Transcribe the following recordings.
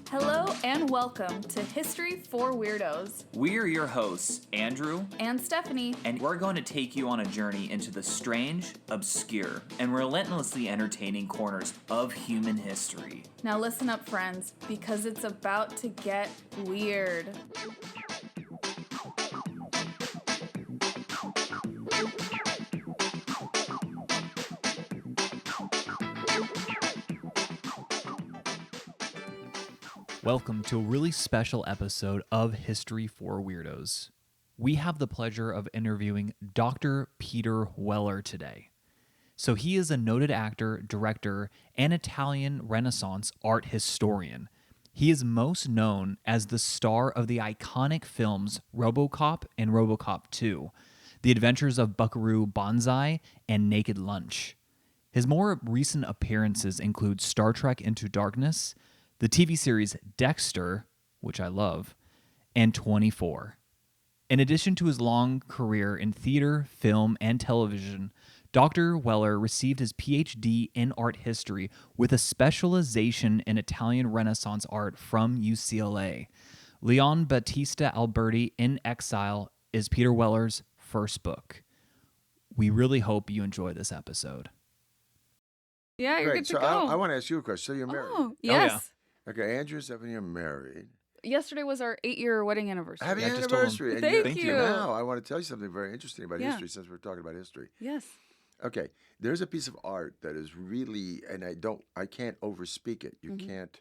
Hello and welcome to History for Weirdos. We're your hosts, Andrew and Stephanie, and we're going to take you on a journey into the strange, obscure, and relentlessly entertaining corners of human history. Now listen up, friends, because it's about to get weird. Welcome to a really special episode of History for Weirdos. We have the pleasure of interviewing Dr. Peter Weller today. So he is a noted actor, director, and Italian Renaissance art historian. He is most known as the star of the iconic films RoboCop and RoboCop 2, The Adventures of Buckaroo Banzai, and Naked Lunch. His more recent appearances include Star Trek Into Darkness, the TV series Dexter, which I love, and 24. In addition to his long career in theater, film, and television, Dr. Weller received his PhD in art history with a specialization in Italian Renaissance art from UCLA. Leon Battista Alberti in Exile is Peter Weller's first book. We really hope you enjoy this episode. Yeah, you're Great. good to go. I want to ask you a question. So you're married. Oh, yes. yeah. Okay, Andrew and Stephanie are married. Yesterday was our 8-year wedding anniversary. Happy Yeah, I just told anniversary. them. And Thank you. Now, I want to tell you something very interesting about Yeah. history since we're talking about history. Yes. Okay, there's a piece of art that is really, and I can't overspeak it. You can't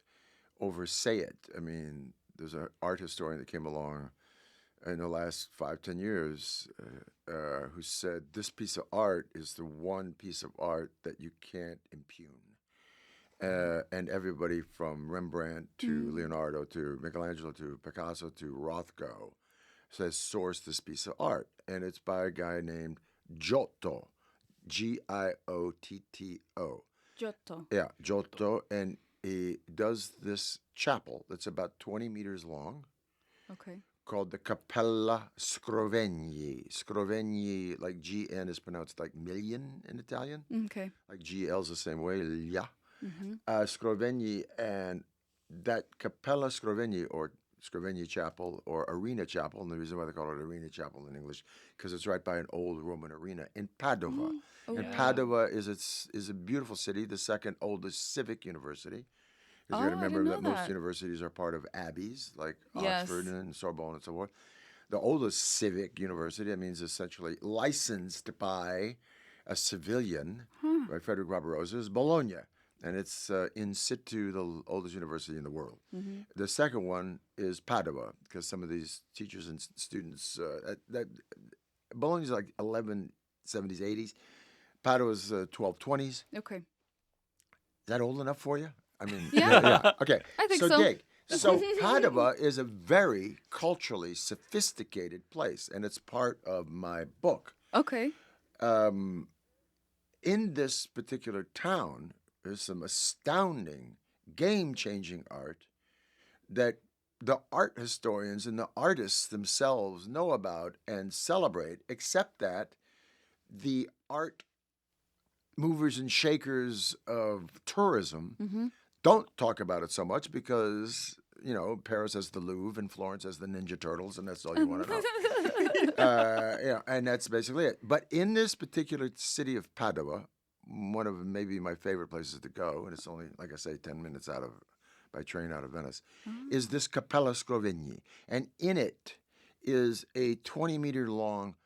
oversay it. I mean, there's an art historian that came along in the last 5-10 years who said this piece of art is the one piece of art that you can't impugn. And everybody from Rembrandt to Leonardo to Michelangelo to Picasso to Rothko says source this piece of art. And it's by a guy named Giotto, Giotto. Giotto. Yeah, Giotto. And he does this chapel that's about 20 meters long Okay. called the Cappella Scrovegni. Scrovegni, like GN is pronounced like million in Italian. Okay. Like GL's the same way, Lia. Scrovegni, and that Cappella Scrovegni, or Scrovegni Chapel, or Arena Chapel, and the reason why they call it Arena Chapel in English, because it's right by an old Roman arena in Padova. And Padova is a beautiful city, the second oldest civic university. Because you got to I remember didn't that know most that. universities are part of abbeys, like Yes. Oxford and Sorbonne and so forth. The oldest civic university, that means essentially licensed by a civilian, by Frederick Barbarossa, is Bologna. And it's in situ the oldest university in the world. The second one is Padua, because some of these teachers and students, Bologna's like 1170s, 80s. Padua's 1220s. Okay. Is that old enough for you? I mean, Yeah. Okay. I think so. Dig. So Padua is a very culturally sophisticated place, and it's part of my book. Okay. In this particular town, there's some astounding, game-changing art that the art historians and the artists themselves know about and celebrate, except that the art movers and shakers of tourism don't talk about it so much because, you know, Paris has the Louvre and Florence has the Ninja Turtles, and that's all you want to know. And that's basically it. But in this particular city of Padua, one of maybe my favorite places to go, and it's only, like I say, 10 minutes by train out of Venice, is this Cappella Scrovegni. And in it is a 20-meter long,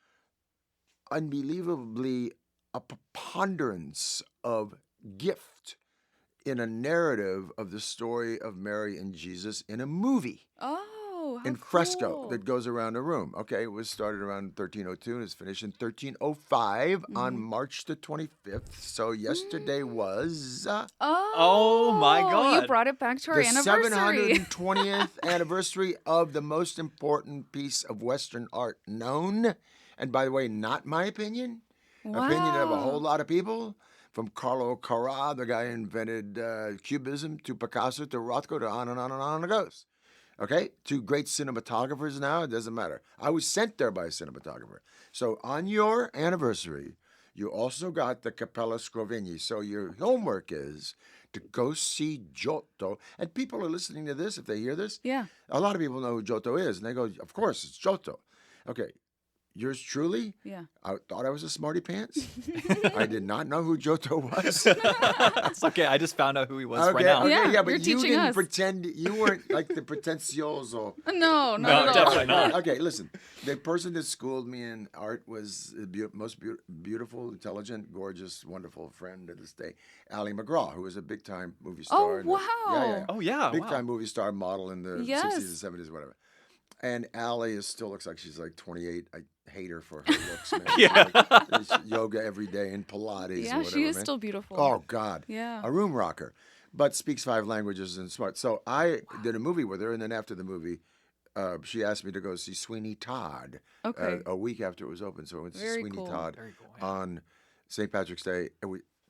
unbelievably a preponderance of gift in a narrative of the story of Mary and Jesus in a movie. Oh, how In fresco cool. that goes around the room. Okay, it was started around 1302 and it's finished in 1305 on March the 25th. So yesterday was Oh my God. You brought it back to our the anniversary. 720th anniversary of the most important piece of Western art known. And by the way, not my opinion. Opinion of a whole lot of people. From Carlo Carrà, the guy who invented Cubism, to Picasso, to Rothko, to on and on and on it goes. Okay? Two great cinematographers now, it doesn't matter. I was sent there by a cinematographer. So on your anniversary, You also got the Cappella Scrovegni. So your homework is to go see Giotto. And people are listening to this, if they hear this. Yeah. A lot of people know who Giotto is, and they go, of course, it's Giotto. Okay, yours truly, Yeah. I thought I was a smarty pants. I did not know who Giotto was. It's okay. I just found out who he was right Okay, now. okay, Yeah, yeah, but you're you teaching didn't us. pretend, you weren't like the pretenzioso. No, not No, at all. definitely not. Okay, listen. The person that schooled me in art was the most beautiful, intelligent, gorgeous, wonderful friend to this day, Ally McGraw, who was a big-time movie star. Oh, in the- wow. Yeah. Oh, yeah. Big-time movie star model in the Yes. 60s and 70s, whatever. And Ally still looks like she's like 28. I hate her for her looks, man. Yeah. Like, it's yoga every day and Pilates Yeah, and whatever, she is man. still beautiful. Oh, God. Yeah. A room rocker, but speaks 5 languages and smart. So I did a movie with her, and then after the movie, she asked me to go see Sweeney Todd Okay. a week after it was open. So I went to see Very Sweeney cool. Todd Very cool, yeah. on St. Patrick's Day.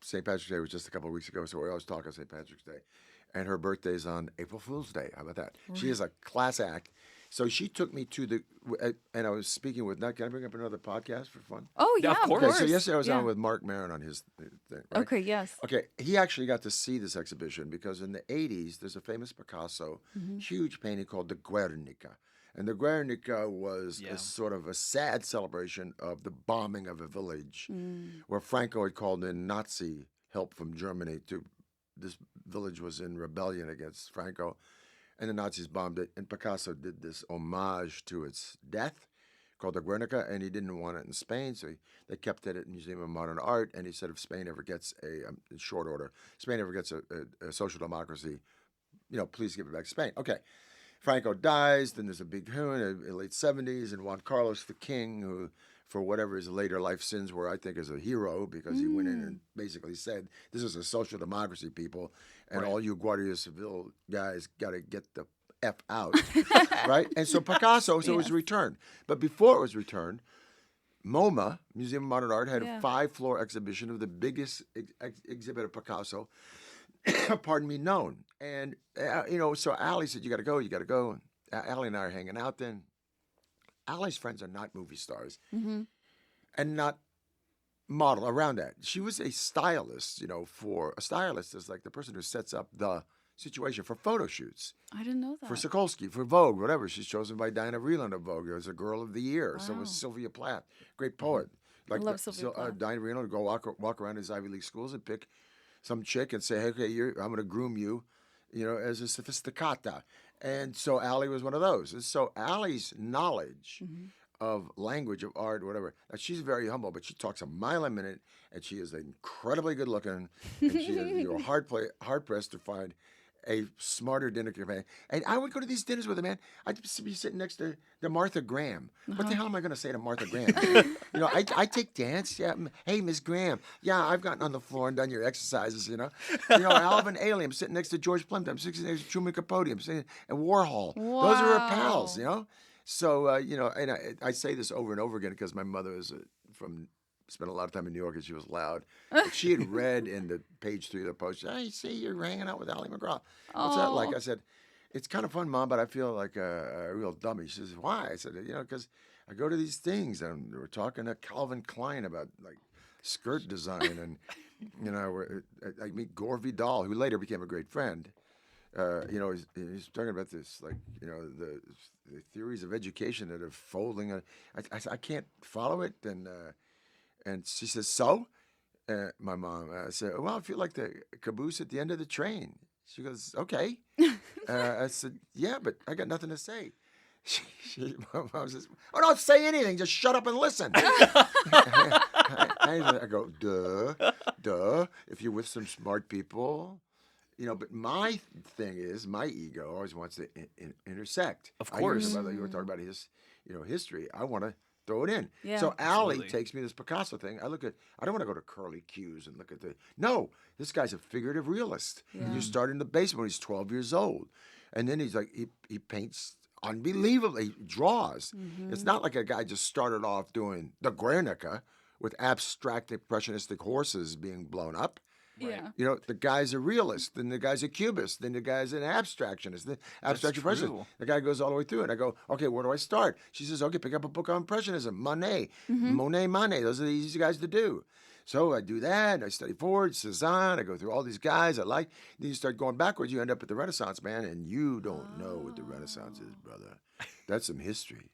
St. Patrick's Day was just a couple of weeks ago, so we always talk on St. Patrick's Day. And her birthday's on April Fool's Day. How about that? She is a class act. So she took me to and I was speaking with, can I bring up another podcast for fun? Oh, Yeah, yeah, of of course. course. Okay, so yesterday I was Yeah. on with Mark Maron on his thing, right? Okay, yes. Okay, he actually got to see this exhibition because in the 80s, there's a famous Picasso, huge painting called the Guernica. And the Guernica was Yeah. a sort of a sad celebration of the bombing of a village where Franco had called in Nazi help from Germany to, this village was in rebellion against Franco, and the Nazis bombed it. And Picasso did this homage to its death called the Guernica, and he didn't want it in Spain, so they kept it at Museum of Modern Art. And he said, if Spain ever gets in short order, Spain ever gets a social democracy, please give it back to Spain. Okay. Franco dies, then there's a big hoon in the late 70s, and Juan Carlos, the king, who, for whatever his later life sins were, I think is a hero because he went in and basically said, this is a social democracy, people, and all you Guardia Civil guys got to get the F out, right? And so Picasso, it was returned. But before it was returned, MoMA, Museum of Modern Art, had a 5-floor exhibition of the biggest exhibit of Picasso, pardon me, known. And, so Allie said, you got to go. And Allie and I are hanging out then. Allie's friends are not movie stars and not model around that. She was a stylist, a stylist is like the person who sets up the situation for photo shoots. I didn't know that. For Sikorsky, for Vogue, whatever. She's chosen by Diana Vreeland of Vogue as a Girl of the Year. So was Sylvia Plath, great poet. I love Sylvia Plath. Diana Vreeland would go walk around his Ivy League schools and pick some chick and say, hey, okay, I'm going to groom you, as a sophisticata. And so Allie was one of those. And so Allie's knowledge of language, of art, whatever, she's very humble, but she talks a mile a minute, and she is incredibly good looking, and she is hard pressed to find a smarter dinner companion. And I would go to these dinners with her, man. I'd be sitting next to Martha Graham. What the hell am I going to say to Martha Graham? I take dance. Yeah. Hey, Miss Graham. Yeah, I've gotten on the floor and done your exercises, Alvin Ailey. I'm sitting next to George Plimpton. I'm sitting next to Truman Capote. I'm sitting and Warhol. Those are her pals, So, and I say this over and over again because my mother is spent a lot of time in New York and she was loud. But she had read in the page 3 of the post, I see you're hanging out with Ally McGraw. What's that like? I said, it's kind of fun, Mom, but I feel like a real dummy. She says, why? I said, because I go to these things and we're talking to Calvin Klein about like skirt design and, I meet Gore Vidal, who later became a great friend. He's talking about this, like, the theories of education that are folding. I can't follow it. And she says, so? My mom said, well, I feel like the caboose at the end of the train. She goes, okay. I said, yeah, but I got nothing to say. My mom says, oh, don't say anything. Just shut up and listen. I go, duh. If you're with some smart people, but my thing is, my ego always wants to intersect. Of course. You were talking about his, history. I want to throw it in. Yeah. So Allie Absolutely. takes me to this Picasso thing. I don't want to go to Curly Q's and look at no, this guy's a figurative realist. Yeah. You start in the basement when he's 12 years old. And then he's like, he paints unbelievably, he draws. It's not like a guy just started off doing the Guernica with abstract impressionistic horses being blown up. Yeah. The guy's a realist, then the guy's a cubist, then the guy's an abstractionist, the abstract impressionist. The guy goes all the way through it. I go, okay, where do I start? She says, okay, pick up a book on impressionism, Monet, Manet. Those are the easy guys to do. So I do that. I study forward, Cezanne. I go through all these guys I like. Then you start going backwards. You end up at the Renaissance, man, and you don't know what the Renaissance is, brother. That's some history.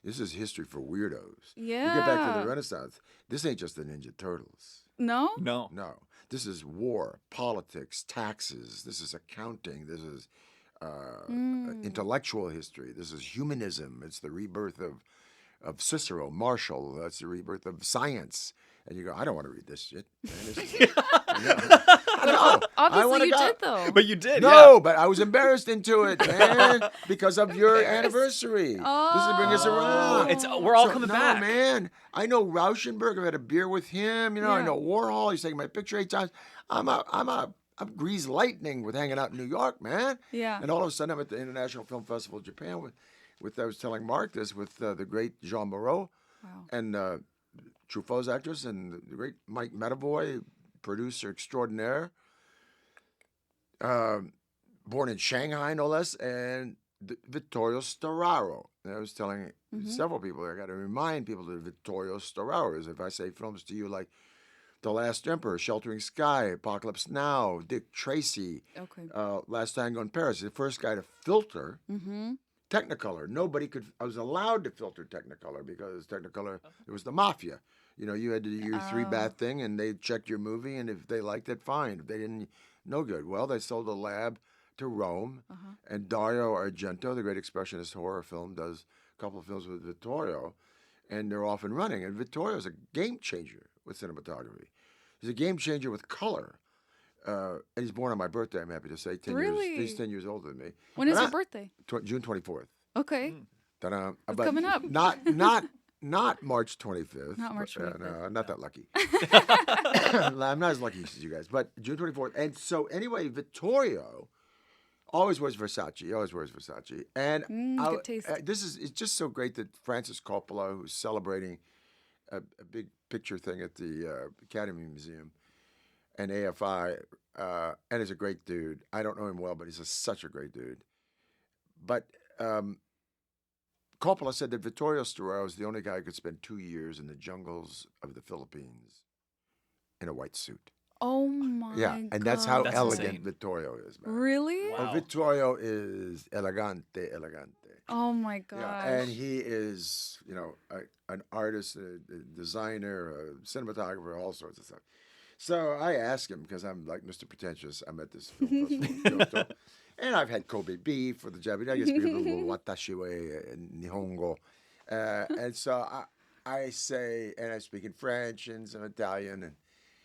This is history for weirdos. Yeah. You get back to the Renaissance. This ain't just the Ninja Turtles. No? No. No. This is war, politics, taxes. This is accounting. This is intellectual history. This is humanism. It's the rebirth of Cicero, Marshall. That's the rebirth of science. And you go, I don't want to read this shit. No, Obviously, you did, though. But you did, no, but I was embarrassed into it, man, because of your anniversary. Oh. This is bringing us around. We're all coming no, back. Man, I know Rauschenberg. I've had a beer with him. You know, I Yeah. know Warhol. He's taken my picture 8 times. I'm greased lightning with hanging out in New York, man. Yeah. And all of a sudden, I'm at the International Film Festival of Japan with I was telling Mark this with the great Jean Moreau Wow. and Truffaut's actress and the great Mike Medavoy, producer extraordinaire, born in Shanghai, no less, and Vittorio Storaro. And I was telling several people, I got to remind people that Vittorio Storaro is, if I say films to you like The Last Emperor, Sheltering Sky, Apocalypse Now, Dick Tracy, Okay. Last Tango in Paris, the first guy to filter Mm-hmm. Technicolor. Nobody could. I was allowed to filter Technicolor because Technicolor, it was the mafia. You know, you had to do your 3-bath thing, and they checked your movie, and if they liked it, fine. If they didn't, no good. Well, they sold a lab to Rome, and Dario Argento, the great expressionist horror film, does a couple of films with Vittorio, and they're off and running. And Vittorio's a game changer with cinematography. He's a game changer with color. And he's born on my birthday, I'm happy to say. 10 Really? years. He's 10 years older than me. When is And your birthday? June 24th. Okay. Ta-da. It's But coming up. Not March 25th. Not March but, 25th. no, not that lucky. I'm not as lucky as you guys, but June 24th. And so anyway, Vittorio always wears Versace. He always wears Versace. And good taste. It's just so great that Francis Coppola, who's celebrating a big picture thing at the Academy Museum, and AFI, and is a great dude. I don't know him well, but he's such a great dude. But Coppola said that Vittorio Storaro is the only guy who could spend 2 years in the jungles of the Philippines in a white suit. Oh my Yeah, and that's how That's elegant insane. Vittorio is, man. Really? Wow. Oh, Vittorio is elegante. Oh my gosh. Yeah, and he is, an artist, a designer, a cinematographer, all sorts of stuff. So I asked him, because I'm like Mr. Pretentious, I'm at this film festival in Kyoto, and I've had Kobe beef for the Japanese. I guess people will watashi wa nihongo. And so I say, and I speak in French and some Italian. And,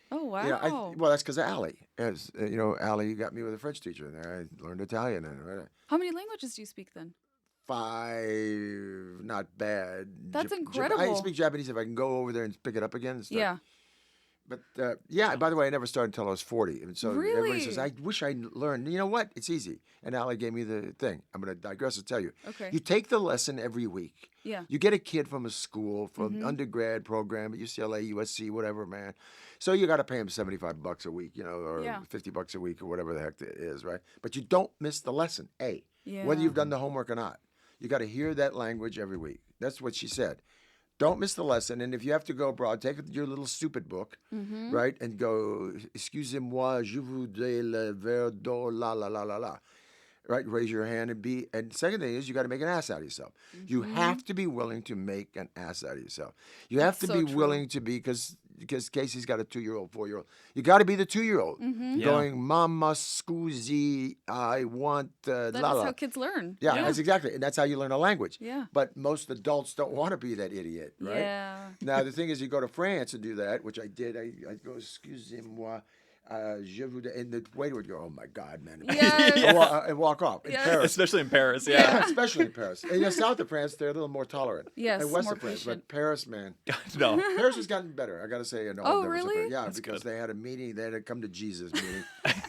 oh wow. well, that's because of Allie. As, Allie got me with a French teacher, and I learned Italian. And How many languages do you speak then? 5, not bad. That's I incredible. speak Japanese if I can go over there and pick it up again. And start. Yeah. But by the way, I never started until I was 40. And so everybody says, Really? I wish I learned. You know what? It's easy. And Ali gave me the thing. I'm going to digress and tell you. Okay. You take the lesson every week. Yeah. You get a kid from a school, from undergrad program at UCLA, USC, whatever, man. So you got to pay him $75 a week, or Yeah. $50 a week or whatever the heck it is, right? But you don't miss the lesson, whether Yeah. you've done the homework or not. You got to hear that language every week. That's what she said. Don't miss the lesson. And if you have to go abroad, take your little stupid book, right? And go, excusez-moi, je voudrais le verre d'eau, la, la, la, la, la. Right? Raise your hand and be. And second thing is, you got to make an ass out of yourself. You have to be willing to make an ass out of yourself. You have to That's so be true. willing to be, because Casey's got a 2-year-old, 4-year-old. You got to be the 2-year-old. Going, Mama, scusi, I want That la is la. how kids learn. Yeah, that's exactly. And that's how you learn a language. Yeah. But most adults don't want to be that idiot, right? Yeah. Now, the thing is, you go to France and do that, which I did. I go, excusez-moi, je voudrais, and the waiter would go, oh my God, man. Yes. And walk off. In Yes. Paris. Especially in Paris, yeah. Yeah, especially in Paris. And south of France, they're a little more tolerant. Yes, And west more of France. patient. But Paris, man. No. Paris has gotten better, I got to say. Oh, really? Yeah, because they had a meeting. They had to come to Jesus meeting.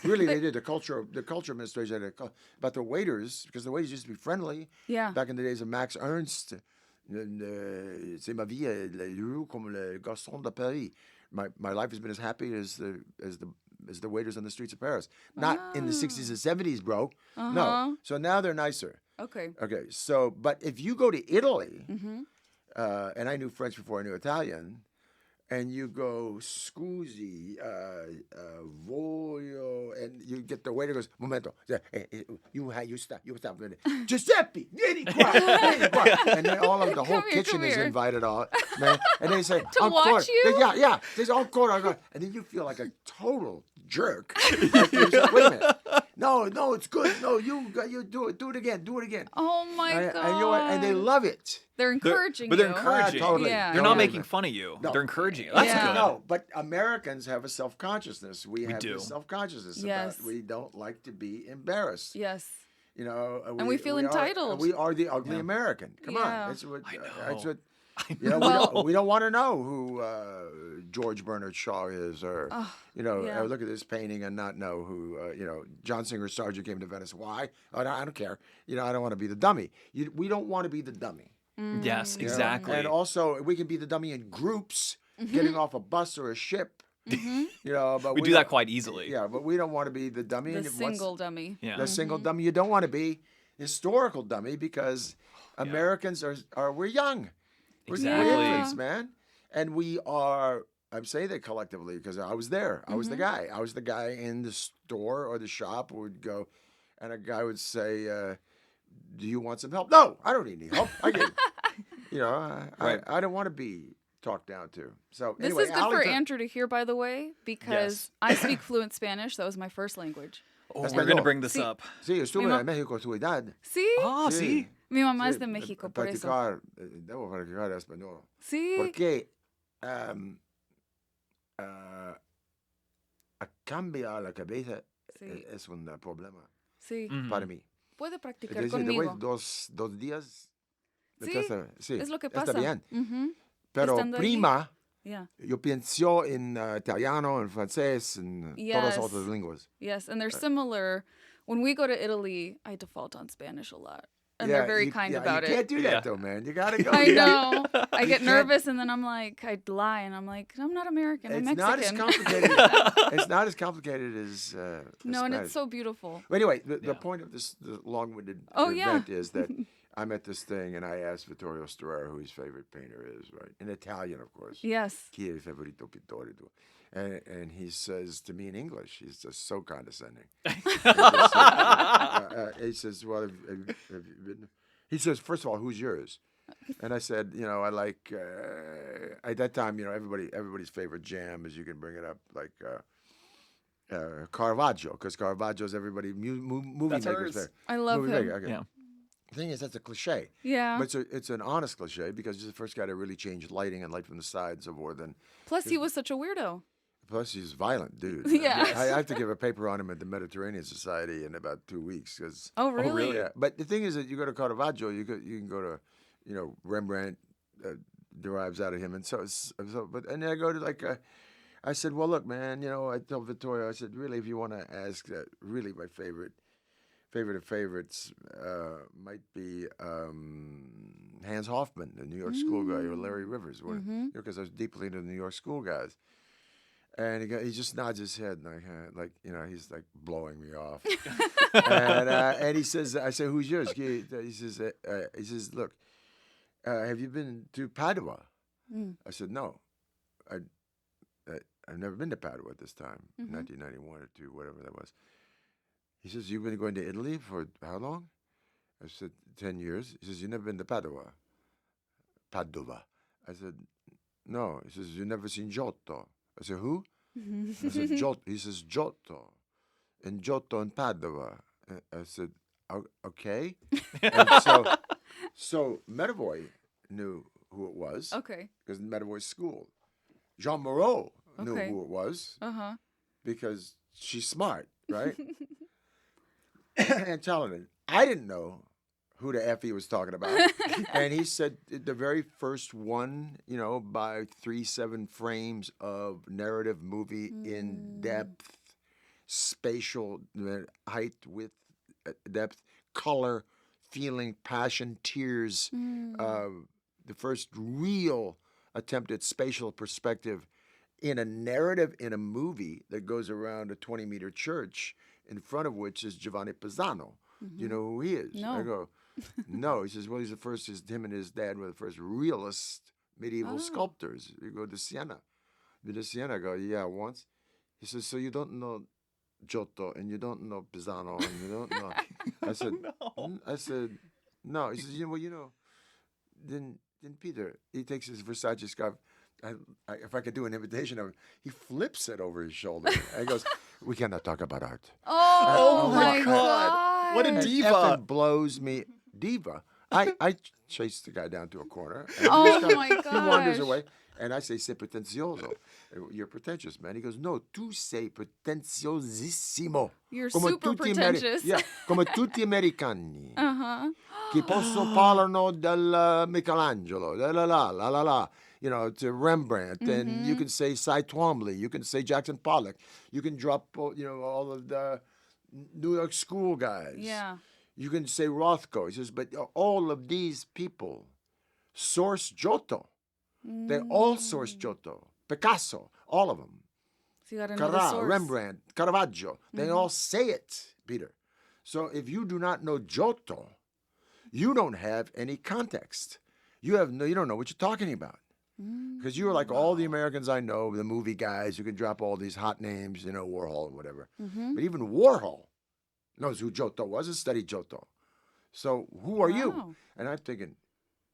Really, they did. The culture administration had about the waiters, because the waiters used to be friendly. Yeah. Back in the days of Max Ernst. C'est ma vie, la rue comme le garçon de Paris. My life has been as happy as the waiters on the streets of Paris. Not in the 60s and 70s, bro. No. So now they're nicer. Okay. Okay. So, but if you go to Italy, and I knew French before I knew Italian, and you go scusi, voglio, and you get the waiter goes, momento, you stop, Giuseppe, vieni qua, and then all of the whole Come here, kitchen come is here. invited all, man, and they say, To watch you? yeah, there's encore, and then you feel like a total jerk. Like you say, wait a minute, no, it's good, no, you do it again. Oh my God. And they love it. They're encouraging but they're you. encouraging. Totally. Yeah. They're not Totally. making fun of you. No. They're encouraging you. That's Yeah. good. No, but Americans have a self-consciousness. We have do. this self-consciousness Yes. about we don't like to be embarrassed. Yes. You know, And we feel entitled. We are the ugly American. Come Yeah. on, that's what. I know. That's what. I You know, Well- we don't want to know who George Bernard Shaw is, or yeah. look at this painting and not know who John Singer Sargent came to Venice. Why? I don't care. I don't want to be the dummy. We don't want to be the dummy. Yes, you know? exactly. And also, we can be the dummy in groups, Mm-hmm. getting off a bus or a ship. But we do that quite easily. Yeah, but we don't want to be the dummy. The and what's- single dummy. Yeah. the single dummy. You don't want to be historical dummy because Americans we're young. We're Exactly. infants, man. And we are, I'm saying that collectively because I was there. I was the guy. I was the guy in the store or the shop who would go, and a guy would say, do you want some help? No, I don't need any help. I get Right. I don't want to be talked down to. So This anyway, is good for Allie- Andrew to hear, by the way, because I speak fluent Spanish. That was my first language. Oh, That's we're my going to goal. bring this Sí. up. Sí, estuve Mi ma- en México a tu edad. Sí. Oh, see? Mi mamá es Sí, de México, por eso. Debo practicar español. Sí. Porque cambiar la cabeza Sí. es un problema Sí. Mhm. para mí. Puede Es practicar decir, conmigo. después dos días, Sí, sí, Es lo que está pasa. bien. Ujú. Pero Estando allí. prima, Yeah. yo pienso en italiano, en francés, en todas Yes. otras lenguas. Yes, and they're similar. When we go to Italy, I default on Spanish a lot. And they're very kind about you can't it. do that Yeah. though, man. You gotta go. I you gotta- know. I get can't- nervous and then I'm like, I lie and I'm like, I'm not American. I'm It's not as Mexican. complicated. It's not as complicated as No, and Spanish. it's so beautiful. But anyway, the Yeah. point of this the long-winded Oh, yeah. event is that I'm at this thing and I asked Vittorio Storaro who his favorite painter is, right? In Italian, of course. Yes. Chi è il favorito pittore tuo? And he says to me in English, he's just so condescending. He says, well, have you been? He says, first of all, who's yours? And I said, I like, at that time, everybody's favorite jam is you can bring it up, like Caravaggio, because Caravaggio's movie That's maker's hers. favorite. I love Movie him. maker, okay. Yeah. The thing is, that's a cliche. Yeah. But it's an honest cliche because he's the first guy to really change lighting and light from the sides of more than. Plus, he was such a weirdo. Plus, he's a violent dude. Yes. I have to give a paper on him at the Mediterranean Society in about 2 weeks because. Oh, really? really? Yeah, but the thing is that you go to Caravaggio, you can go to, Rembrandt derives out of him, and but and then I go to I said, well, look, man, I told Vittorio, I said, really, if you want to ask, really, my favorite of favorites might be Hans Hoffman, the New York school guy, or Larry Rivers, because I was deeply into the New York school guys. And he just nods his head, he's like blowing me off. and he says, I say, who's yours? He says, look, have you been to Padua? I said, no, I've never been to Padua at this time, 1991 or 2, whatever that was. He says, you've been going to Italy for how long? I said, 10 years. He says, you've never been to Padua? I said, no. He says, you've never seen Giotto? I said, who? I said, Giotto. He says, Giotto. And Giotto in Padua. I said, okay. And so Medavoy knew who it was Okay. because Medavoy's school. Jean Moreau knew Okay. who it was Uh-huh. because she's smart, right? And telling him, I didn't know who the F he was talking about. And he said the very first one, by 3-7 frames of narrative movie in depth, spatial height, width, depth, color, feeling, passion, tears. The first real attempt at spatial perspective in a narrative in a movie that goes around a 20-meter church in front of which is Giovanni Pisano. Do you know who he is? No. I go, no. He says, well, he's the first, him and his dad were the first realist medieval sculptors. You go to Siena. been to Siena? I go, yeah, once. He says, so you don't know Giotto and you don't know Pisano and you don't know. I said, I said, no. He says, then Peter, he takes his Versace scarf. If I could do an imitation of him, he flips it over his shoulder. And he goes, we cannot talk about art. Oh, my my God. God. What a And diva. effing blows me. Diva. I chase the guy down to a corner. And Oh, he my He wanders gosh. away. And I say, sei pretenzioso. You're pretentious, man. He goes, no, tu sei pretenziosissimo. You're Come super tutti pretentious. Yeah, come tutti americani. Uh-huh. Che parlano del Michelangelo, la. To Rembrandt, and you can say Cy Twombly, you can say Jackson Pollock, you can drop, all of the New York school guys. Yeah. You can say Rothko. He says, but all of these people source Giotto. They all source Giotto. Picasso, all of them. So you got to know the Carrà, source. Rembrandt, Caravaggio. They all say it, Peter. So if you do not know Giotto, you don't have any context. You don't know what you're talking about. Because you're like all the Americans I know, the movie guys who can drop all these hot names, Warhol and whatever. But even Warhol knows who Giotto was and studied Giotto. So who are you? Wow. And I'm thinking,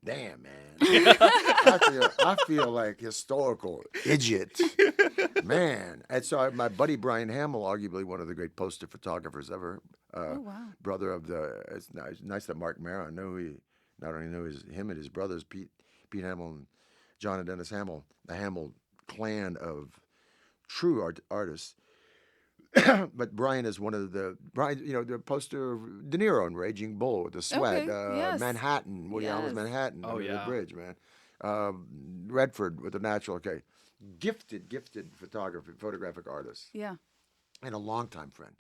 damn, man. I feel like historical idiot. Man. And so my buddy Brian Hamill, arguably one of the great poster photographers ever, Wow. brother of it's nice that Mark Maron not only knew him and his brothers, Pete Hamill and John and Dennis Hamill, the Hamill clan of true artists. But Brian is one of the poster of De Niro in Raging Bull with the sweat, Okay, yes. Manhattan, Woody Allen's Yes. Manhattan, Oh, under yeah. the bridge, man. Redford with the Natural. Okay, gifted photographic artist, Yeah. and a longtime friend,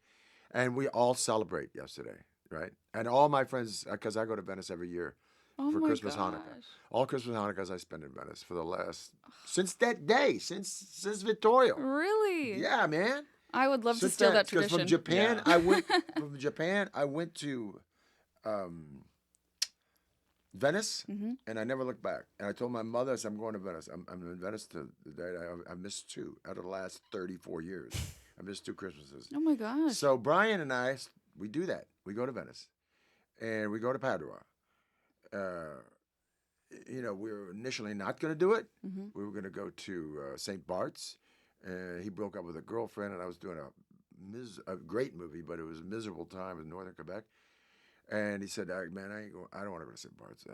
and we all celebrate yesterday, right? And all my friends, because I go to Venice every year Oh for my Christmas, gosh. Hanukkah. All Christmas, Hanukkahs I spend in Venice for the last since that day, since Vittorio. Really? Yeah, man. I would love to Since steal then, that 'cause tradition. From Japan, Yeah. I went to Venice, and I never looked back. And I told my mother, I said, I'm going to Venice. I'm in Venice today. I missed 2 out of the last 34 years. I missed 2 Christmases. Oh my gosh. So Brian and I, we do that. We go to Venice, and we go to Padua. We were initially not going to do it. We were going to go to St. Bart's. He broke up with a girlfriend, and I was doing a great movie, but it was a miserable time in northern Quebec. And he said, man, I don't want to go to St. Bart's.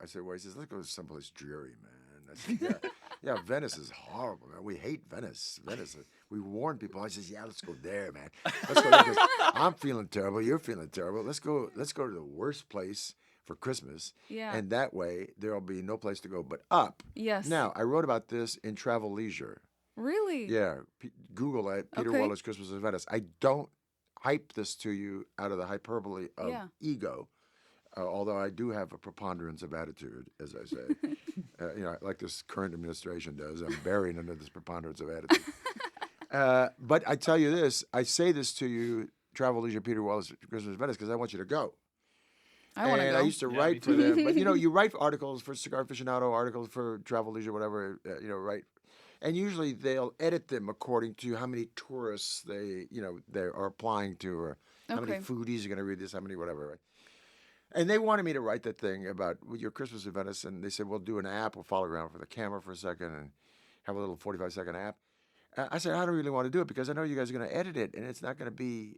I said, well, he says, let's go someplace dreary, man. I said, yeah, Venice is horrible, man. We hate Venice. We warn people. I says, yeah, let's go there, man. Let's go there 'cause I'm feeling terrible. You're feeling terrible. Let's go to the worst place for Christmas. Yeah. And that way, there'll be no place to go but up. Yes. Now, I wrote about this in Travel Leisure. Really? Yeah, Google it, Peter Okay. Weller's Christmas in Venice. I don't hype this to you out of the hyperbole of Yeah. ego, although I do have a preponderance of attitude, as I say. Like this current administration does. I'm buried under this preponderance of attitude. But I tell you this, I say this to you, Travel Leisure, Peter Weller's Christmas in Venice, because I want you to go. I want to And go. I used to Yeah, me write for too. them, but you write articles for Cigar Aficionado, articles for Travel Leisure, whatever, write. And usually they'll edit them according to how many tourists they are applying to, or how many Okay. foodies are going to read this, how many whatever, right? And they wanted me to write that thing about your Christmas in Venice, and they said, we'll do an app, we'll follow around for the camera for a second and have a little 45-second app. I said, I don't really want to do it because I know you guys are going to edit it, and it's not going to be,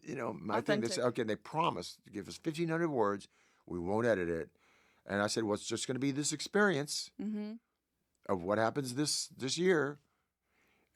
my thing. They said, Authentic. okay, they promised to give us 1,500 words. We won't edit it. And I said, well, it's just going to be this experience of what happens this year.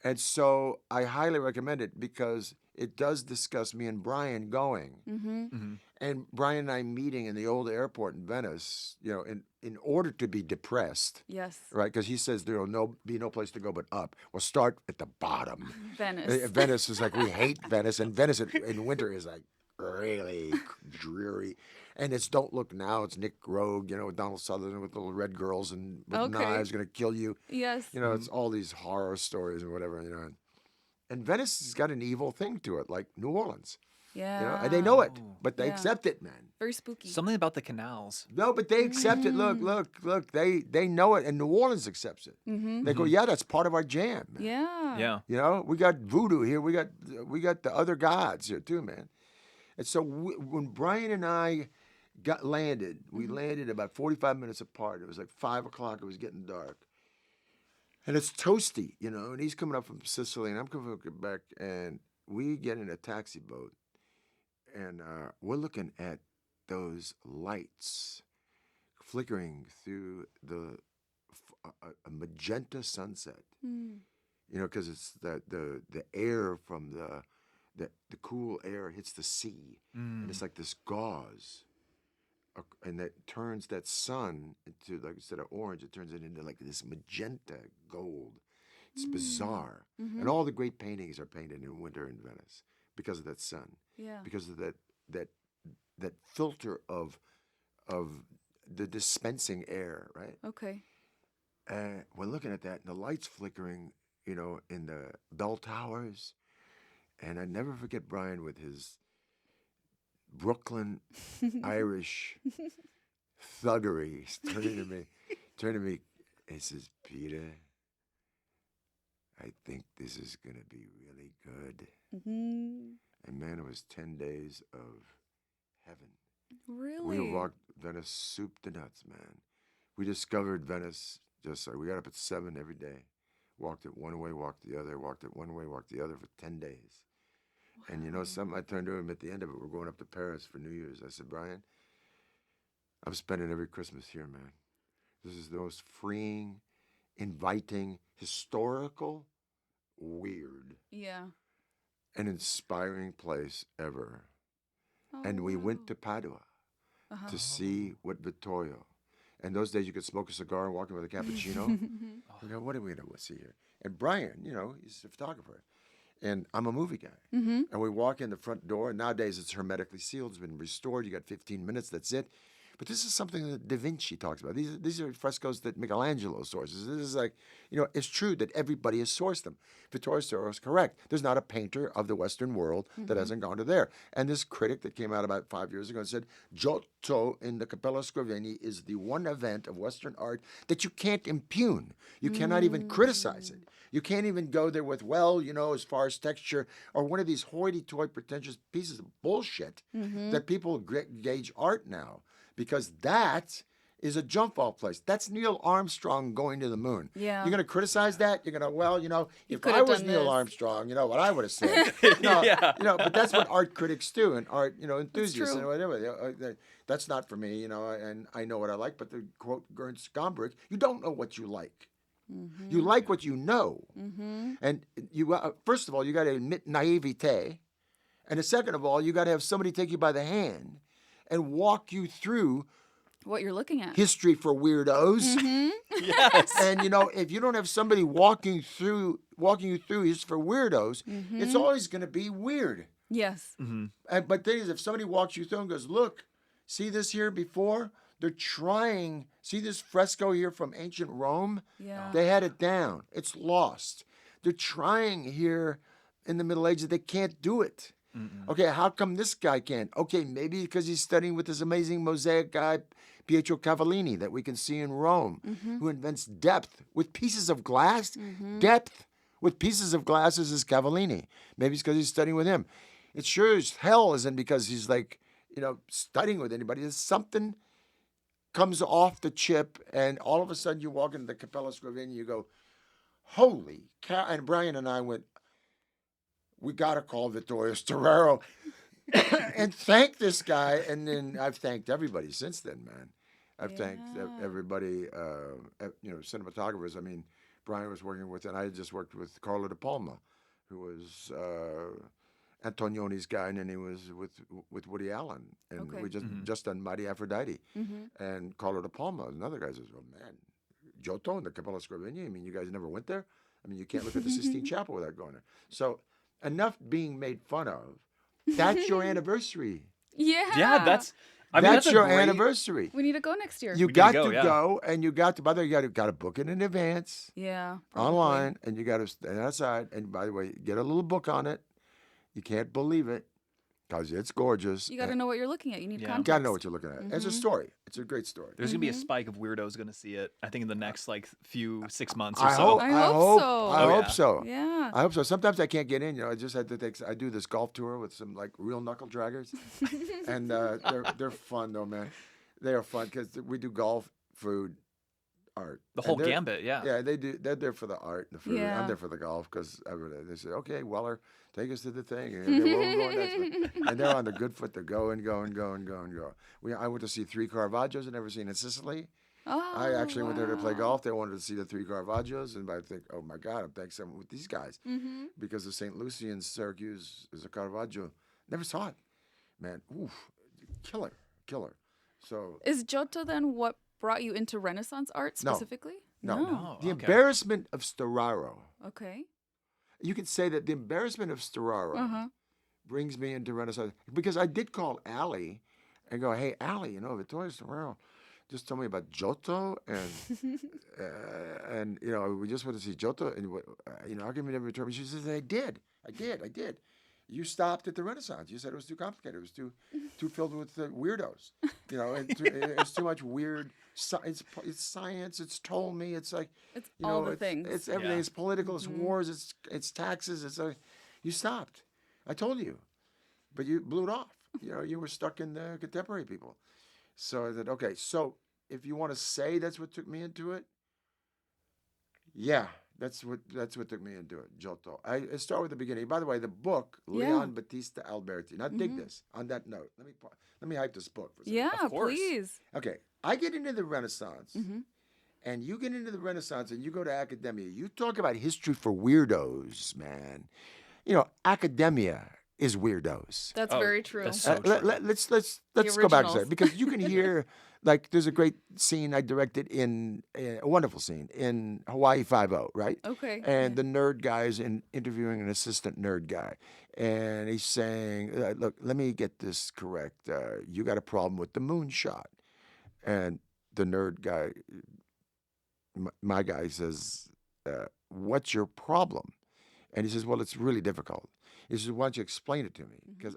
And so I highly recommend it because it does discuss me and Brian going. And Brian and I meeting in the old airport in Venice, in order to be depressed, Yes. right? Because he says there will be no place to go but up. We'll start at the bottom. Venice. Venice is like, we hate Venice. And Venice in winter is like really dreary. And it's Don't Look Now. It's Nick Rogue, with Donald Sutherland with little red girls and with Okay. knives going to kill you. Yes. It's all these horror stories and whatever, And Venice has got an evil thing to it, like New Orleans. Yeah. And they know it, Oh. but they Yeah. accept it, man. Very spooky. Something about the canals. No, but they accept it. Look. They know it, and New Orleans accepts it. Mm-hmm. They go, yeah, that's part of our jam, man. Yeah. Yeah. You know, we got voodoo here. We got the other gods here too, man. And so when Brian and I landed, we landed about 45 minutes apart. It was like 5 o'clock. It was getting dark. And it's toasty, you know, and he's coming up from Sicily, and I'm coming from Quebec, and we get in a taxi boat, and we're looking at those lights flickering through a magenta sunset, Mm. you know, because it's the air from the cool air hits the sea, and it's like this gauze. And that turns that sun into, like, instead of orange, it turns it into like this magenta gold. It's bizarre. Mm-hmm. And all the great paintings are painted in winter in Venice because of that sun, Yeah. because of that filter of the dispensing air, right? Okay. And we're looking at that, and the lights flickering, you know, in the bell towers. And I never forget Brian with his Brooklyn Irish thuggery. He's turning to me, he says, Peter, I think this is going to be really good. Mm-hmm. And man, it was 10 days of heaven. Really? We walked Venice soup to nuts, man. We discovered Venice just like we got up at 7 every day, walked it one way, walked the other, walked it one way, walked the other for 10 days. And you know something? I turned to him at the end of it. We're going up to Paris for New Year's. I said, Brian, I'm spending every Christmas here, man. This is the most freeing, inviting, historical, weird, Yeah. and inspiring place ever. Oh, And we wow. went to Padua Uh-huh. to see what Vittorio. And those days you could smoke a cigar and walk in with a cappuccino. We go, what are we going to see here? And Brian, you know, he's a photographer. And I'm a movie guy. Mm-hmm. And we walk in the front door, and nowadays it's hermetically sealed. It's been restored. You got 15 minutes. That's it. But this is something that Da Vinci talks about. These are frescoes that Michelangelo sources. This is like, you know, it's true that everybody has sourced them. Vittorio Storaro is correct. There's not a painter of the Western world that hasn't gone to there. And this critic that came out about 5 years ago and said, Giotto in the Cappella Scriveni is the one event of Western art that you can't impugn. You cannot even criticize it. You can't even go there with, well, you know, as far as texture, or one of these hoity-toity pretentious pieces of bullshit that people gauge art now. Because that is a jump-off place. That's Neil Armstrong going to the moon. Yeah. You're going to criticize that? You're going to, well, you know, if could I have was done Neil this. Armstrong, you know what I would have said. No, Yeah. you know, but that's what art critics do, and art, you know, enthusiasts true. and whatever. That's not for me, you know, and I know what I like. But the quote Ernst Gombrich, you don't know what you like. You like what you know. And you, first of all, you got to admit naivete. And second of all, you got to have somebody take you by the hand and walk you through What you're looking at. History for Weirdos. Yes. And you know, if you don't have somebody walking you through History for Weirdos, it's always going to be weird. Yes. But thing is, if somebody walks you through and goes, look, see this here before? They're trying, see this fresco here from ancient Rome? Yeah. They had it down. It's lost. They're trying here in the Middle Ages. They can't do it. Okay, how come this guy can't? Okay, maybe because he's studying with this amazing mosaic guy, Pietro Cavallini, that we can see in Rome, who invents depth with pieces of glass. Depth with pieces of glass is Cavallini. Maybe it's because he's studying with him. It sure as hell isn't because he's like, you know, studying with anybody. There's something comes off the chip, and all of a sudden you walk into the Cappella Scriveni, you go, holy cow. And Brian and I went, we got to call Vittorio Storaro and thank this guy. And then I've thanked everybody since then, man. I've thanked everybody, you know, cinematographers. I mean, Brian was working with, and I just worked with Carlo De Palma, who was Antonioni's guy, and then he was with Woody Allen. And Okay. we just done Mighty Aphrodite. And Carlo De Palma, another guy says, oh, man, Giotto and the Cappella Scriveni, I mean, you guys never went there? I mean, you can't look at the Sistine Chapel without going there. So enough being made fun of. That's your anniversary. Yeah. Yeah, I mean, that's a your great- anniversary. We need to go next year. You need to got go, to yeah. go, and you got to. By the way, you got to book it in advance Yeah. Probably. online, and you got to stand outside. And by the way, get a little book on it. You can't believe it because it's gorgeous. You got to know what you're looking at. You need Yeah. context. Got to know what you're looking at. It's a story. It's a great story. There's gonna be a spike of weirdos gonna see it. I think in the next like few 6 months or I so. hope. I I hope hope. so. I Oh, hope yeah. so. Yeah. I hope so. Sometimes I can't get in. You know, I just had to take. I do this golf tour with some like real knuckle draggers, and they're fun though, man. They are fun because we do golf, food, art. The whole And they're- gambit, yeah. Yeah, they do. They're there for the art and the food. Yeah. I'm there for the golf because they say, "Okay, Weller, take us to the thing." And they're, "Where we going next?" And they're on the good foot. They're going. I went to see 3 Caravaggios I'd never seen in Sicily. Oh, I actually went there to play wow. golf. They wanted to see the 3 Caravaggios, and I think, oh my God, I'm thanks someone with these guys Mm-hmm. because the St. Lucian Syracuse is a Caravaggio. Never saw it, man. Oof, killer. So Is Giotto then what brought you into Renaissance art No. specifically? No. No, the okay. embarrassment of Storaro. Okay. You could say that the embarrassment of Storaro Uh-huh. brings me into Renaissance because I did call Allie and go, "Hey, Allie, you know, Vittorio Storaro just told me about Giotto and you know, we just went to see Giotto and you know, how come you never returned me?" She says, I did. You stopped at the Renaissance. You said it was too complicated. It was too filled with weirdos. You know, it was too much weird. It's science. It's told me. It's like It's you all know, the things. It's everything. Yeah. It's political. It's wars. It's taxes. It's you stopped. I told you, but you blew it off. You know, you were stuck in the contemporary people. So I said, okay. So if you want to say that's what took me into it, yeah, that's what took me into it. Giotto. I start with the beginning. By the way, the book Leon Battista Alberti. Now dig this. On that note, let me hype this book for a second. Yeah, Of course. please. Okay, I get into the Renaissance, Mhm. and you get into the Renaissance, and you go to academia. You talk about history for weirdos, man. You know, academia is weirdos. That's Oh, very true. that's so true. Let's go back a originals. second because you can hear like there's a great scene I directed in a wonderful scene in Hawaii 5-0, right? Okay. And the nerd guy is interviewing an assistant nerd guy, and he's saying, "Look, let me get this correct. You got a problem with the moonshot." And the nerd guy, my guy, says, "What's your problem?" And he says, "Well, it's really difficult." He says, "Why don't you explain it to me? Because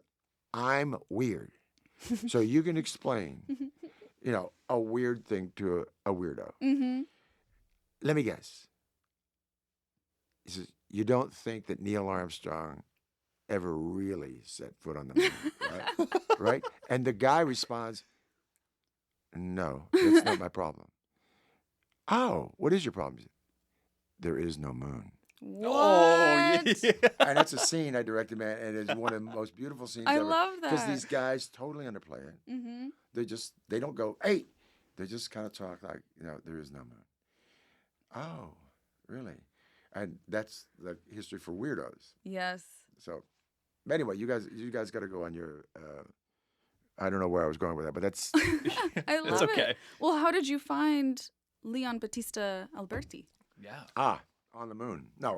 I'm weird, so you can explain, you know, a weird thing to a weirdo." Mm-hmm. Let me guess. He says, "You don't think that Neil Armstrong ever really set foot on the moon, right?" Right? And the guy responds, "No, that's not my problem." "Oh, what is your problem?" He said, "There is no moon." What? Oh, yeah. And that's a scene I directed, man, and it's one of the most beautiful scenes I ever. love Because that. these guys totally underplay it. Mm-hmm. They don't go, "Hey," they just kind of talk like, you know, there is no moon. Oh, really? And that's the history for weirdos. Yes. So, anyway, you guys got to go on your. I don't know where I was going with that, but that's I love okay. it. Well, how did you find Leon Battista Alberti? Yeah. on the moon. No.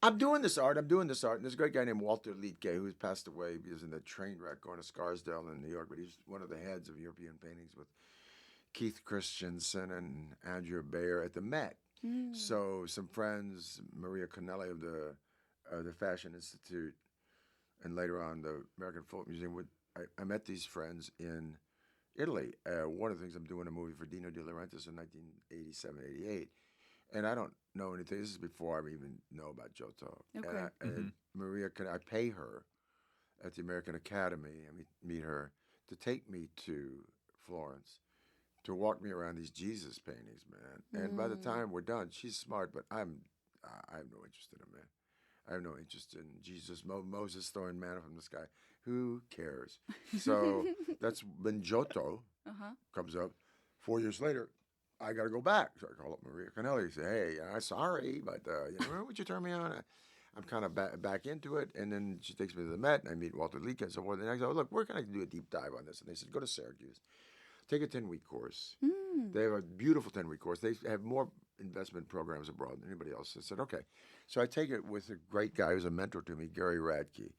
I'm doing this art, and there's a great guy named Walter Liedtke who's passed away. He was in the train wreck going to Scarsdale in New York, but he's one of the heads of European paintings with Keith Christensen and Andrew Bayer at the Met. So some friends, Maria Connelly of the Fashion Institute, and later on the American Folk Museum, I met these friends in Italy. One of the things, I'm doing a movie for Dino De Laurentiis in 1987, 88. And I don't know anything. This is before I even know about Giotto. Okay. And Maria, I pay her at the American Academy, I meet her, to take me to Florence, to walk me around these Jesus paintings, man. And by the time we're done, she's smart, but I have no interest in him, man. I have no interest in Jesus, Moses throwing manna from the sky. Who cares? So that's when Giotto comes up. 4 years later, I got to go back. So I call up Maria Connelly and say, "Hey, I'm sorry, but you know, would you turn me on?" I'm kind of back into it. And then she takes me to the Met, and I meet Walter Liedtke and so forth. And I go, "Look, we're going to do a deep dive on this." And they said, "Go to Syracuse. Take a 10-week course." They have a beautiful 10-week course. They have more investment programs abroad than anybody else. I said, "Okay." So I take it with a great guy who's a mentor to me, Gary Radke.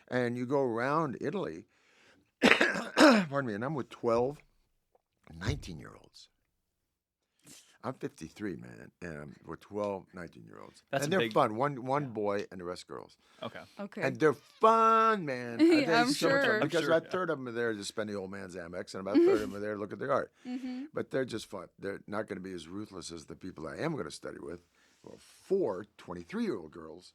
And you go around Italy, pardon me, and I'm with 12, 19-year-olds. I'm 53, man, and we're 12, 19-year-olds. That's and a they're big- fun. One boy and the rest girls. Okay. Okay. And they're fun, man. Yeah, They're I'm so much fun sure. because I'm sure, about a third of them are there to spend the old man's Amex, and about a third of them are there to look at the art. Mm-hmm. But they're just fun. They're not going to be as ruthless as the people I am going to study with. Well, 4 23-year-old girls.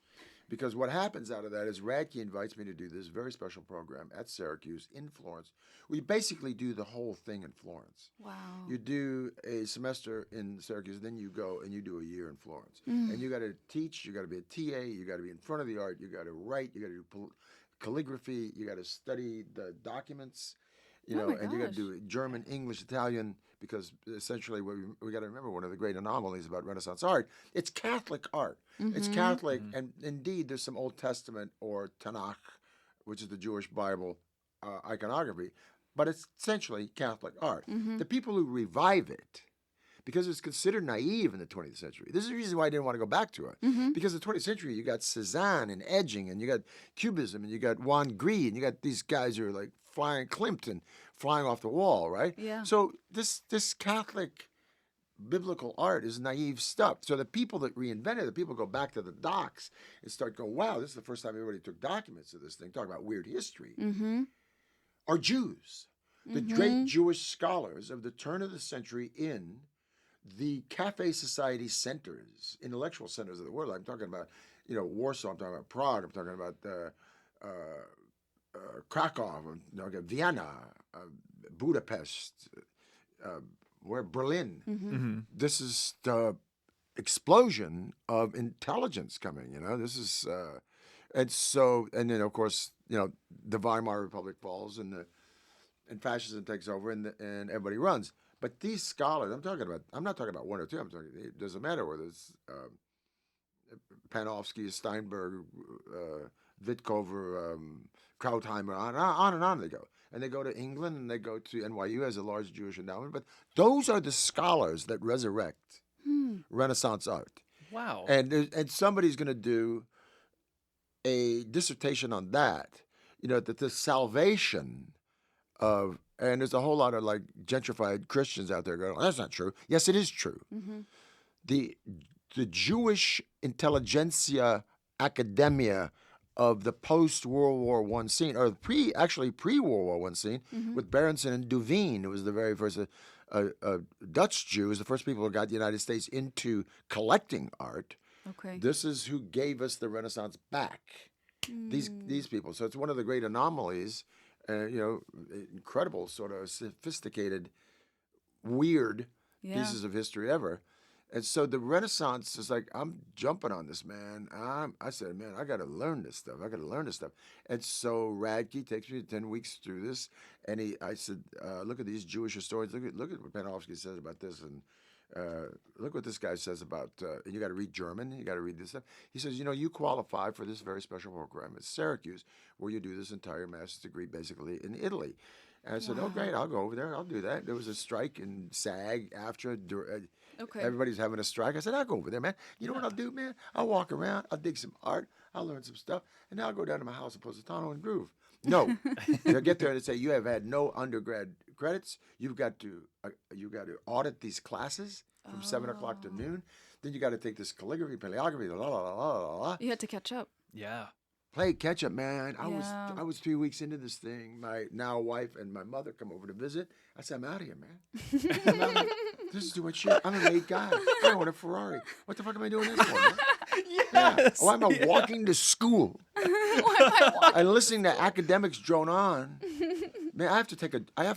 Because what happens out of that is Radke invites me to do this very special program at Syracuse in Florence. We basically do the whole thing in Florence. Wow. You do a semester in Syracuse, then you go and you do a year in Florence. And you got to teach, you got to be a TA, you got to be in front of the art, you got to write, you got to do calligraphy, you got to study the documents, you know, my and you got to gosh. do German, English, Italian, because essentially what we got to remember, one of the great anomalies about Renaissance art, it's Catholic art. It's Catholic, and indeed there's some Old Testament or Tanakh, which is the Jewish Bible iconography, but it's essentially Catholic art. The people who revive it, because it's considered naive in the 20th century. This is the reason why I didn't want to go back to it. Because in the 20th century, you got Cezanne and edging, and you got Cubism, and you got Juan Gris, and you got these guys who are like flying Klimt and flying off the wall, right? Yeah. So this Catholic biblical art is naive stuff. So the people that reinvented it, the people go back to the docs and start going, wow, this is the first time everybody took documents of this thing, talking about weird history, are Jews. The great Jewish scholars of the turn of the century in the cafe society centers, intellectual centers of the world. I'm talking about, you know, Warsaw, I'm talking about Prague, I'm talking about Krakow, Vienna, Budapest, Berlin. This is the explosion of intelligence coming. You know, this is, and then of course, you know, the Weimar Republic falls and fascism takes over and everybody runs. But these scholars, I'm not talking about one or two. It doesn't matter whether it's Panofsky, Steinberg, Wittkover, Krautheimer, on and on they go. And they go to England and they go to NYU, has a large Jewish endowment. But those are the scholars that resurrect Renaissance art. Wow. And somebody's going to do a dissertation on that. You know, that the salvation of, and there's a whole lot of like gentrified Christians out there going, that's not true. Yes, it is true. The Jewish intelligentsia academia of the post-World War I scene, or pre-World War I scene, with Berenson and Duveen, who was the very first Dutch Jew, was the first people who got the United States into collecting art. Okay. This is who gave us the Renaissance back. These people. So it's one of the great anomalies, you know, incredible sort of sophisticated, weird pieces of history ever. And so the Renaissance is like, I'm jumping on this, man. I said, man, I got to learn this stuff. And so Radke takes me 10 weeks through this. And I said, look at these Jewish historians. Look at what Panofsky says about this. And look what this guy says about, and you got to read German. You got to read this stuff. He says, you know, you qualify for this very special program at Syracuse, where you do this entire master's degree basically in Italy. And I said, oh, great, I'll go over there. I'll do that. There was a strike in SAG after. Okay. Everybody's having a strike. I said, I'll go over there, man. You know what I'll do, man? I'll walk around. I'll dig some art. I'll learn some stuff. And then I'll go down to my house in Positano and groove. No. They'll get there and say, you have had no undergrad credits. You've got to audit these classes from 7 o'clock to noon. Then you got to take this calligraphy, paleography, la, la, la, la, la, la. You had to catch up. Yeah. Play catch up, man. Yeah. I was 3 weeks into this thing. My now wife and my mother come over to visit. I said, I'm out of here, man. I'm out of here. This is too much shit. I'm a late guy. I want a Ferrari. What the fuck am I doing this for, man? Yes. Yeah. Why am I walking to school Why am I walking? and listening to academics drone on? Man, I have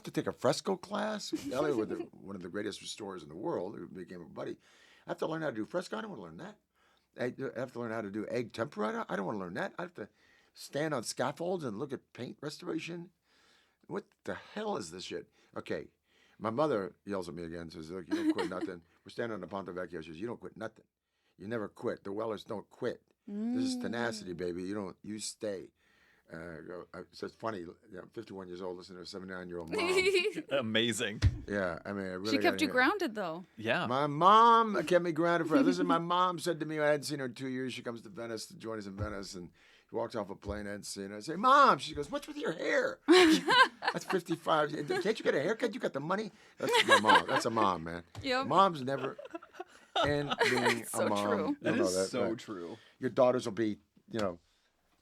to take a fresco class. Elliot was one of the greatest restorers in the world, who became a buddy. I have to learn how to do fresco. I don't want to learn that. I have to learn how to do egg tempera. I don't want to learn that. I have to stand on scaffolds and look at paint restoration. What the hell is this shit? Okay, my mother yells at me again, says, look, you don't quit nothing. We're standing on the Ponte Vecchio. She says, you don't quit nothing. You never quit. The Wellers don't quit. This is tenacity, baby. You stay. So it's funny, you know, I'm 51 years old, listening to a 79-year-old mom. Amazing. Yeah, I mean, I really She kept you gotta- grounded, though. Yeah. My mom kept me grounded for. Listen, my mom said to me, I hadn't seen her in 2 years. She comes to Venice to join us in Venice, and He walks off a plane and I say, Mom. She goes, what's with your hair? That's 55. Can't you get a haircut? You got the money? That's my mom. That's a mom, man. Yep. Moms never end being a So mom. true. That You know is so right? true. Your daughters will be,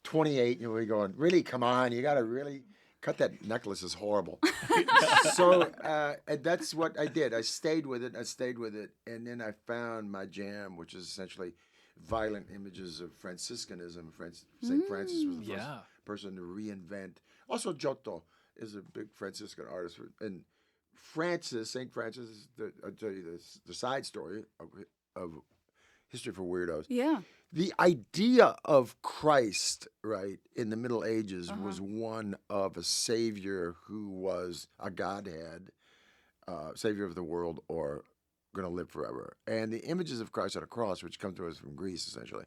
28. You'll be going, really? Come on. You got to really cut that necklace is horrible. So and that's what I did. I stayed with it. And then I found my jam, which is essentially violent images of Franciscanism. St. Francis was the first person to reinvent. Also, Giotto is a big Franciscan artist. And St. Francis, I'll tell you the side story of History for Weirdos. Yeah. The idea of Christ, right, in the Middle Ages was one of a savior who was a godhead, savior of the world, or going to live forever. And the images of Christ on a cross, which come to us from Greece, essentially,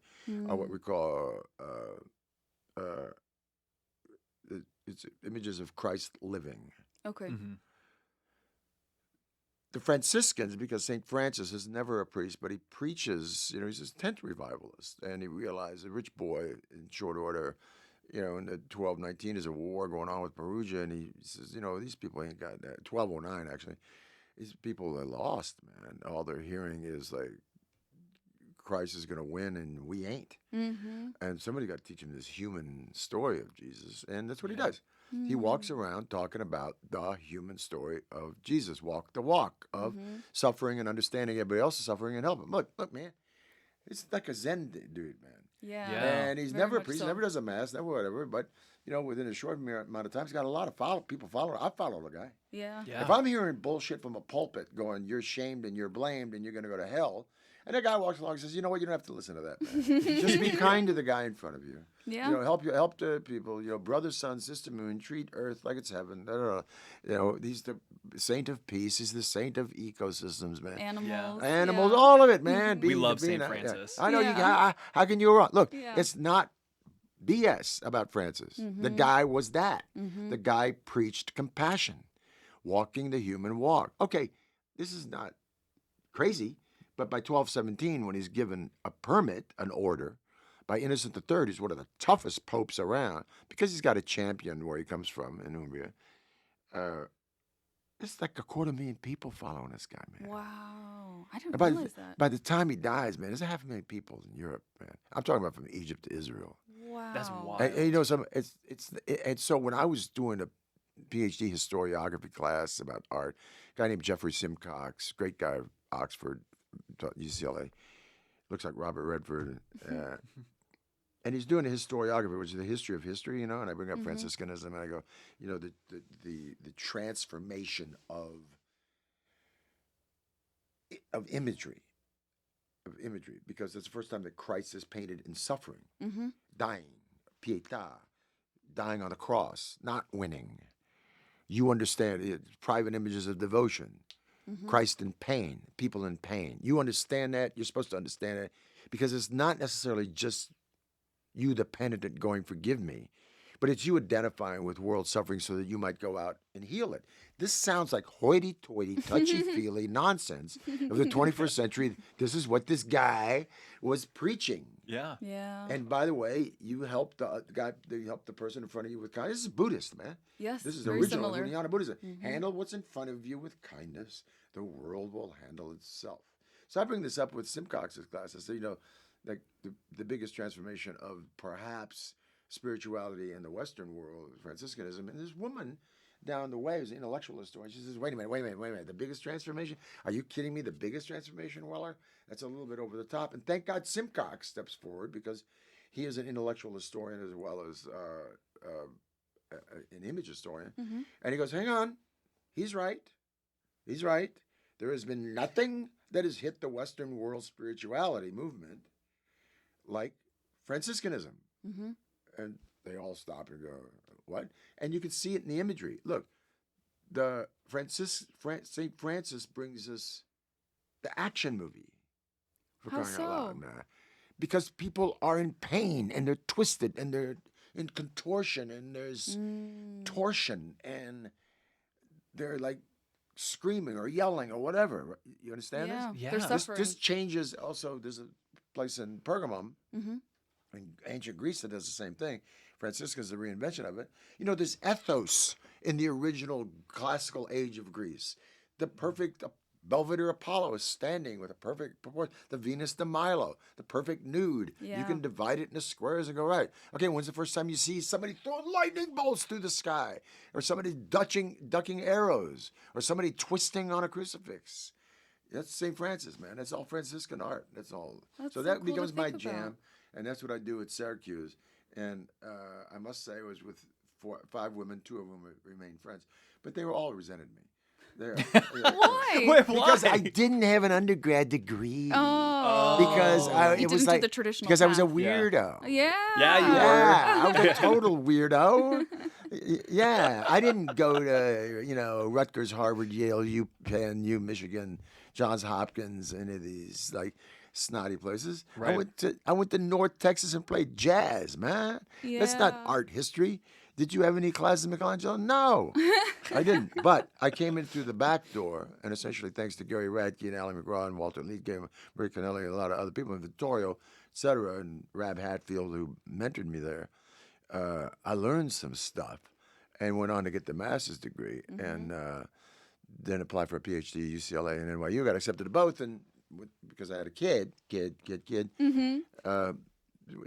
are what we call it's images of Christ living. Okay. Mm-hmm. The Franciscans, because St. Francis is never a priest, but he preaches, he's a tent revivalist. And he realized a rich boy in short order, in the 1219, there's a war going on with Perugia. And he says, these people ain't got that. 1209, actually. These people are lost, man. All they're hearing is like, Christ is going to win and we ain't. Mm-hmm. And somebody got to teach him this human story of Jesus. And that's what he does. He walks around talking about the human story of Jesus. Walk the walk of suffering and understanding everybody else's suffering and helping. Look, man. It's like a Zen dude, man. Yeah. And he's Very never a much priest, so. never does a mass, never whatever. But, within a short amount of time, he's got a lot of people following. I follow the guy. Yeah. If I'm hearing bullshit from a pulpit going, you're shamed and you're blamed and you're going to go to hell, and that guy walks along and says, you know what, you don't have to listen to that, man. Just be kind to the guy in front of you. Yeah. Help the people, brother, sun, sister, moon, treat earth like it's heaven. He's the saint of peace. He's the saint of ecosystems, man. Animals. Animals, yeah. all of it, man. We love St. Francis. I know you. Yeah. How can you go wrong? Look, Yeah. it's not BS about Francis. The guy was that. The guy preached compassion, walking the human walk. Okay, this is not crazy, but by 1217, when he's given a permit, an order, by Innocent III, who's one of the toughest popes around, because he's got a champion where he comes from in Umbria. It's like 250,000 people following this guy, man. Wow. I didn't And realize that. by the time he dies, man, there's 500,000 people in Europe, man. I'm talking about from Egypt to Israel. Wow. That's wild. And so when I was doing a PhD historiography class about art, a guy named Jeffrey Simcox, great guy, Oxford, taught UCLA, looks like Robert Redford, and he's doing a historiography, which is the history of history, and I bring up Franciscanism, and I go, the transformation of imagery, because it's the first time that Christ is painted in suffering, dying, pietà, dying on the cross, not winning. You understand private images of devotion. Christ in pain, people in pain. You understand that. You're supposed to understand it because it's not necessarily just you, the penitent, going, forgive me, but it's you identifying with world suffering so that you might go out and heal it. This sounds like hoity-toity, touchy-feely nonsense of the 21st century. This is what this guy was preaching. Yeah. Yeah. And by the way, you helped the guy, you helped the person in front of you with kindness. This is Buddhist, man. Yes. This is very original similar. Vajrayana Buddhism. Handle what's in front of you with kindness. The world will handle itself. So I bring this up with Simcox's class. I say, like the biggest transformation of perhaps spirituality in the Western world, Franciscanism, and this woman down the way who's an intellectual historian, she says, wait a minute. The biggest transformation? Are you kidding me? The biggest transformation, Weller? That's a little bit over the top. And thank God Simcox steps forward because he is an intellectual historian as well as an image historian. And he goes, hang on. He's right. There has been nothing that has hit the Western world spirituality movement like Franciscanism. And they all stop and go, what? And you can see it in the imagery. Look, St. Francis brings us the action movie. For How crying out so? loud, man. Because people are in pain and they're twisted and they're in contortion and there's torsion and they're like screaming or yelling or whatever. You understand Yeah. this? Yeah. They're This- suffering. This changes also. There's a place in Pergamum In ancient Greece, it does the same thing. Franciscan's the reinvention of it. There's ethos in the original classical age of Greece. The perfect Belvedere Apollo is standing with a perfect proportion. The Venus de Milo, the perfect nude. Yeah. You can divide it into squares and go, right. Okay, when's the first time you see somebody throwing lightning bolts through the sky? Or somebody ducking arrows? Or somebody twisting on a crucifix? That's St. Francis, man. That's all Franciscan art. That's all. That's so so that cool to becomes my think jam. about. And that's what I do at Syracuse. And I must say, I was with 5 women, 2 of them remained friends. But they all resented me. Why? Wait, Because why? I didn't have an undergrad degree. Oh. Because You it was didn't do like the traditional because I was a path. weirdo. Yeah. Yeah, you were. Yeah, I was a total weirdo. Yeah, I didn't go to Rutgers, Harvard, Yale, UPenn, Michigan, Johns Hopkins, any of these like snotty places. Right. I went to North Texas and played jazz, man. That's not Yeah. art history. Did you have any classes in Michelangelo? No, I didn't. But I came in through the back door, and essentially thanks to Gary Radke and Ally McGraw and Walter Leadgame, Rick Cannelli, and a lot of other people in Vittorio, et cetera, and Rab Hatfield, who mentored me there, I learned some stuff and went on to get the master's degree and then applied for a PhD at UCLA and NYU. Got accepted to both, and because I had a kid, Mm-hmm.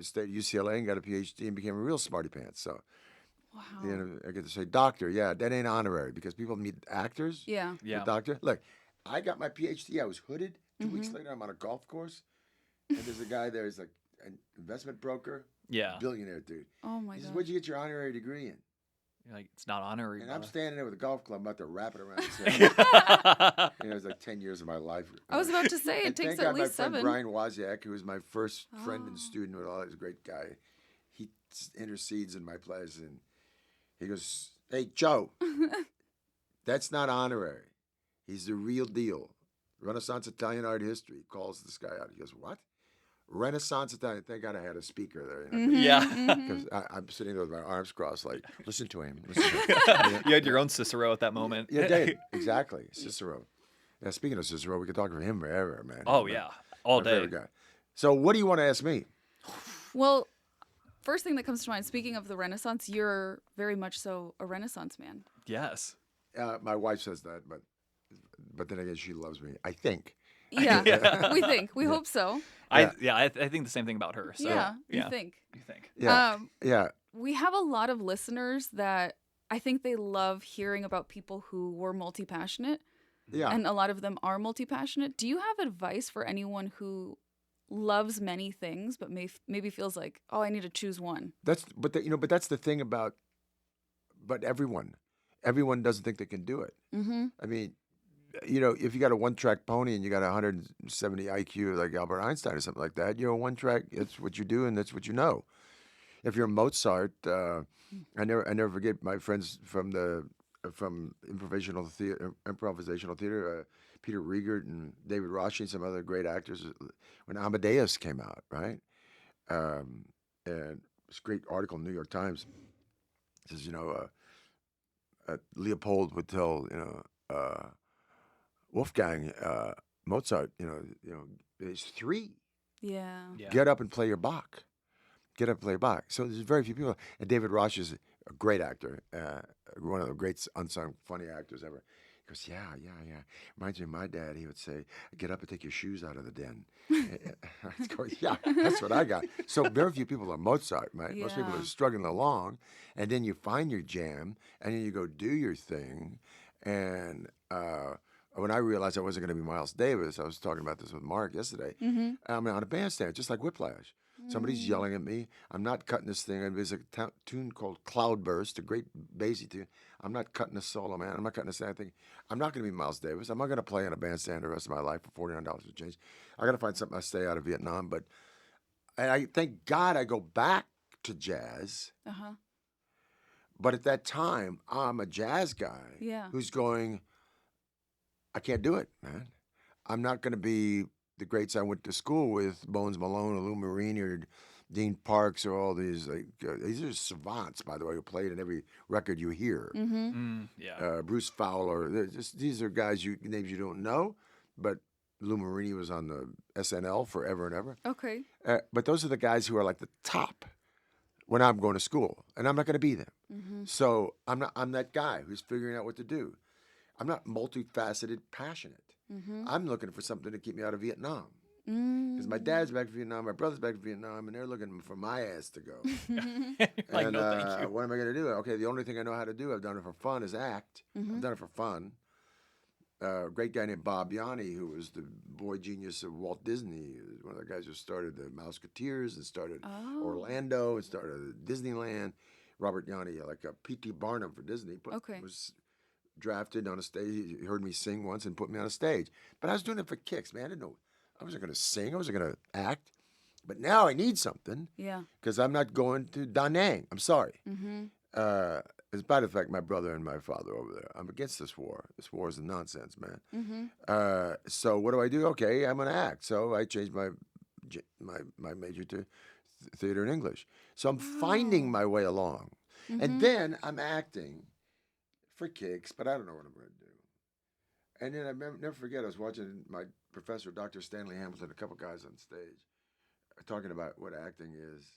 stayed at UCLA and got a PhD and became a real smarty pants. So Wow. I get to say doctor. Yeah, that ain't honorary because people meet actors. Yeah. Yeah. The doctor. Look, I got my PhD. I was hooded. 2 weeks later, I'm on a golf course, and there's a guy there. He's like an investment broker, Yeah. billionaire dude. Oh my He says, god. "What'd you get your honorary degree in?" You're like, it's not honorary. And I'm brother. standing there with a golf club, about to wrap it around his head. It was like 10 years of my life. I was about to say it And takes thank at God least my friend 7. Brian Wozniak, who was my first friend Oh. and student, with all, he's a great guy. He intercedes in my place, and he goes, "Hey, Joe, that's not honorary. He's the real deal. Renaissance Italian art history." He calls this guy out. He goes, "What? Renaissance Italian?" Thank God I had a speaker there. Yeah. Because I'm sitting there with my arms crossed, like, listen to him. Listen to him. You had your own Cicero at that moment. Yeah, Dave, exactly. Cicero. Yeah, speaking of Cicero, we could talk for him forever, man. Oh, My- yeah. All my day. favorite guy. So, what do you want to ask me? Well, first thing that comes to mind, speaking of the Renaissance, you're very much so a Renaissance man. Yes. My wife says that, but then again, she loves me. I think. Yeah. We think. We hope so. I think the same thing about her. So, yeah. You think. You think. Yeah, yeah. We have a lot of listeners that I think they love hearing about people who were multi-passionate, Yeah. and a lot of them are multi-passionate. Do you have advice for anyone who loves many things but maybe feels like, oh, I need to choose one? But that's the thing about. But everyone doesn't think they can do it. Mm-hmm. I mean, if you got a one-track pony and you got 170 IQ like Albert Einstein or something like that, you're a one-track. It's what you do and that's what you know. If you're Mozart, I never forget my friends from improvisational theater, Peter Riegert and David Rossi and some other great actors. When Amadeus came out, right? And this great article in the New York Times says, Leopold would tell Wolfgang Mozart, there's 3. Yeah. Get up and play your Bach. Get up and play Bach. So there's very few people. And David Rosh is a great actor, one of the great unsung funny actors ever. He goes, yeah. Reminds me of my dad. He would say, get up and take your shoes out of the den. I go, yeah, that's what I got. So very few people are Mozart, right? Most people Yeah. are struggling along. And then you find your jam, and then you go do your thing. And when I realized I wasn't going to be Miles Davis, I was talking about this with Mark yesterday. Mm-hmm. I'm on a bandstand, just like Whiplash. Somebody's yelling at me. I'm not cutting this thing. There's a tune called Cloudburst, a great bassy tune. I'm not cutting a solo, man. I'm not cutting a thing. I'm not going to be Miles Davis. I'm not going to play on a bandstand the rest of my life for $49 a change. I got to find something. I stay out of Vietnam, but I thank God I go back to jazz. Uh-huh. But at that time, I'm a jazz guy Yeah. who's going, I can't do it, man. I'm not going to be the greats I went to school with, Bones Malone or Lou Marini or Dean Parks or all these. These are savants, by the way, who played in every record you hear. Mm-hmm. Yeah. Bruce Fowler. These are guys names you don't know, but Lou Marini was on the SNL forever and ever. Okay. But those are the guys who are like the top when I'm going to school, and I'm not going to be them. Mm-hmm. So I'm that guy who's figuring out what to do. I'm not multifaceted, passionate. Mm-hmm. I'm looking for something to keep me out of Vietnam. Because my dad's back in Vietnam, my brother's back in Vietnam, and they're looking for my ass to go. Like, and no, thank you. what am I going to do? Okay, the only thing I know how to do, I've done it for fun, is act. I've done it for fun. A great guy named Bob Yanni, who was the boy genius of Walt Disney, one of the guys who started the Mouseketeers and started Orlando and started Disneyland. Robert Yanni, like a P.T. Barnum for Disney, was drafted on a stage. He heard me sing once and put me on a stage. But I was doing it for kicks, man. I didn't know. I wasn't going to sing. I wasn't going to act. But now I need something. Yeah. Because I'm not going to Da Nang. I'm sorry. Mm-hmm. Despite the fact my brother and my father over there, I'm against this war. This war is nonsense, man. Mm-hmm. So what do? Okay, I'm going to act. So I changed my major to theater and English. So I'm finding my way along. Mm-hmm. And then I'm acting for kicks, but I don't know what I'm going to do. And then I never forget, I was watching my professor, Dr. Stanley Hamilton, a couple guys on stage, talking about what acting is.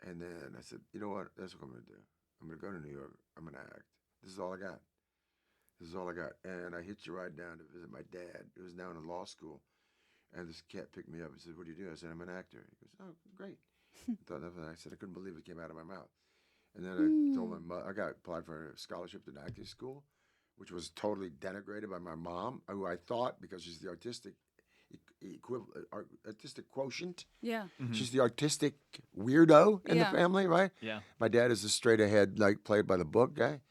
And then I said, you know what? That's what I'm going to do. I'm going to go to New York. I'm going to act. This is all I got. This is all I got. And I hitched a ride down to visit my dad, who was now in law school. And this cat picked me up and said, what do you do? I said, I'm an actor. He goes, oh, great. I said, I couldn't believe it came out of my mouth. And then I told my mother, I got applied for a scholarship to an acting school, which was totally denigrated by my mom, who I thought, because she's the artistic quotient. Yeah. Mm-hmm. She's the artistic weirdo in the Yeah. family, right? Yeah. My dad is a straight ahead, like played by the book guy.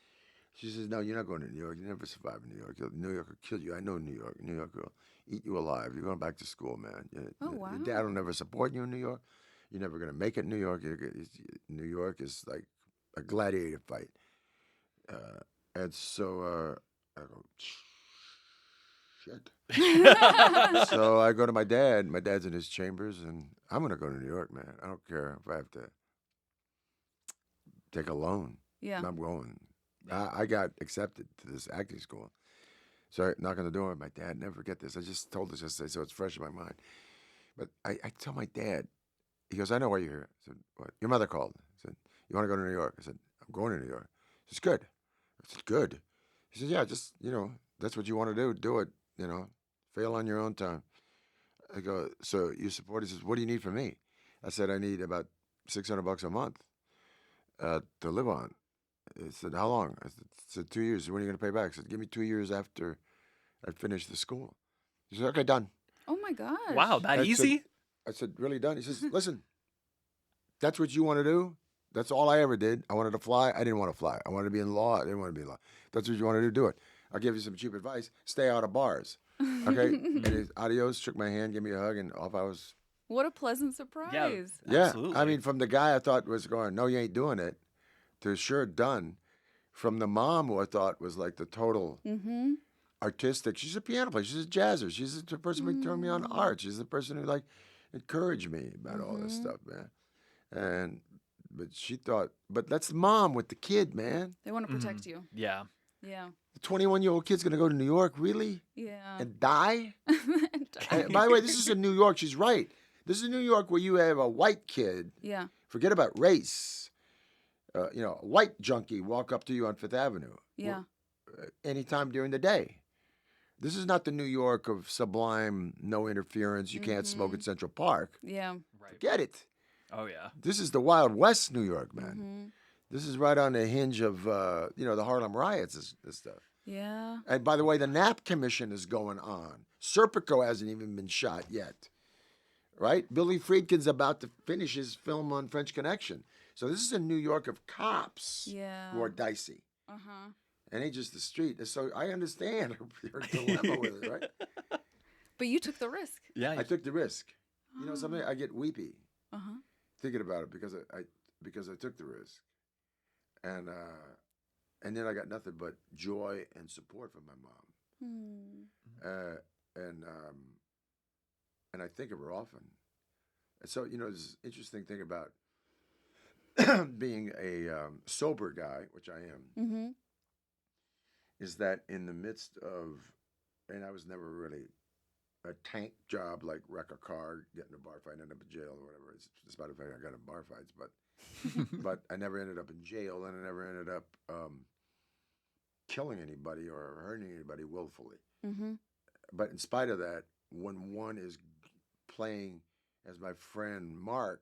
She says, no, you're not going to New York. You never survive in New York. New York will kill you. I know New York. New York will eat you alive. You're going back to school, man. Wow. Your dad will never support you in New York. You're never going to make it in New York. New York is like a gladiator fight. And so I go, shit. So I go to my dad. My dad's in his chambers, and I'm going to go to New York, man. I don't care if I have to take a loan. Yeah. I'm going. I got accepted to this acting school. So I knock on the door. My dad, never forget this. I just told this yesterday, so it's fresh in my mind. But I tell my dad, he goes, I know why you're here. I said, what? Your mother called. I said, you want to go to New York? I said, I'm going to New York. He says, good. I said, good. He says, yeah, just, that's what you want to do. Do it, fail on your own time. I go, so you support? He says, what do you need from me? I said, I need about $600 a month to live on. He said, how long? I said 2 years. When are you going to pay back? I said, give me 2 years after I finish the school. He said, okay, done. Oh my gosh. Wow, that easy? I said, really done? He says, listen, that's what you want to do? That's all I ever did. I wanted to fly. I didn't want to fly. I wanted to be in law. I didn't want to be in law. That's what you want to do it. I'll give you some cheap advice. Stay out of bars. Okay? And he, adios, shook my hand, gave me a hug, and off I was. What a pleasant surprise. Yeah. Absolutely. I mean, from the guy I thought was going, no, you ain't doing it, to sure done. From the mom who I thought was like the total artistic. She's a piano player. She's a jazzer. She's the person who turned me on art. She's the person who like encouraged me about all this stuff, man. But she thought, but that's the mom with the kid, man. They want to protect you. Yeah. Yeah. The 21-year-old kid's gonna go to New York, really? Yeah. And die? And by the way, this is in New York. She's right. This is New York where you have a white kid. Yeah. Forget about race. A white junkie walk up to you on Fifth Avenue. Yeah. Anytime during the day. This is not the New York of sublime, no interference. You can't smoke at Central Park. Yeah. Right. Forget it. Oh, yeah. This is the Wild West, New York, man. This is right on the hinge of, the Harlem riots and stuff. Yeah. And by the way, the Knapp Commission is going on. Serpico hasn't even been shot yet, right? Billy Friedkin's about to finish his film on French Connection. So this is a New York of cops who are dicey. Uh-huh. And ain't just the street. So I understand her dilemma with it, right? But you took the risk. Yeah. I took the risk. You know something? I get weepy Uh-huh. thinking about it because I took the risk. And then I got nothing but joy and support from my mom. And I think of her often. And so, there's this interesting thing about being a sober guy, which I am, is that in the midst of, and I was never really a tank job, like wreck a car, get in a bar fight, end up in jail or whatever. It's about the fact I got in bar fights, but I never ended up in jail, and I never ended up killing anybody or hurting anybody willfully. Mm-hmm. But in spite of that, when one is playing, as my friend Mark,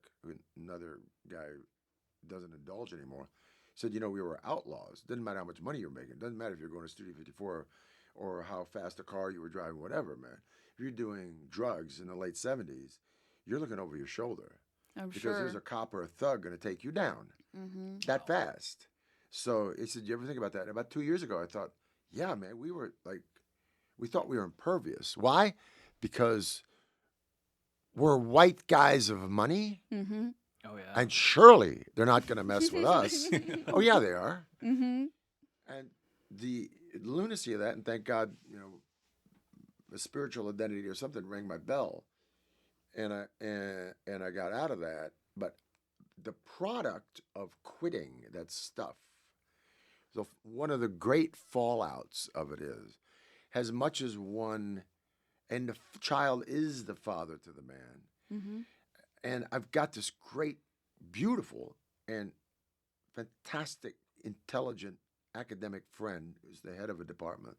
another guy who doesn't indulge anymore, said, we were outlaws. Doesn't matter how much money you're making. Doesn't matter if you're going to Studio 54 or how fast a car you were driving, whatever, man. If you're doing drugs in the late 70s, you're looking over your shoulder. I'm because sure. there's a cop or a thug going to take you down that fast. So he said, you ever think about that? And about 2 years ago, I thought, yeah, man, we thought we were impervious. Why? Because we're white guys of money. Mm-hmm. Oh, yeah. And surely they're not going to mess with us. Oh, yeah, they are. Mm-hmm. And the lunacy of that, and thank God, a spiritual identity or something rang my bell. And I got out of that. But the product of quitting that stuff, so one of the great fallouts of it is, as much as one, and the child is the father to the man, Mm-hmm. and I've got this great, beautiful, and fantastic, intelligent academic friend who's the head of a department,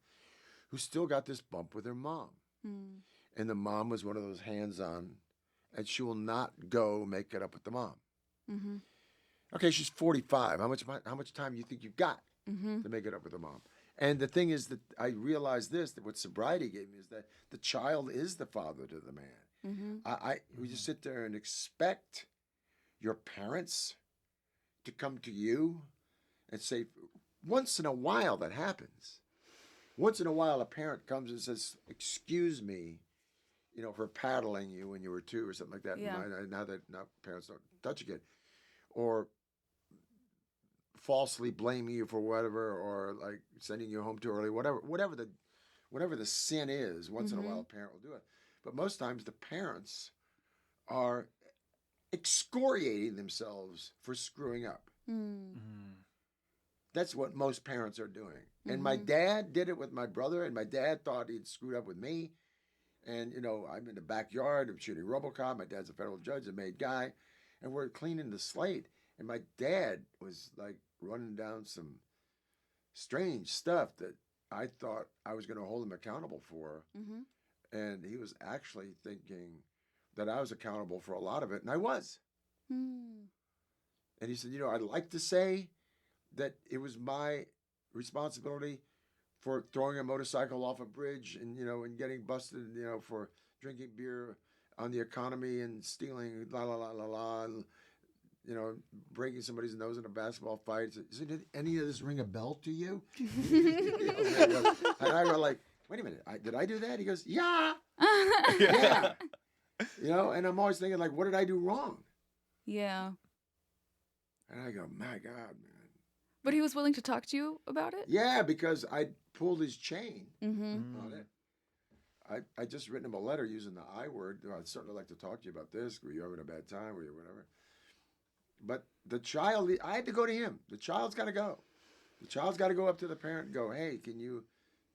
who still got this bump with her mom. Mm. And the mom was one of those hands-on, and she will not go make it up with the mom. Mm-hmm. Okay, she's 45. How much time do you think you've got Mm-hmm. to make it up with the mom? And the thing is that I realized that what sobriety gave me is that the child is the father to the man. Mm-hmm. We just sit there and expect your parents to come to you and say, once in a while that happens. Once in a while a parent comes and says, excuse me, for paddling you when you were 2 or something like that. Yeah. Now parents don't touch a kid. Or falsely blaming you for whatever, or like sending you home too early, whatever the sin is, once in a while a parent will do it. But most times the parents are excoriating themselves for screwing up. Mm. That's what most parents are doing. And my dad did it with my brother, and my dad thought he'd screwed up with me. And, I'm in the backyard, I'm shooting RoboCop. My dad's a federal judge, a made guy, and we're cleaning the slate. And my dad was like running down some strange stuff that I thought I was going to hold him accountable for. Mm-hmm. And he was actually thinking that I was accountable for a lot of it, and I was. Mm. And he said, I'd like to say that it was my responsibility for throwing a motorcycle off a bridge and, and getting busted, for drinking beer on the economy and stealing, la, la, la, la, la, and, breaking somebody's nose in a basketball fight. So, did any of this ring a bell to you? And I go like, wait a minute, did I do that? He goes, yeah. Yeah. And I'm always thinking, like, what did I do wrong? Yeah. And I go, my God, man. But he was willing to talk to you about it? Yeah, because I pulled his chain Mm-hmm. on it. I just written him a letter using the I word. I'd certainly like to talk to you about this. Were you having a bad time? Were you whatever? But the child, I had to go to him. The child's got to go. The child's got to go up to the parent and go, hey, can you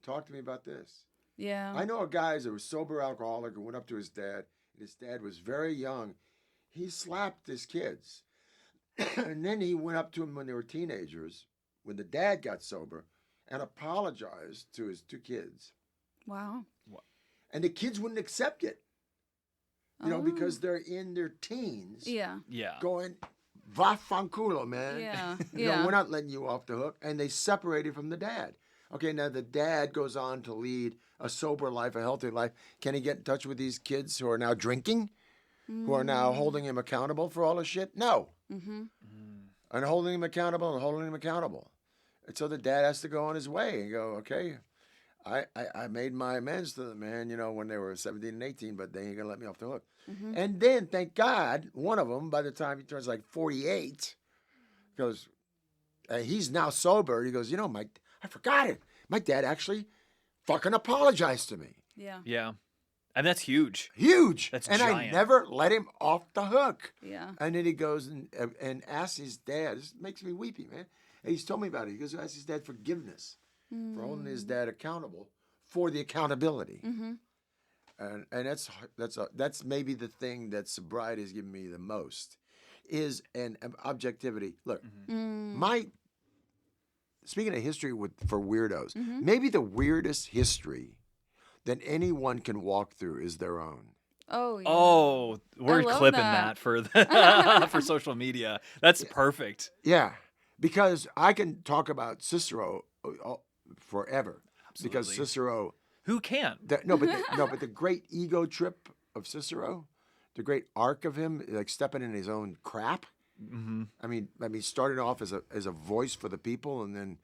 talk to me about this? Yeah. I know a guy who was sober alcoholic who went up to his dad, and his dad was very young. He slapped his kids. And then he went up to him when they were teenagers, when the dad got sober, and apologized to his 2 kids. Wow. And the kids wouldn't accept it, because they're in their teens. Yeah. Yeah. Going, vaffanculo, man. Yeah. We're not letting you off the hook. And they separated from the dad. Okay, now the dad goes on to lead a sober life, a healthy life. Can he get in touch with these kids who are now drinking, who are now holding him accountable for all this shit? No. Mm-hmm. And holding him accountable and holding him accountable. And so the dad has to go on his way and go, okay, I made my amends to the man, when they were 17 and 18, but they ain't going to let me off the hook. Mm-hmm. And then, thank God, one of them, by the time he turns like 48, goes, he's now sober. He goes, I forgot it. My dad actually fucking apologized to me. Yeah. Yeah. And that's huge. Huge. That's and giant. I never let him off the hook. Yeah. And then he goes and asks his dad. This makes me weepy, man. And he's told me about it. He goes, asks his dad forgiveness for holding his dad accountable for the accountability. Mm-hmm. and that's maybe the thing that sobriety has given me the most, is an objectivity. Look, my speaking of history for weirdos, maybe the weirdest history that anyone can walk through is their own. Oh, yeah. Oh, we're love clipping that. that for for social media. That's perfect. Yeah, because I can talk about Cicero forever. Because Absolutely. Cicero, Who can? but the great ego trip of Cicero, the great arc of him, like stepping in his own crap. Mm-hmm. I mean, starting off as a voice for the people, and then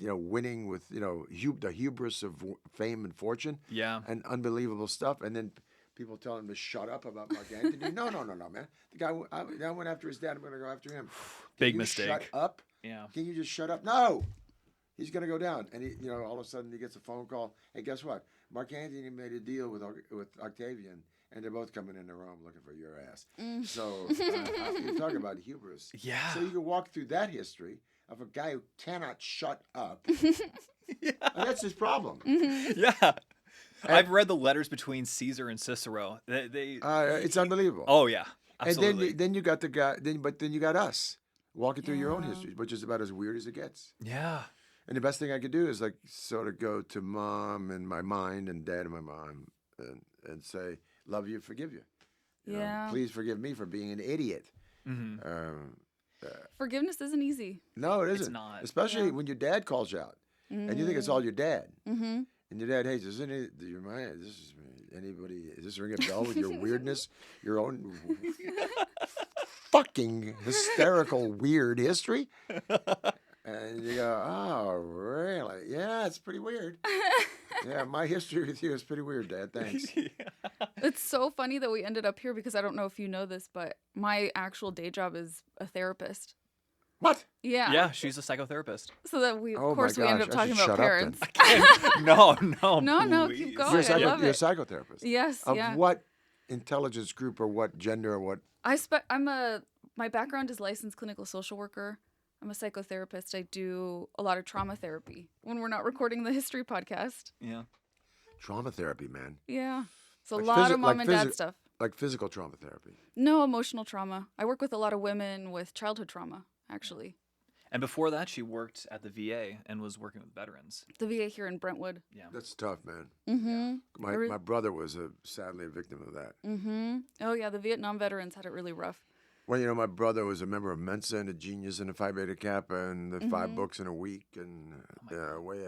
winning with the hubris of fame and fortune, Yeah. and unbelievable stuff, and then people telling him to shut up about Mark Antony. No, man. The guy I went after his dad. I'm going to go after him. Big Can you mistake. Shut up. Yeah. Can you just shut up? No. He's going to go down, and he, all of a sudden he gets a phone call. Hey, guess what? Mark Antony made a deal with Octavian, and they're both coming into Rome looking for your ass. So you're talking about hubris. Yeah. So you can walk through that history of a guy who cannot shut up. Yeah. And that's his problem. Yeah. I've read the letters between Caesar and Cicero. They It's unbelievable. Oh yeah. Absolutely. And then you got the guy. Then you got us walking through your own history, which is about as weird as it gets. Yeah. And the best thing I could do is like sort of go to mom in my mind and dad in my mind and say, love you, forgive you. Yeah. Please forgive me for being an idiot. Mm-hmm. Forgiveness isn't easy. No, it isn't. It's not. Especially when your dad calls you out and you think it's all your dad. Mm-hmm. And your dad, hey, does this ring a bell with your weirdness, your own fucking hysterical weird history? And you go, oh, really? Yeah, it's pretty weird. Yeah, my history with you is pretty weird, Dad. Thanks. It's so funny that we ended up here because I don't know if you know this, but my actual day job is a therapist. What? Yeah. Yeah, she's a psychotherapist. So that we, Oh of my course, we ended gosh, up I talking should about shut up then. parents. No, keep please. going. I love You're a it. psychotherapist. Yes. Of yeah. what intelligence group or what gender or what? My background is licensed clinical social worker. I'm a psychotherapist. I do a lot of trauma therapy when we're not recording the history podcast. Yeah. Trauma therapy, man. Yeah. So a Like lot physi- of mom like and dad physi- stuff. Like physical trauma therapy. No emotional trauma. I work with a lot of women with childhood trauma, actually. And before that, she worked at the VA and was working with veterans. The VA here in Brentwood. Yeah. That's tough, man. Mm-hmm. My brother was sadly a victim of that. Mm-hmm. Oh, yeah. The Vietnam veterans had it really rough. Well, my brother was a member of Mensa and a genius and a Phi Beta Kappa and the 5 books in a week and way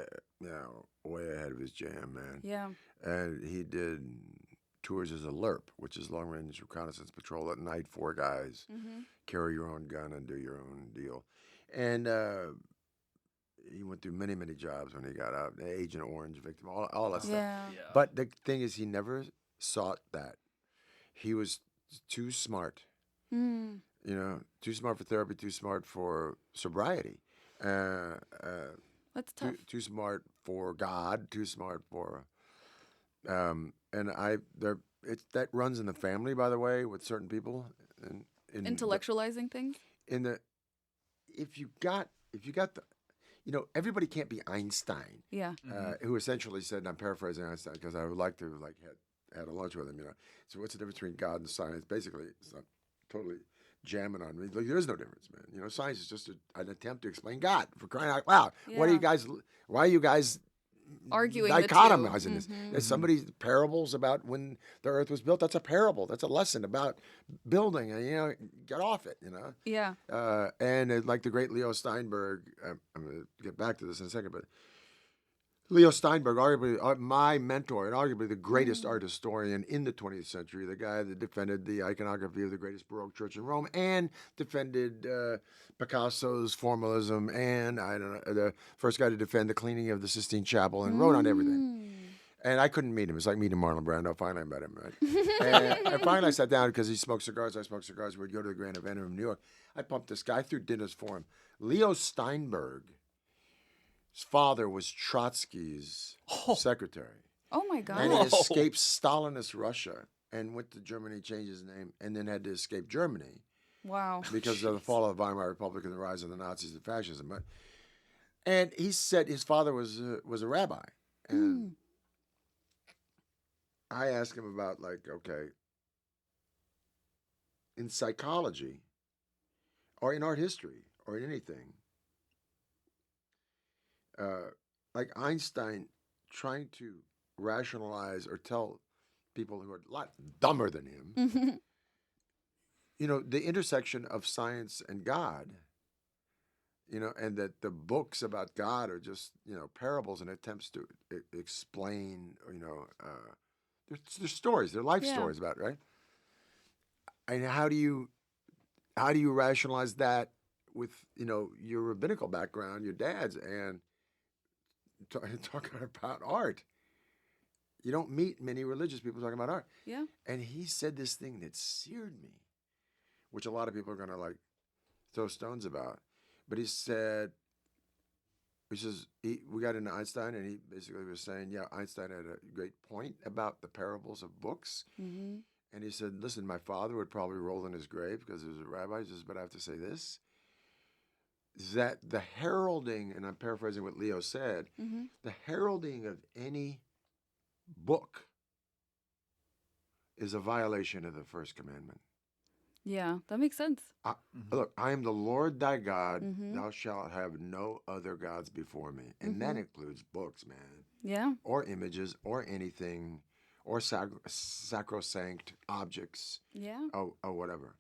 ahead of his jam, man. Yeah. And he did tours as a LRP, which is Long Range Reconnaissance Patrol at night, 4 guys, carry your own gun and do your own deal. And he went through many, many jobs when he got out. Agent Orange victim, all that stuff. Yeah. But the thing is, he never sought that. He was too smart. Mm. Too smart for therapy, too smart for sobriety. That's tough. Too smart for God, too smart for, and that runs in the family, by the way, with certain people. Intellectualizing things? If you got the, everybody can't be Einstein. Yeah. Who essentially said, and I'm paraphrasing Einstein because I would like to had a lunch with him. So what's the difference between God and science? Basically, it's not totally jamming on me. Like, there is no difference, man. Science is just an attempt to explain God, for crying out loud. Yeah. Why are you guys Arguing the two. dichotomizing this? There's somebody's parables about when the earth was built. That's a parable. That's a lesson about building. And, get off it, Yeah. And like the great Leo Steinberg, I'm going to get back to this in a second, but Leo Steinberg, arguably my mentor and arguably the greatest art historian in the 20th century, the guy that defended the iconography of the greatest Baroque church in Rome and defended Picasso's formalism and, the first guy to defend the cleaning of the Sistine Chapel and wrote on everything. And I couldn't meet him. It's like meeting Marlon Brando. Finally, I met him, right? and finally, I sat down because he smoked cigars. I smoked cigars. We'd go to the Grand Event in New York. I pumped this guy. I threw dinners for him. Leo Steinberg. His father was Trotsky's secretary. Oh, my God. And he escaped Stalinist Russia and went to Germany, changed his name, and then had to escape Germany Wow. because of the fall of the Weimar Republic and the rise of the Nazis and fascism. And he said his father was a rabbi. And I ask him about, like, okay, in psychology or in art history or in anything, uh, like Einstein trying to rationalize or tell people who are a lot dumber than him, Mhm. the intersection of science and God, and that the books about God are just, parables and attempts to explain, they're stories, they're life Yeah. stories about, right? And how do you rationalize that with, your rabbinical background, your dad's, and talking about art? You don't meet many religious people talking about art. Yeah. And he said this thing that seared me, which a lot of people are going to like throw stones about. But he says, we got into Einstein, and he basically was saying, yeah, Einstein had a great point about the parables of books. Mhm. And he said, listen, my father would probably roll in his grave because he was a rabbi. He says, but I have to say this, that the heralding, and I'm paraphrasing what Leo said, Mhm. the heralding of any book is a violation of the first commandment. Yeah, that makes sense. Look, I am the Lord thy God. Mhm. Thou shalt have no other gods before me. And that includes books, man, Yeah. or images, or anything, or sacrosanct objects, Yeah. or whatever.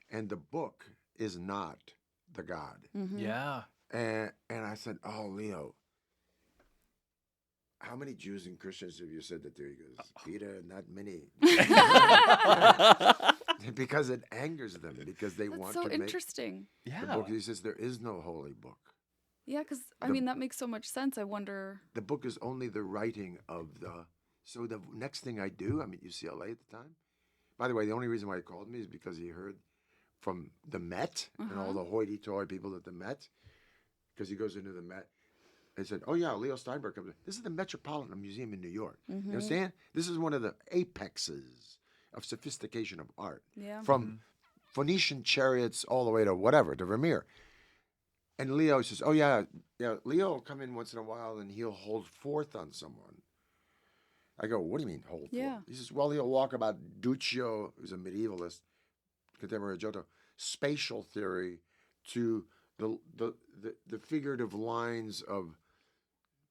And the book is not the God. Mhm. Yeah. And I said, oh, Leo, how many Jews and Christians have you said that there? He goes, Peter, not many. Because it angers them, because they That's want so to make interesting. Yeah. the book. He says there is no holy book. Yeah, because I The- mean that makes so much sense. I wonder. The book is only the writing of the. So the next thing I do, I'm at UCLA at the time. By the way, the only reason why he called me is because he heard from the Met and all the hoity-toity people at the Met, because he goes into the Met. And said, "Oh yeah, Leo Steinberg comes in. This is the Metropolitan Museum in New York. You understand? This is one of the apexes of sophistication of art, Yeah. from Phoenician chariots all the way to whatever, to Vermeer." And Leo says, "Oh yeah, yeah. Leo will come in once in a while and he'll hold forth on someone." I go, "What do you mean hold Yeah. forth?" He says, "Well, he'll walk about Duccio, who's a medievalist, contemporary of Giotto, spatial theory to the figurative lines of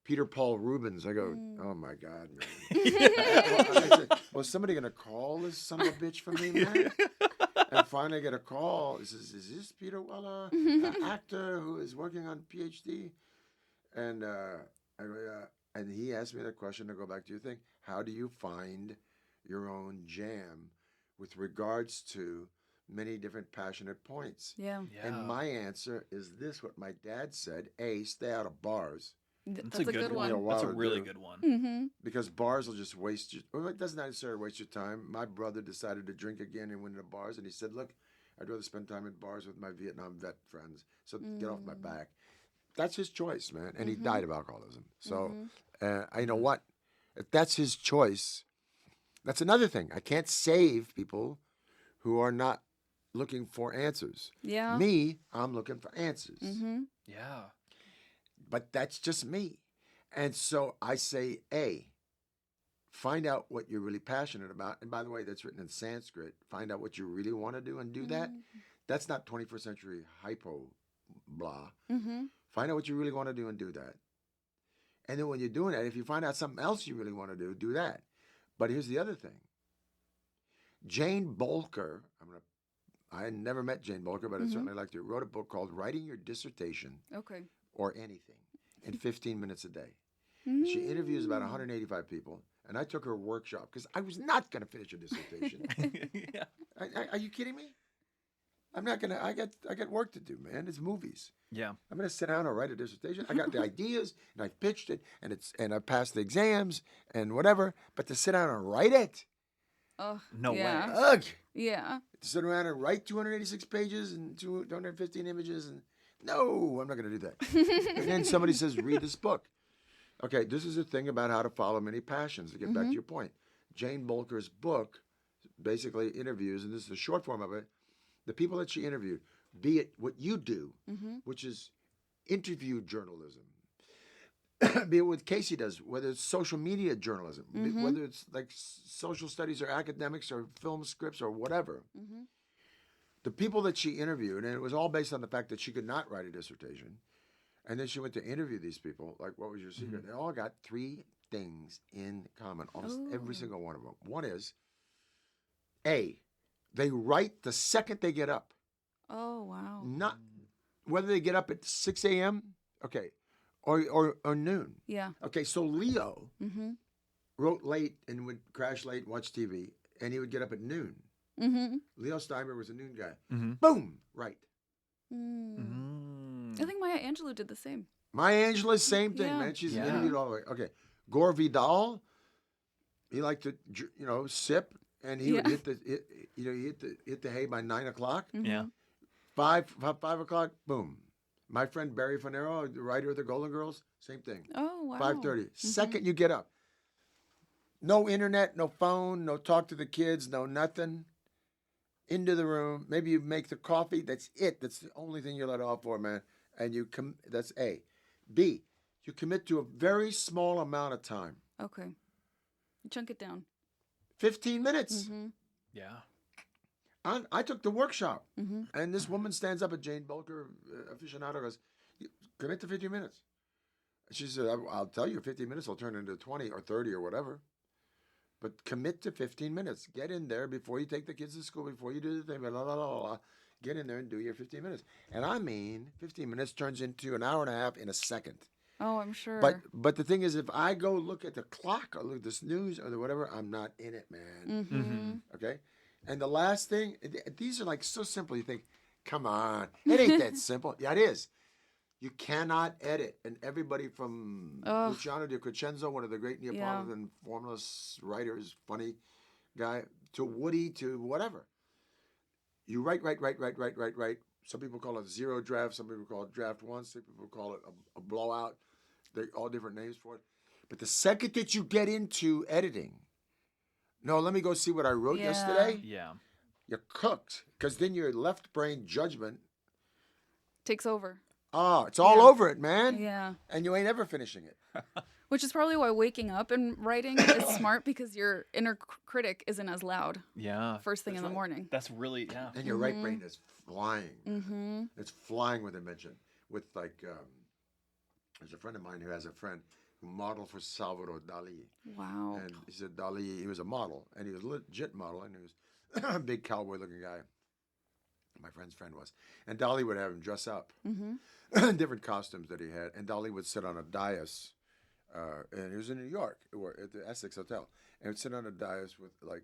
Peter Paul Rubens." I go, "Oh my God, man." I said, "Was somebody going to call this son of a bitch for me, man?" And finally I get a call. He says, "Is this Peter Weller, an actor who is working on PhD?" And I go, "Yeah." And he asked me the question, to go back to your thing, how do you find your own jam with regards to many different passionate points? Yeah. And my answer is this, what my dad said: A, stay out of bars. That's a good Took me one. a while That's a to really do, good one. Mm-hmm. because bars will just waste you. Well, it doesn't necessarily waste your time. My brother decided to drink again and went into bars, and he said, "Look, I'd rather spend time in bars with my Vietnam vet friends. So get off my back." That's his choice, man. And he died of alcoholism. So, you know what? If that's his choice, that's another thing. I can't save people who are not looking for answers. Yeah. Me, I'm looking for answers. Mm-hmm. Yeah. But that's just me. And so I say, A, find out what you're really passionate about. And by the way, that's written in Sanskrit. Find out what you really want to do and do that. That's not 21st century hypo blah. Mm-hmm. Find out what you really want to do and do that. And then when you're doing that, if you find out something else you really want to do that. But here's the other thing. Jane Bolker, I had never met Jane Bolker, but I certainly liked her, wrote a book called Writing Your Dissertation Okay. or Anything in 15 minutes a day. She interviews about 185 people, and I took her workshop because I was not going to finish a dissertation. Yeah. Are you kidding me? I'm not going to. I got work to do, man. It's movies. Yeah. I'm going to sit down and write a dissertation. I got the ideas, and I pitched it, and I passed the exams and whatever. But to sit down and write it, Oh. No yeah. way. ugh! Yeah. To sit around and write 286 pages and 215 images, and no, I'm not going to do that. And then somebody says, read this book. Okay, this is a thing about how to follow many passions. To get back to your point, Jane Bolker's book basically interviews, and this is the short form of it, the people that she interviewed, be it what you do, which is interview journalism, be it what Casey does, whether it's social media journalism, whether it's like social studies or academics or film scripts or whatever. The people that she interviewed, and it was all based on the fact that she could not write a dissertation, and then she went to interview these people, like, what was your secret? They all got 3 things in common, almost every single one of them. One is, A, they write the second they get up. Oh, wow. Not whether they get up at 6 a.m., okay, or noon. Yeah. Okay, so Leo wrote late and would crash late and watch TV, and he would get up at noon. Leo Steinberg was a noon guy. Boom, right. I think Maya Angelou did the same. Maya Angelou, same thing, Yeah. man. She's interviewed all the way. Okay, Gore Vidal, he liked to, sip, and he would hit the hay by 9 o'clock. Yeah. 5 o'clock, boom. My friend Barry Fanero, the writer of the Golden Girls, same thing. Oh, wow. 5:30. Second you get up. No internet, no phone, no talk to the kids, no nothing. Into the room. Maybe you make the coffee. That's it. That's the only thing you're let off for, man. And that's A. B, you commit to a very small amount of time. Okay. You chunk it down. 15 minutes. Yeah. I took the workshop, and this woman stands up at Jane Bolker, aficionado, goes, commit to 15 minutes. She said, I'll tell you, 15 minutes will turn into 20 or 30 or whatever. But commit to 15 minutes. Get in there before you take the kids to school, before you do the thing, blah, blah, blah, blah. Get in there and do your 15 minutes. And I mean, 15 minutes turns into an hour and a half in a second. Oh, I'm sure. But the thing is, if I go look at the clock or look at the snooze or the whatever, I'm not in it, man. Okay? And the last thing, these are like so simple. You think, come on, it ain't that simple. Yeah, it is. You cannot edit. And everybody from Luciano Di Crescenzo, one of the great Neapolitan formless writers, funny guy, to Woody, to whatever. You write. Some people call it zero draft. Some people call it draft one. Some people call it a blowout. They're all different names for it. But the second that you get into editing, no, let me go see what I wrote yesterday. Yeah. You're cooked. Because then your left brain judgment takes over. Oh, it's all over it, man. Yeah. And you ain't ever finishing it. Which is probably why waking up and writing is smart, because your inner critic isn't as loud Yeah. first thing in the morning. That's really, yeah. And your right brain is flying. It's flying with invention. With like, there's a friend of mine who has a friend who modeled for Salvador Dali. Wow. And he said Dali, he was a model, and he was a legit model, and he was a big cowboy-looking guy. My friend's friend was. And Dali would have him dress up. Different costumes that he had. And Dali would sit on a dais. And he was in New York, at the Essex Hotel. And would sit on a dais with like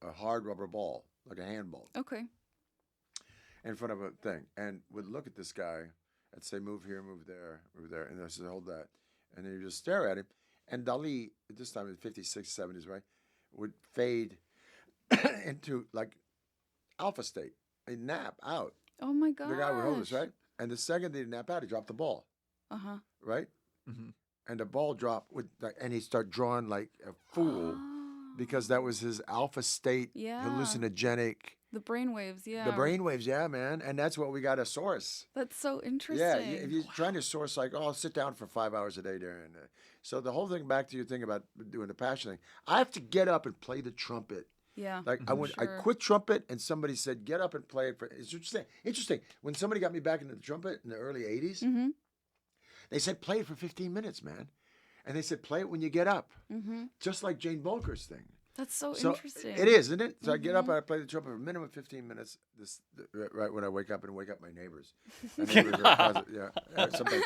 a hard rubber ball, like a handball, Okay. in front of a thing. And would look at this guy and say, move here, move there, move there. And I said, hold that. And then he'd just stare at him. And Dali, at this time in the 50s, 60s, 70s, right, would fade into like alpha state. He'd nap out. Oh my god. The guy would hold this, right? And the second he'd nap out, he dropped the ball, right? And the ball dropped, and he'd start drawing like a fool because that was his alpha state, hallucinogenic. The brainwaves, yeah. The brainwaves, yeah, man. And that's what we got to source. That's so interesting. Yeah, if you're trying to source, like, I'll sit down for 5 hours a day during so the whole thing, back to your thing about doing the passion thing, I have to get up and play the trumpet. Yeah. Like I quit trumpet, and somebody said, get up and play it. It's interesting. When somebody got me back into the trumpet in the early 80s, they said, play it for 15 minutes, man. And they said, play it when you get up. Just like Jane Bolker's thing. That's so interesting. It is, isn't it? So I get up and I play the trumpet for a minimum of 15 minutes. Right when I wake up and wake up my neighbors. My neighbors are positive, sometimes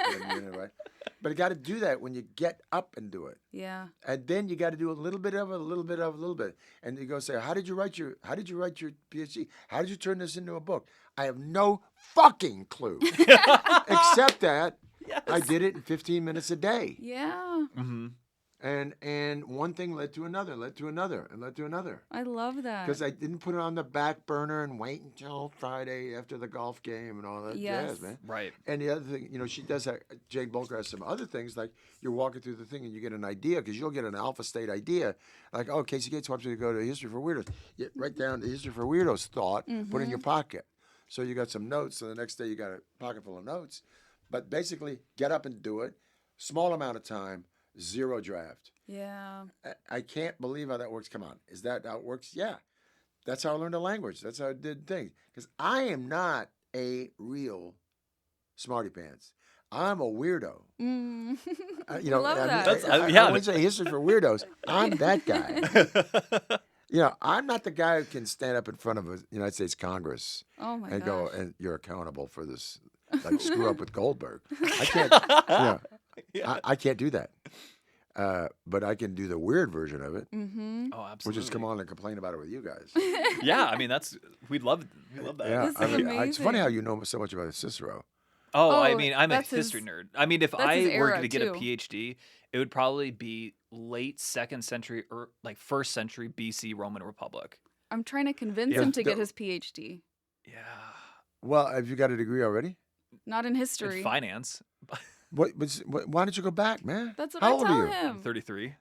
right? But you got to do that when you get up and do it. Yeah. And then you got to do a little bit of it, a little bit of it, a little bit. And you go say, how did you write your PhD? How did you turn this into a book? I have no fucking clue. Except that I did it in 15 minutes a day. Yeah. And one thing led to another, and led to another. I love that. Because I didn't put it on the back burner and wait until Friday after the golf game and all that jazz, man. Right. And the other thing, she does have, Jane Bolker has some other things, like you're walking through the thing and you get an idea, because you'll get an alpha state idea. Like, oh, Casey Gates wants me to go to History for Weirdos. You write down the History for Weirdos thought, put it in your pocket. So you got some notes, so the next day you got a pocket full of notes. But basically, get up and do it. small amount of time, zero draft. Yeah. I can't believe how that works. Come on. Is that how it works? Yeah. That's how I learned a language. That's how I did things. Because I am not a real smarty pants. I'm a weirdo. Mm. I Love mean, that. yeah. I would say history for weirdos. I'm that guy. I'm not the guy who can stand up in front of a United States Congress Oh my and gosh. go, and you're accountable for this, like screw up with Goldberg. I can't. I can't do that. But I can do the weird version of it, Mm-hmm. Oh, which absolutely. is come on and complain about it with you guys. Yeah, I mean we love that. Yeah, This I is mean, it's funny how amazing. you know so much about Cicero. Oh, I Oh, mean, I'm a that's history his- nerd. I mean, if that's his I were era, to get a too. PhD, it would probably be late 2nd century or like 1st century BC Roman Republic. I'm trying to convince Yeah. him to get The- his PhD. Yeah. Well, have you got a degree already? Not in In history. finance. Why don't you go back, man? That's what How I old tell are you? I'm him. 33.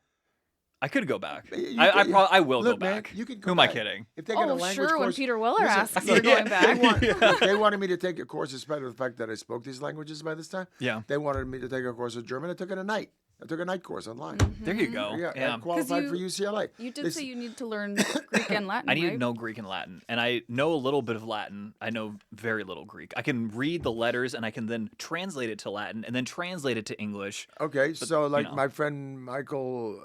I could go back. I I will Look, go man, back. you can go Who am I back. kidding? If they get a Oh, language sure. When course, Peter Weller listen, asks, yeah. you're going back. They wanted me to take a course, despite the fact that I spoke these languages by this time. Yeah. They wanted me to take a course of German. I took it a night. I took a night course online. There you go. Yeah, Yeah. I qualified you- for UCLA. You did They say s- you need to learn Greek and Latin, I need right? to know Greek and Latin, and I know a little bit of Latin. I know very little Greek. I can read the letters, and I can then translate it to Latin, and then translate it to English. Okay, so like know. my friend Michael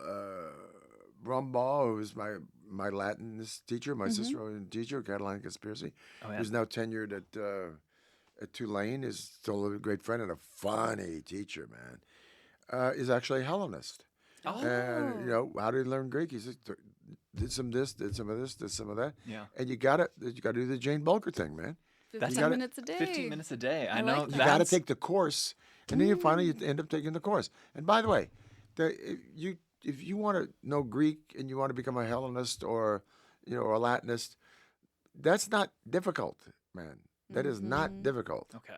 Brumbaugh, who was my Latin teacher, my Ciceronian teacher, Catalan Conspiracy, Oh, yeah. who's now tenured at Tulane, is still a great friend and a funny teacher, man. Is actually a Hellenist. Oh. And how did he learn Greek? He said, did some this, did some of this, did some of that. Yeah. And you gotta do the Jane Bulker thing, man. 15 gotta- minutes a day. 15 minutes a day. I I know. like You that. got to take the course, and then you finally end up taking the course. And by the way, if you want to know Greek and you want to become a Hellenist or a Latinist, that's not difficult, man. That is not difficult. Okay.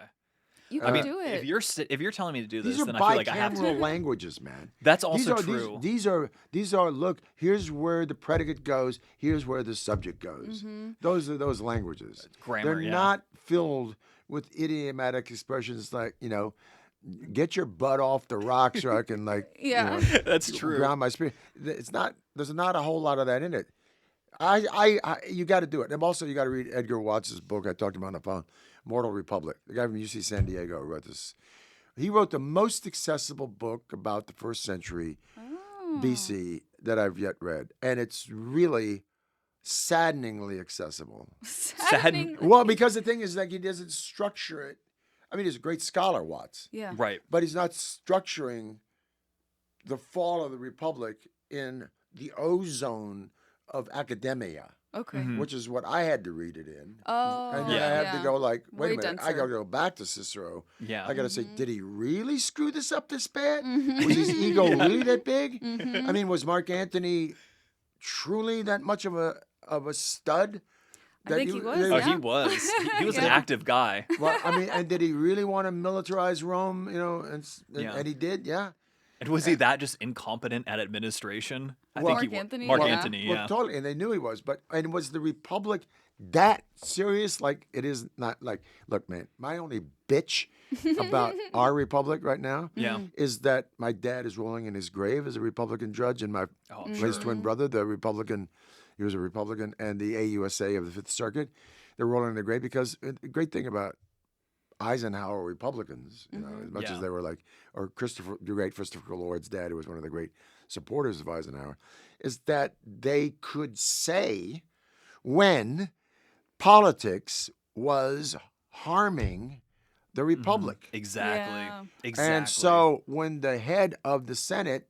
You I can mean, do it. If you're telling me to do this, These are then I feel like I have bicameral to. languages, man. That's also these true. These are. Look, here's where the predicate goes. Here's where the subject goes. Those are those languages. Grammar, They're yeah. not filled with idiomatic expressions like get your butt off the rock so I can Yeah. That's true. ground my spirit. It's not. There's not a whole lot of that in it. You got to do it. And also, you got to read Edgar Watts' book. I talked about on the phone, Mortal Republic. The guy from UC San Diego wrote this. He wrote the most accessible book about the first century BC that I've yet read, and it's really saddeningly accessible. Saddening. Well, because the thing is, he doesn't structure it. I mean, he's a great scholar, Watts, Yeah. Right. but he's not structuring the fall of the Republic in the ozone of academia, Okay. Mhm. which is what I had to read it in. Oh. And then I Yeah. have to go wait Way a minute, I denser. got to go back to Cicero. Yeah. I got to say, did he really screw this up this bad? Mhm. Was his ego really that big? Mhm. I mean, was Mark Antony truly that much of a stud? I think he was, Oh, yeah. he was. He was an Yeah. active guy. Well, I mean, and did he really want to militarize Rome? Yeah. And he did, yeah. And was he that just incompetent at administration? I Well- think he Mark Antony, Mark yeah. Antony, Well, yeah. totally, and they knew he was. And was the Republic that serious? Like, it is not like, look, man, my only bitch about our Republic right now Yeah. is that my dad is rolling in his grave as a Republican judge, and my Oh, his sure. twin brother, the Republican, he was a Republican, and the AUSA of the Fifth Circuit, they're rolling in their grave because the great thing about Eisenhower Republicans, as much Yeah. as they were or the great Christopher Lloyd's dad, who was one of the great supporters of Eisenhower, is that they could say when politics was harming the Republic. Exactly. Yeah. Exactly. And so when the head of the Senate,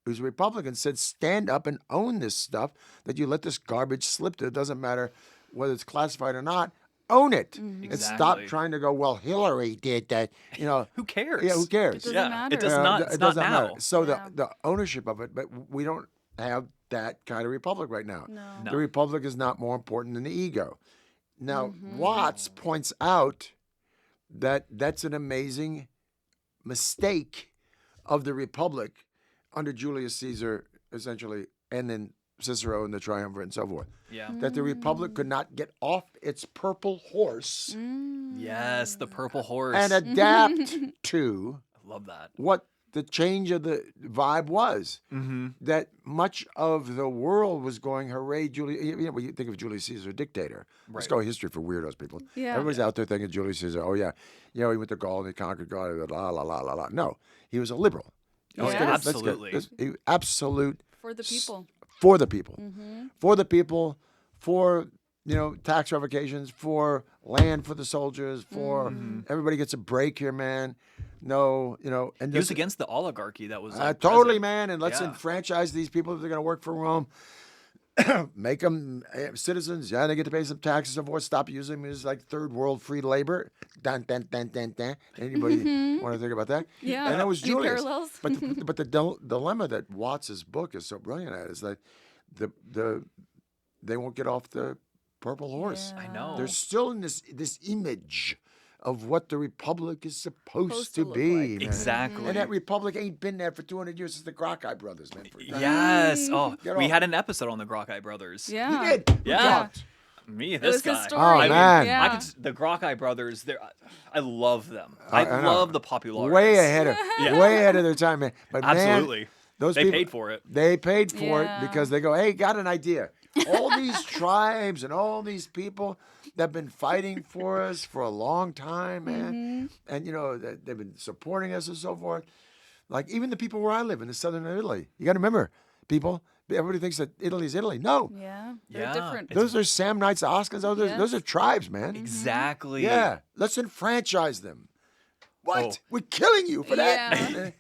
who's a Republican, said, stand up and own this stuff, that you let this garbage slip, that it doesn't matter whether it's classified or not, own it. And stop Exactly. trying to go, well, Hillary did that. who cares? Yeah, who cares? It doesn't Yeah, matter. it does Uh, not. it It's does not not now. matter. So Yeah. the ownership of it, but we don't have that kind of Republic right now. No. No. The Republic is not more important than the ego. Now, Watts points out that that's an amazing mistake of the Republic under Julius Caesar, essentially, and then Cicero and the Triumvirate and so forth. Yeah. That the Republic could not get off its purple horse Mm. Yes, the purple horse. and adapt to I love that. what the change of the vibe was. That much of the world was going, hooray, Julius. We think of Julius Caesar, dictator. Let's go history for weirdos, people. Yeah. Everybody's out there thinking Julius Caesar, oh, yeah, he went to Gaul and he conquered Gaul, la, la, la, la, la. No, he was a liberal. Oh, Let's get it- let's get- absolutely. absolute For the people. for the people. For the people, for, tax revocations, for land for the soldiers, for everybody gets a break here, man. No, and He was against the oligarchy that was like, totally, present. man. And let's Yeah. enfranchise these people if they're going to work for Rome. Make them citizens. Yeah, they get to pay some taxes and so forth. Stop using them as like third world free labor. Dun, dun, dun, dun, dun. Anybody want to think about that? Yeah. And that was Any Julius. parallels? But the dilemma that Watts's book is so brilliant at is that they won't get off the purple horse. I know. They're still in this image of what the republic is supposed to look be. like. man. Exactly. And that republic ain't been there for 200 years since the Grocki brothers, man. For Yes. Oh, Get we off. had an episode on the Grocki brothers. Yeah. You did. Who Yeah. talked? Me, It this was his guy. story. Oh, I man. Yeah. I could, the Grocki brothers. I love them. I I know. love the popularity. Way ahead of Yeah. way ahead of their time, man. But Absolutely. man, those They people, paid for it. They paid for Yeah. it because they go, hey, got an idea. All these tribes and all these people that have been fighting for us for a long time, man. And, they've been supporting us and so forth. Like, even the people where I live in the southern Italy. You got to remember, people, everybody thinks that Italy's Italy. No. Yeah. They're Yeah. different. It's- Those are Samnites, Oscans. Those are tribes, man. Exactly. Yeah. Let's enfranchise them. What? Oh. We're killing you for that. Yeah. man.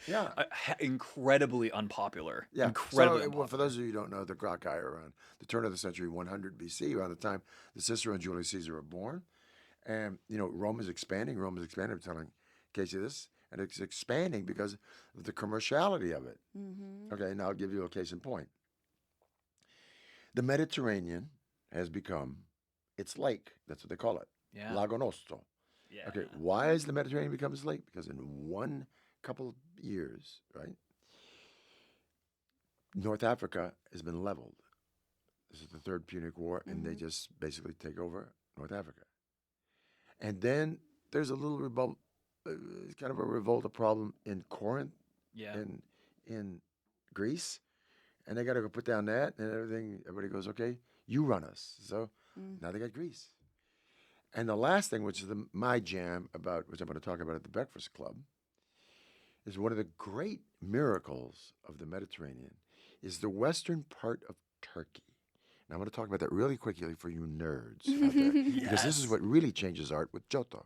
Yeah. Incredibly unpopular. Yeah. Incredibly So, unpopular. for those of you who don't know, the Grocki are around the turn of the century, 100 BC, around the time that Cicero and Julius Caesar were born. And, Rome is expanding. I'm telling Casey this. And it's expanding because of the commerciality of it. Okay, now I'll give you a case in point. The Mediterranean has become its lake. That's what they call it. Yeah. Lago Nostro. Yeah. Okay, why has the Mediterranean become its lake? Because in one couple of years, right, North Africa has been leveled. This is the Third Punic War, and they just basically take over North Africa. And then there's a little revolt, kind of a revolta problem in Corinth, Yeah. in Greece, and they got to go put down that and everything. Everybody goes, okay, you run us. So now they got Greece. And the last thing, which is my jam about, which I'm going to talk about at the Breakfast Club, is one of the great miracles of the Mediterranean is the western part of Turkey. Now I'm going to talk about that really quickly for you nerds out there, because this is what really changes art with Giotto.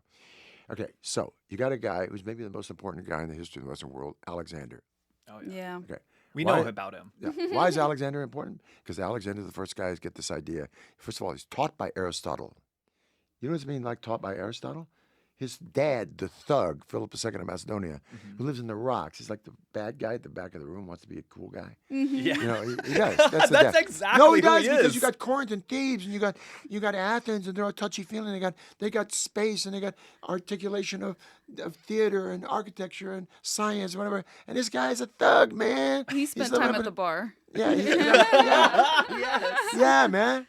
Okay, so you got a guy who's maybe the most important guy in the history of the Western world, Alexander. Oh, yeah. Yeah. Okay. We Why- know about him. Yeah. Why is Alexander important? Because Alexander, the first guy to get this idea. First of all, he's taught by Aristotle. You know what I mean, like taught by Aristotle? His dad, the thug, Philip II of Macedonia, who lives in the rocks. He's like the bad guy at the back of the room, wants to be a cool guy. Yeah. He does. That's the That's dad. exactly No, he who does, he because is. you got Corinth and Thebes, and you got Athens, and they're all touchy feely. They got space, and they got articulation of theater and architecture and science, whatever. And this guy's a thug, man. He spent the time rep- at the bar. Yeah, yeah, man.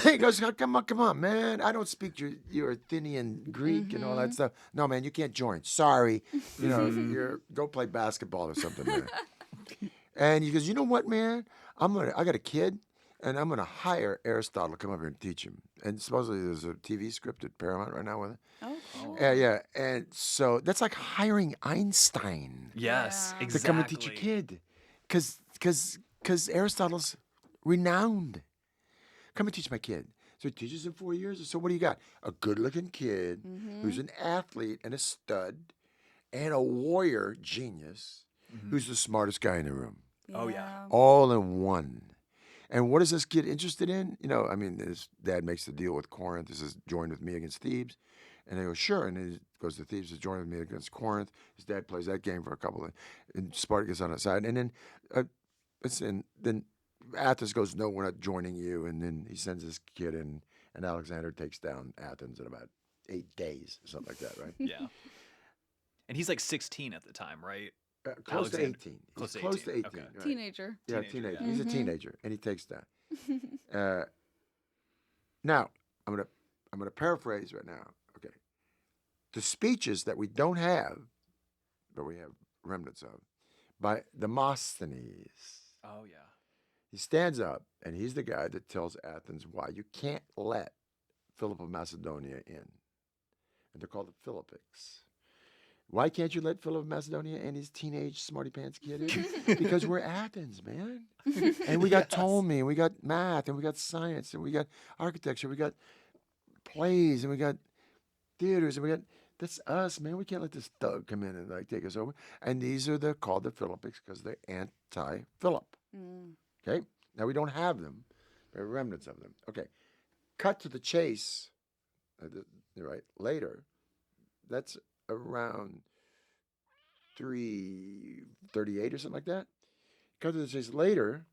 He goes, "Oh, come on, man. I don't speak your Athenian Greek and all that stuff. No, man, you can't join. Sorry. Go play basketball or something, man." And he goes, "You know what, man? I got a kid, and I'm gonna hire Aristotle to come over here and teach him." And supposedly there's a TV script at Paramount right now with it. Oh, cool. Yeah. And so that's like hiring Einstein Yes. Yeah. Exactly. to come and teach your kid, because Aristotle's renowned. Come and teach my kid. So he teaches in 4 years. So what do you got? A good-looking kid who's an athlete and a stud and a warrior genius who's the smartest guy in the room. Oh, yeah. All in one. And what is this kid interested in? His dad makes the deal with Corinth. This is joined with me against Thebes. And they go, sure. And then he goes to Thebes to join with me against Corinth. His dad plays that game for a couple of, and Spartacus on the side. And then, then Athens goes, no, we're not joining you. And then he sends this kid in, and Alexander takes down Athens in about 8 days, or something like that, right? Yeah. And he's like 16 at the time, right? Close to Alexander. 18. Close to He's close 18, to 18. okay. Right. Teenager. Yeah, Teenager, teenager. yeah. He's a teenager, and he takes that. Now, I'm gonna paraphrase right now. Okay, the speeches that we don't have, but we have remnants of, by Demosthenes. Oh yeah. He stands up, and he's the guy that tells Athens why you can't let Philip of Macedonia in. And they're called the Philippics. Why can't you let Philip of Macedonia and his teenage smarty pants kid in? Because we're Athens, man. And we got Ptolemy, and we got math, and we got science, and we got architecture, we got plays, and we got theaters, and we got, that's us, man. We can't let this thug come in and like take us over. And these are called the Philippics because they're anti-Philip. Okay? Now we don't have them. There are remnants of them. Okay. Cut to the chase, right, later. That's around 338 or something like that. Cut to the chase later,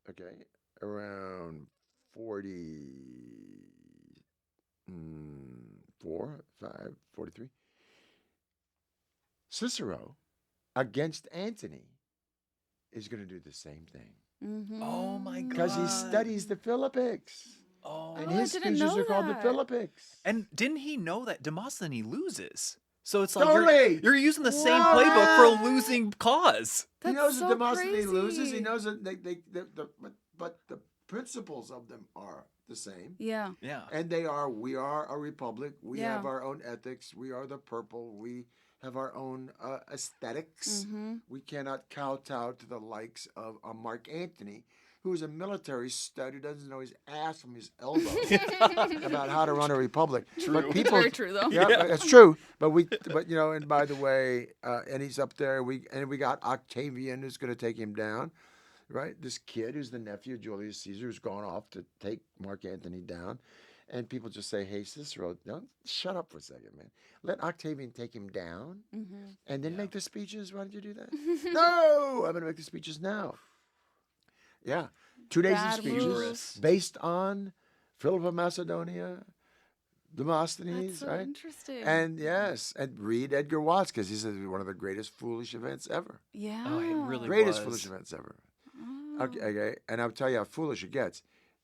okay, around 44, 5, 43. Cicero, against Antony, is going to do the same thing. Oh my God. Because he studies the Philippics. Oh. And I his didn't speeches know are called the that. Philippics. And didn't he know that Demosthenes loses? So it's like Totally. you're using the same Wow. playbook for a losing cause. He That's knows so that Demosthenes loses. crazy. He knows that but the principles of them are the same. Yeah. Yeah. And we are a republic. We Yeah. have our own ethics. We are the purple. We have our own aesthetics. We cannot kowtow to the likes of a Mark Antony, who is a military stud who doesn't know his ass from his elbow about how to run a republic. True. But It's people, very true, though. yeah, it's true. But you know, and by the way, and he's up there. We got Octavian who's going to take him down, right? This kid who's the nephew of Julius Caesar who's gone off to take Mark Antony down, and people just say, "Hey, Cicero, don't shut up for a second, man. Let Octavian take him down, and then make the speeches. Why did you do that? No, I'm going to make the speeches now." Yeah, 2 days Bad of speeches moves. based on Philip of Macedonia, Demosthenes, That's so right? interesting. And yes, and read Edgar Watts because he says one of the greatest foolish events ever. yeah. Oh, it really Greatest was. foolish events ever. Oh. Okay, and I'll tell you how foolish it gets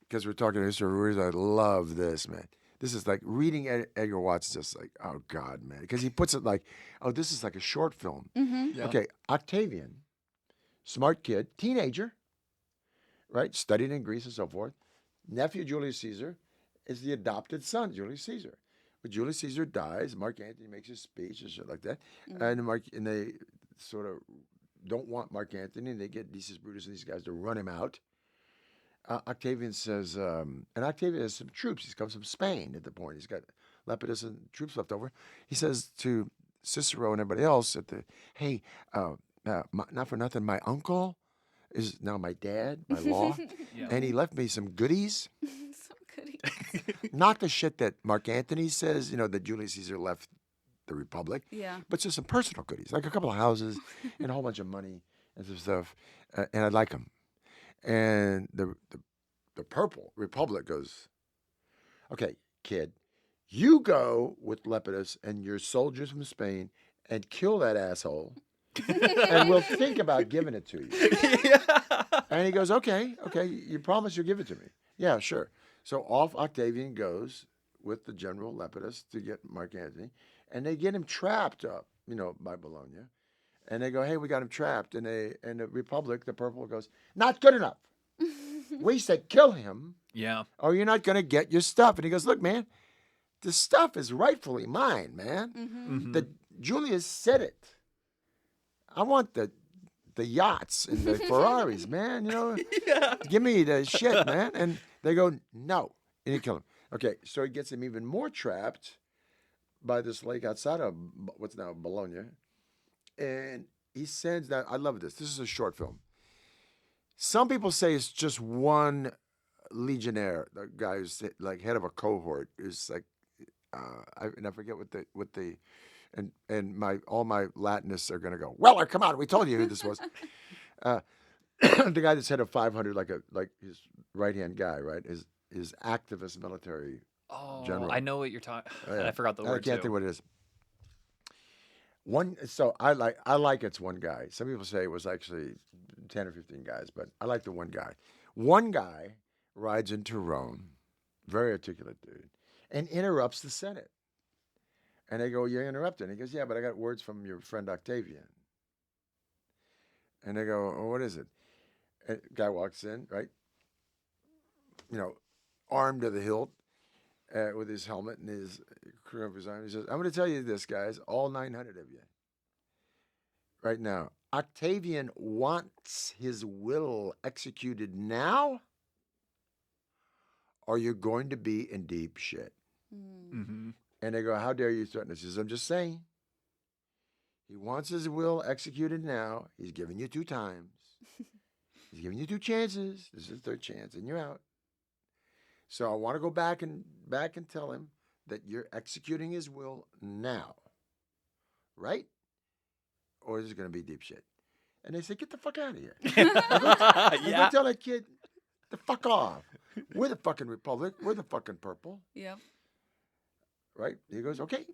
because we're talking history of weirdos. I love this, man. This is like reading Edgar Watts, just like, oh God, man, because he puts it like, oh, this is like a short film. Yeah. Okay, Octavian, smart kid, teenager, right? Studied in Greece and so forth. Nephew of Julius Caesar is the adopted son of Julius Caesar. But Julius Caesar dies. Mark Antony makes his speech and shit like that. And they sort of don't want Mark Antony, and they get Decius Brutus and these guys to run him out. Octavian says, and Octavian has some troops. He's come from Spain at the point. He's got Lepidus and troops left over. He says to Cicero and everybody else hey, not for nothing, my uncle is now my dad by law, Yeah. and he left me some goodies. So goody. Not the shit that Mark Antony says, you know, that Julius Caesar left the Republic, Yeah. but just some personal goodies, like a couple of houses and a whole bunch of money and some stuff, and I'd like them. And the Purple Republic goes, okay, kid, you go with Lepidus and your soldiers from Spain and kill that asshole, and we'll think about giving it to you. And he goes, okay, you promise you'll give it to me? Yeah, sure. So off Octavian goes with the general Lepidus to get Mark Antony, and they get him trapped up, you know, by Bologna. And they go, hey, we got him trapped. And the Republic, the Purple, goes, not good enough. We said kill him, Yeah. or you're not going to get your stuff. And he goes, look, man, the stuff is rightfully mine, man. Mm-hmm. The Julius said it. I want the yachts and the Ferraris, man. You know, give me the shit, man. And they go, no, and he kill him. Okay, so he gets him even more trapped by this lake outside of what's now Bologna, and he sends that. I love this. This is a short film. Some people say it's just one legionnaire, the guy who's like head of a cohort, is like, I forget what the. And all my Latinists are going to go, Weller, come on, we told you who this was. The guy that's head of 500, like his right-hand guy, right, is activist military general. I know what you're talking. Yeah. I forgot the word. I can't think what it is. So I like it's one guy. Some people say it was actually 10 or 15 guys, but I like the one guy. One guy rides into Rome, very articulate dude, and interrupts the Senate. And they go, you're interrupting. He goes, yeah, but I got words from your friend Octavian. And they go, oh, what is it? And guy walks in, right? Armed to the hilt with his helmet and his crew of his arm. He says, I'm going to tell you this, guys, all 900 of you, right now. Octavian wants his will executed now, or you're going to be in deep shit. Mm-hmm. And they go, how dare you threaten us? He says, I'm just saying. He wants his will executed now. He's giving you 2 times. He's giving you 2 chances. This is the 3rd chance, and you're out. So I want to go back and tell him that you're executing his will now, right? Or is it going to be deep shit? And they say, get the fuck out of here. Go tell that kid, the fuck off. We're the fucking Republic. We're the fucking purple. Yep. Right? He goes, okay.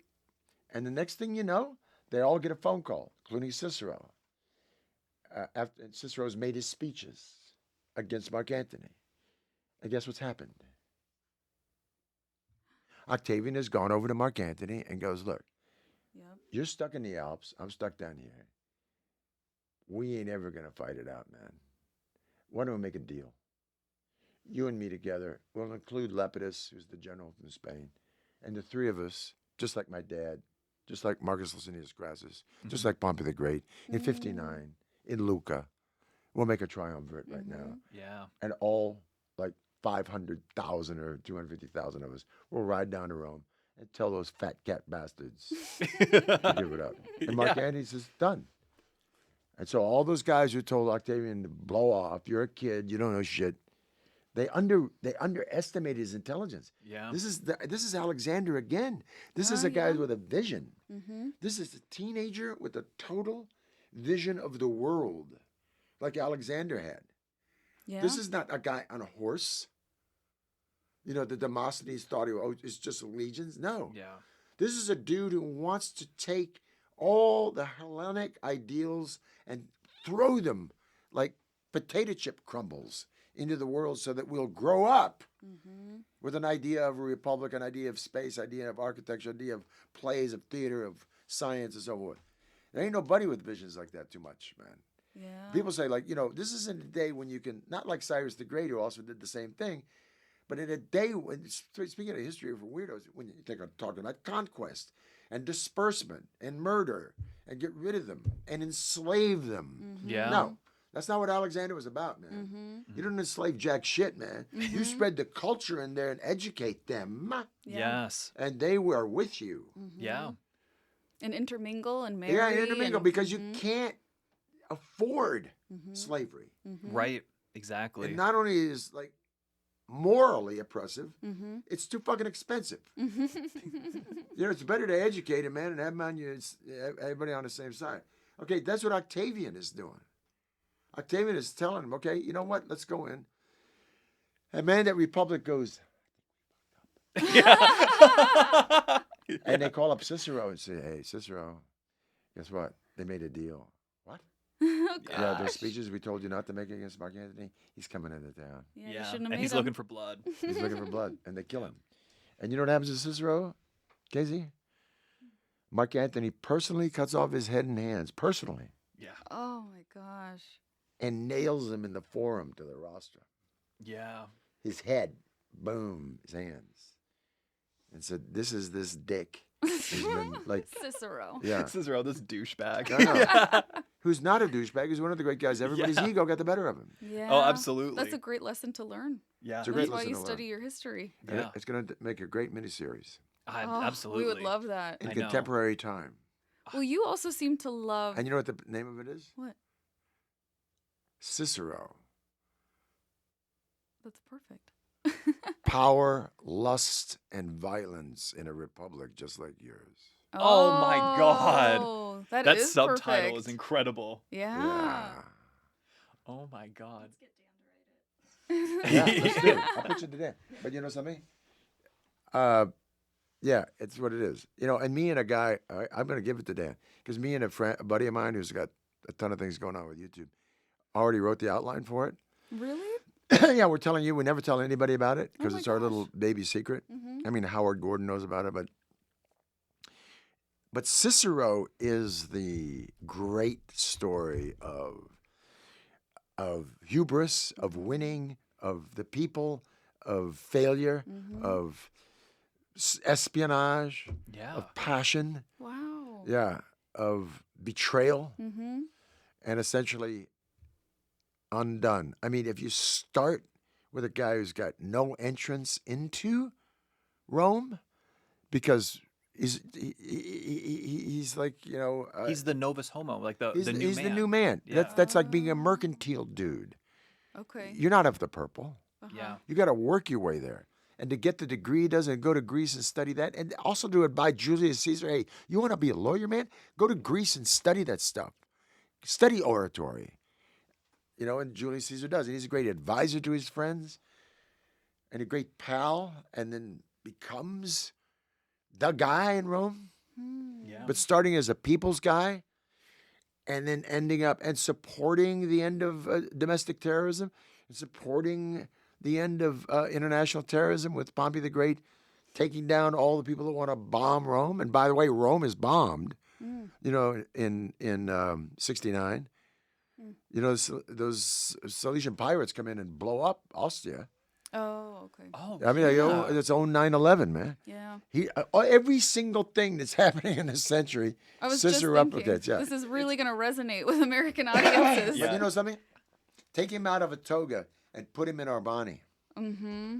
And the next thing you know, they all get a phone call, including Cicero. After Cicero's made his speeches against Mark Antony. And guess what's happened? Octavian has gone over to Mark Antony and goes, look, you're stuck in the Alps. I'm stuck down here. We ain't ever going to fight it out, man. Why don't we make a deal? You and me together. We'll include Lepidus, who's the general from Spain. And the 3 of us, just like my dad, just like Marcus Licinius Crassus, just like Pompey the Great, in 59, in Lucca, we'll make a triumvirate right now. Yeah. And all, like, 500,000 or 250,000 of us will ride down to Rome and tell those fat cat bastards to give it up. And Mark Antony says, done. And so all those guys who told Octavian to blow off, you're a kid, you don't know shit, they underestimate his intelligence. Yeah. This is Alexander again. This is a guy with a vision. This is a teenager with a total vision of the world, like Alexander had. Yeah. This is not a guy on a horse. The Demosthenes thought it's just legions. No. Yeah. This is a dude who wants to take all the Hellenic ideals and throw them like potato chip crumbles into the world so that we'll grow up with an idea of a republic, an idea of space, idea of architecture, idea of plays, of theater, of science, and so forth. There ain't nobody with visions like that too much, man. Yeah. People say, like, this isn't a day when you can, not like Cyrus the Great, who also did the same thing, but in a day when, speaking of history for weirdos, when you think of talking about conquest and disbursement and murder and get rid of them and enslave them. Yeah. No, that's not what Alexander was about, man. You don't enslave jack shit, man. You spread the culture in there and educate them. Yes. And they were with you. Yeah. And intermingle and marry. Yeah, intermingle, because you can't afford slavery. Right. Exactly. It not only is like morally oppressive, it's too fucking expensive. It's better to educate a man and have him on everybody on the same side. Okay, that's what Octavian is doing. Octavian is telling him, okay, you know what? Let's go in. And man, that Republic goes. And they call up Cicero and say, hey, Cicero, guess what? They made a deal. What? Yeah, those speeches we told you not to make against Mark Antony, he's coming into town. Yeah, you Yeah. shouldn't have And made he's him. looking for blood. He's looking for blood, and they kill him. And you know what happens to Cicero, Casey? Mark Antony personally cuts off his head and hands, personally, Yeah. Oh my gosh. and nails him in the forum to the rostrum. Yeah. His head, boom, his hands. And said, this is this dick. He's been like, Cicero. yeah. Cicero, this douchebag. I know. Who's not a douchebag, who's one of the great guys. Everybody's ego got the better of him. Yeah. Oh, absolutely. That's a great lesson to learn. Yeah. It's a That's great why lesson you to study learn. your history. And Yeah. it's going to make a great miniseries Absolutely. We would love that. in I know. contemporary time. Well, you also seem to love. And you know what the name of it is? What? Cicero. That's perfect. Power, lust, and violence in a republic just like yours. Oh my God. Oh, that That is subtitle perfect. is incredible. Yeah. Oh my God. Yeah, let's do it. I'll put you to Dan. But you know something? Yeah, it's what it is. And me and a guy, I'm going to give it to Dan, because me and a buddy of mine who's got a ton of things going on with YouTube already wrote the outline for it. Really? Yeah, we're telling you, we never tell anybody about it because my it's our gosh. little baby secret. I mean, Howard Gordon knows about it, but Cicero is the great story of of hubris, of winning, of the people, of failure, of espionage, Yeah. of passion, Wow. of betrayal, Mm-hmm. and essentially undone. I mean, if you start with a guy who's got no entrance into Rome, because he's like, He's the novus homo, like the he's new man. the new man. Yeah. That's like being a mercantile dude. Okay. You're not of the purple. Yeah. You got to work your way there. And to get the degree, doesn't go to Greece and study that, and also do it by Julius Caesar. Hey, you want to be a lawyer, man? Go to Greece and study that stuff. Study oratory. And Julius Caesar does. And he's a great advisor to his friends, and a great pal, and then becomes the guy in Rome. Yeah. But starting as a people's guy, and then ending up and supporting the end of domestic terrorism, and supporting the end of international terrorism with Pompey the Great, taking down all the people that want to bomb Rome. And by the way, Rome is bombed. In 69. Those Silesian pirates come in and blow up Austria. Oh, okay. Oh, I mean, it's 9/11, man. Yeah. Every single thing that's happening in this century, I was just Cicero thinking, replicates. Yeah. this is really going to resonate with American audiences. Yeah. But you know something? Take him out of a toga and put him in Arbani. Mm-hmm.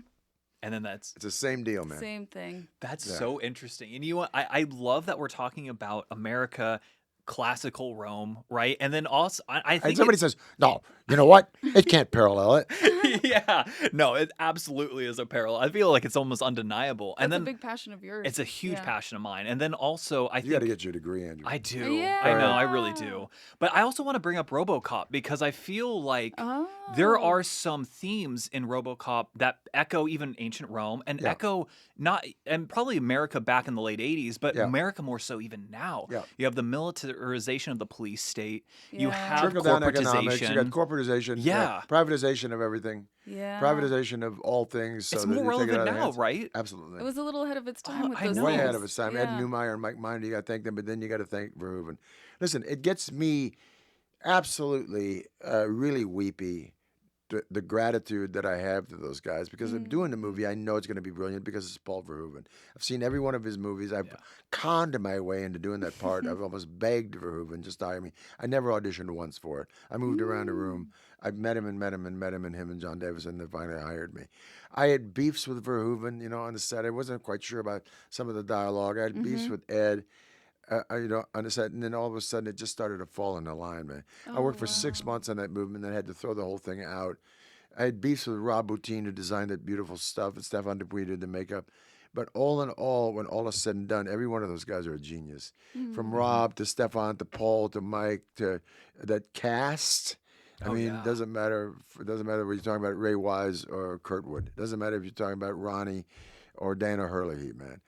And then that's It's the same deal, man. Same thing. so interesting. And you know what? I love that we're talking about America, classical Rome, right? And then also, I think And somebody says, no, you know what? It can't parallel it. yeah, no, it absolutely is a parallel. I feel like it's almost undeniable. That's And then a big passion of yours. it's a huge Yeah. passion of mine. And then also, I You think got to get your degree, Andrew. I do. Yeah. I know, I really do. But I also want to bring up RoboCop because I feel like Oh. there are some themes in RoboCop that echo even ancient Rome and Yeah. echo and probably America back in the late 80s, but Yeah. America more so even now. Yeah. You have the militarization of the police state. You Yeah. have Trickle-down economics. You got corporatization. corporatization. Yeah. Privatization of everything. Yeah. Privatization of all things. It's so that more you take it out relevant of now, hands. right? Absolutely. It was a little ahead of its time Oh, with I those know. Way things. ahead of its time. Ed Yeah. Neumeyer and Mike Miner, you got to thank them, but then you got to thank Verhoeven. Listen, it gets me absolutely really weepy, the gratitude that I have to those guys, because I'm doing the movie. I know it's going to be brilliant because it's Paul Verhoeven. I've seen every one of his movies. I've conned my way into doing that part. I've almost begged Verhoeven just to hire me. I never auditioned once for it. I moved around the room. I met him and him and John Davis, and they finally hired me. I had beefs with Verhoeven, on the set. I wasn't quite sure about some of the dialogue. I had beefs with Ed. On the set, and then all of a sudden it just started to fall into line, man. I worked for 6 months on that movie, and then I had to throw the whole thing out. I had beefs with Rob Boutin, who designed that beautiful stuff, and Stefan Dupuis did the makeup. But all in all, when all is said and done, every one of those guys are a genius. From Rob to Stefan to Paul to Mike to that cast. I mean, it doesn't matter. It doesn't matter whether you're talking about Ray Wise or Kurtwood. It doesn't matter if you're talking about Ronnie or Dana Hurley, man.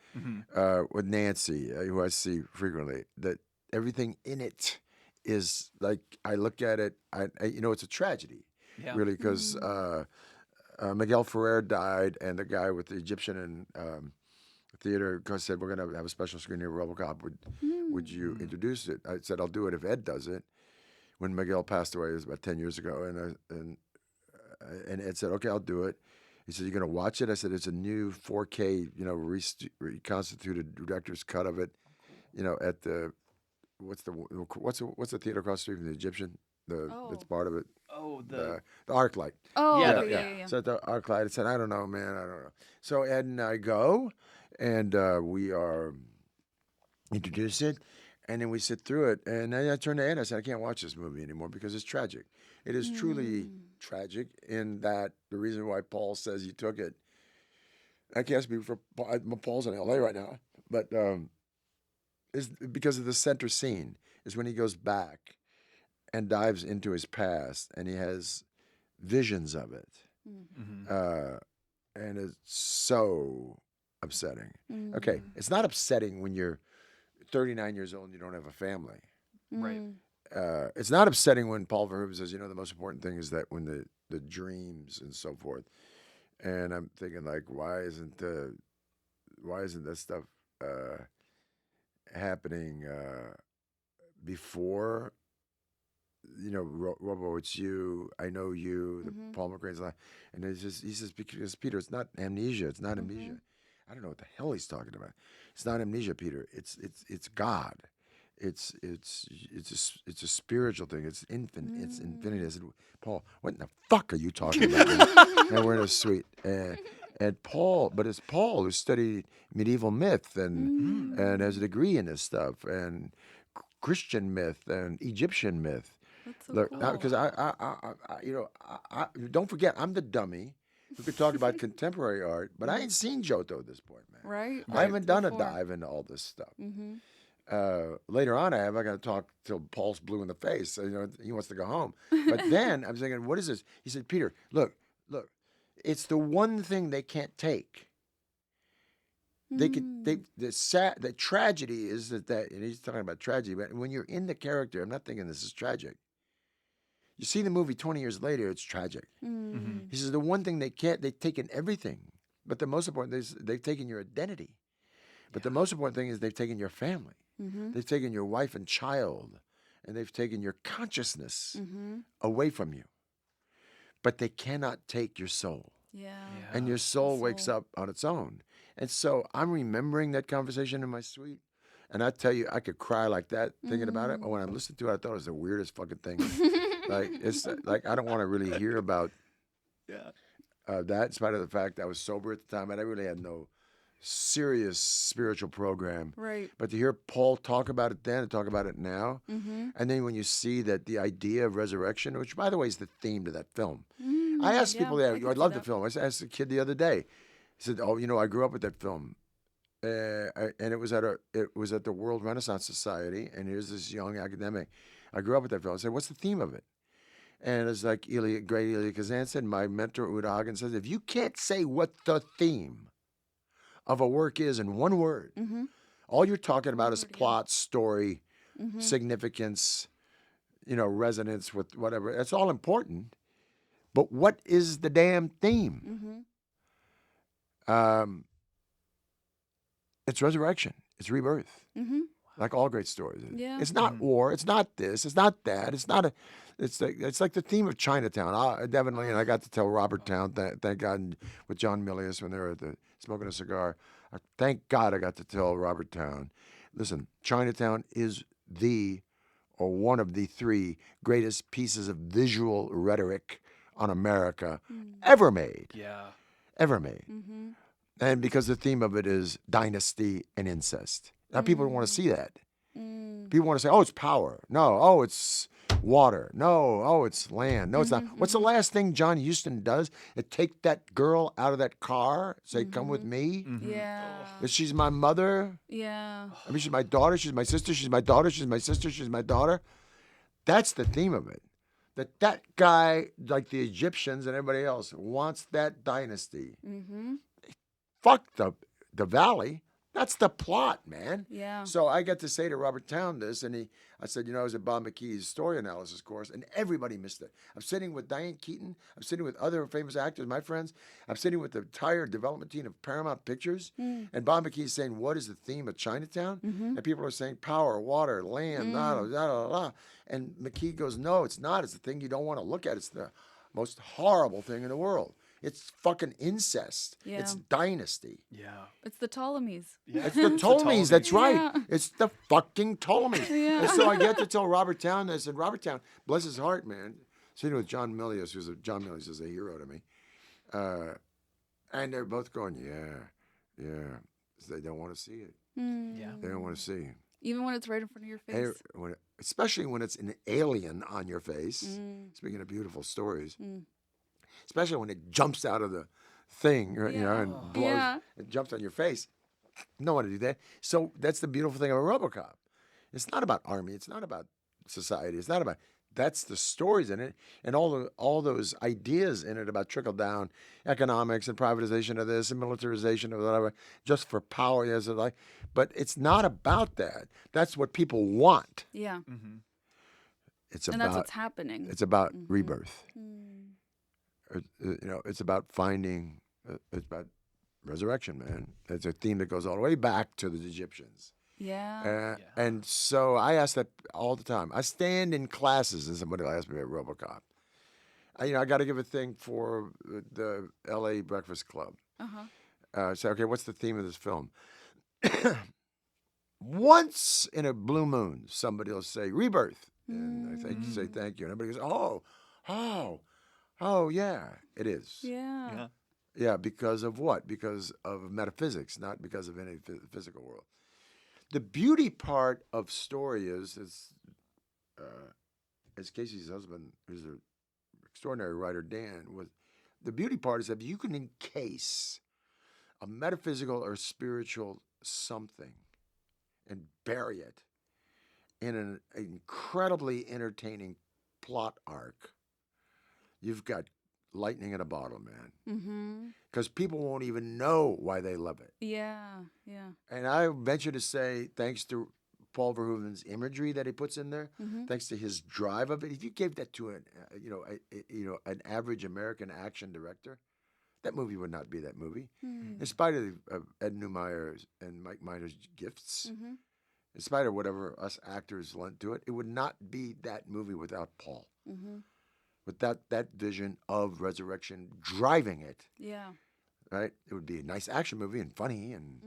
With Nancy, who I see frequently, that everything in it is like, I look at it, it's a tragedy, really, because Miguel Ferrer died, and the guy with the Egyptian and theater said, we're going to have a special screening of RoboCop. Would you introduce it? I said, I'll do it if Ed does it. When Miguel passed away, it was about 10 years ago, and Ed said, okay, I'll do it. He said, "You're gonna watch it?" I said, "It's a new 4K, reconstituted director's cut of it, at the what's the theater across the street from the Egyptian, that's part of it, the ArcLight." Oh, Yeah, okay, yeah. So at the ArcLight, I said, "I don't know, man, I don't know." So Ed and I go, and we are introduced it. And then we sit through it, and then I turned to Ed. I said, "I can't watch this movie anymore because it's tragic. It is truly tragic in that the reason why Paul says he took it. I can't speak for Paul's in LA right now, but is because of the center scene is when he goes back and dives into his past, and he has visions of it, and it's so upsetting. Okay, it's not upsetting when you're 39 years old and you don't have a family. Right. It's not upsetting when Paul Verhoeven says, the most important thing is that when the dreams and so forth. And I'm thinking, like, why isn't this stuff happening before, Robo, it's you. I know you. The Paul McCrane's line, and he says, because Peter, it's not amnesia. It's not amnesia. I don't know what the hell he's talking about. It's not amnesia, Peter. It's God. It's a spiritual thing. It's infinite. It's infinity. I said, Paul, what in the fuck are you talking about? And we're in a suite. And Paul, but it's Paul who studied medieval myth and has a degree in this stuff and Christian myth and Egyptian myth. That's so Look, cool. because I don't forget, I'm the dummy who could talk about contemporary art, but I ain't seen Giotto at this point, man. Right. I haven't done Before. a dive into all this stuff. Later on, I got to talk till Paul's blue in the face. So, he wants to go home. But then I'm thinking, what is this? He said, Peter, look, it's the one thing they can't take. The tragedy is that, and he's talking about tragedy, but when you're in the character, I'm not thinking this is tragic. You see the movie 20 years later, it's tragic. He says the one thing they've taken everything, but the most important thing is they've taken your identity. But the most important thing is they've taken your family. They've taken your wife and child, and they've taken your consciousness away from you. But they cannot take your soul. Yeah. And your soul wakes up on its own. And so I'm remembering that conversation in my suite. And I tell you, I could cry like that thinking about it. But when I listened to it, I thought it was the weirdest fucking thing. It's like I don't want to really hear about that, in spite of the fact I was sober at the time and I really had no serious spiritual program. Right. But to hear Paul talk about it then and talk about it now, and then when you see that the idea of resurrection, which by the way is the theme to that film. I asked people there, I love the film. I asked a kid the other day. He said, "Oh, I grew up with that film." And it was at the World Renaissance Society, and here's this young academic. I grew up with that film. I said, "What's the theme of it?" And it's like great Elia Kazan said, my mentor Uda Hagen says, if you can't say what the theme of a work is in one word, all you're talking about is plot, story, significance, resonance with whatever. That's all important. But what is the damn theme? It's resurrection. It's rebirth. Like all great stories. Yeah. It's not war. It's not this. It's not that. It's not a. It's like the theme of Chinatown. Definitely, and I got to tell Robert Town, thank God, with John Milius when they were smoking a cigar. Thank God I got to tell Robert Town, listen, Chinatown is one of the three greatest pieces of visual rhetoric on America ever made. Yeah. Ever made. And because the theme of it is dynasty and incest. Now, people don't want to see that. People want to say, oh, it's power. No, oh, it's water. No, oh, it's land. No, it's not. What's the last thing John Huston does? It take that girl out of that car, say, come with me. Yeah. She's my mother. Yeah. I mean, she's my daughter. She's my sister. She's my daughter. She's my sister. She's my daughter. That's the theme of it. That guy, like the Egyptians and everybody else, wants that dynasty. Fuck the valley. That's the plot, man. Yeah. So I got to say to Robert Town this, and I said, I was at Bob McKee's story analysis course, and everybody missed it. I'm sitting with Diane Keaton. I'm sitting with other famous actors, my friends. I'm sitting with the entire development team of Paramount Pictures, and Bob McKee's saying, what is the theme of Chinatown? And people are saying power, water, land, And McKee goes, no, it's not. It's the thing you don't want to look at. It's the most horrible thing in the world. It's fucking incest. Yeah. It's dynasty. Yeah. It's the Ptolemies. Yeah. It's the Ptolemies. That's right. Yeah. It's the fucking Ptolemies. Yeah. And so I get to tell Robert Town. I said, Robert Town, bless his heart, man. Sitting with John Milius, John Milius is a hero to me. And they're both going, yeah. They don't want to see it. Yeah. They don't want to see it. Even when it's right in front of your face. Especially when it's an alien on your face. Speaking of beautiful stories. Especially when it jumps out of the thing, and blows. Yeah. It jumps on your face. No one to do that. So that's the beautiful thing of a RoboCop. It's not about army. It's not about society. It's not about. That's the stories in it, and all those ideas in it about trickle down economics and privatization of this and militarization of whatever, just for power. But it's not about that. That's what people want. Yeah. It's And about. that's what's happening. It's about rebirth. It's about finding, it's about resurrection, man. It's a theme that goes all the way back to the Egyptians. Yeah. And so I ask that all the time. I stand in classes, and somebody will ask me about RoboCop. I got to give a thing for the L.A. Breakfast Club. Say, okay, what's the theme of this film? Once in a blue moon, somebody will say rebirth, and I say thank you, and everybody goes, oh, yeah, it is. Yeah. Yeah, because of what? Because of metaphysics, not because of any physical world. The beauty part of story is, as Casey's husband, who's an extraordinary writer, Dan, the beauty part is that you can encase a metaphysical or spiritual something and bury it in an incredibly entertaining plot arc. You've got lightning in a bottle, man. Because people won't even know why they love it. Yeah. And I venture to say, thanks to Paul Verhoeven's imagery that he puts in there, thanks to his drive of it, if you gave that to an average American action director, that movie would not be that movie. In spite of Ed Neumeyer's and Mike Miner's gifts, in spite of whatever us actors lent to it, it would not be that movie without Paul. With that vision of resurrection driving it. Yeah. Right? It would be a nice action movie and funny and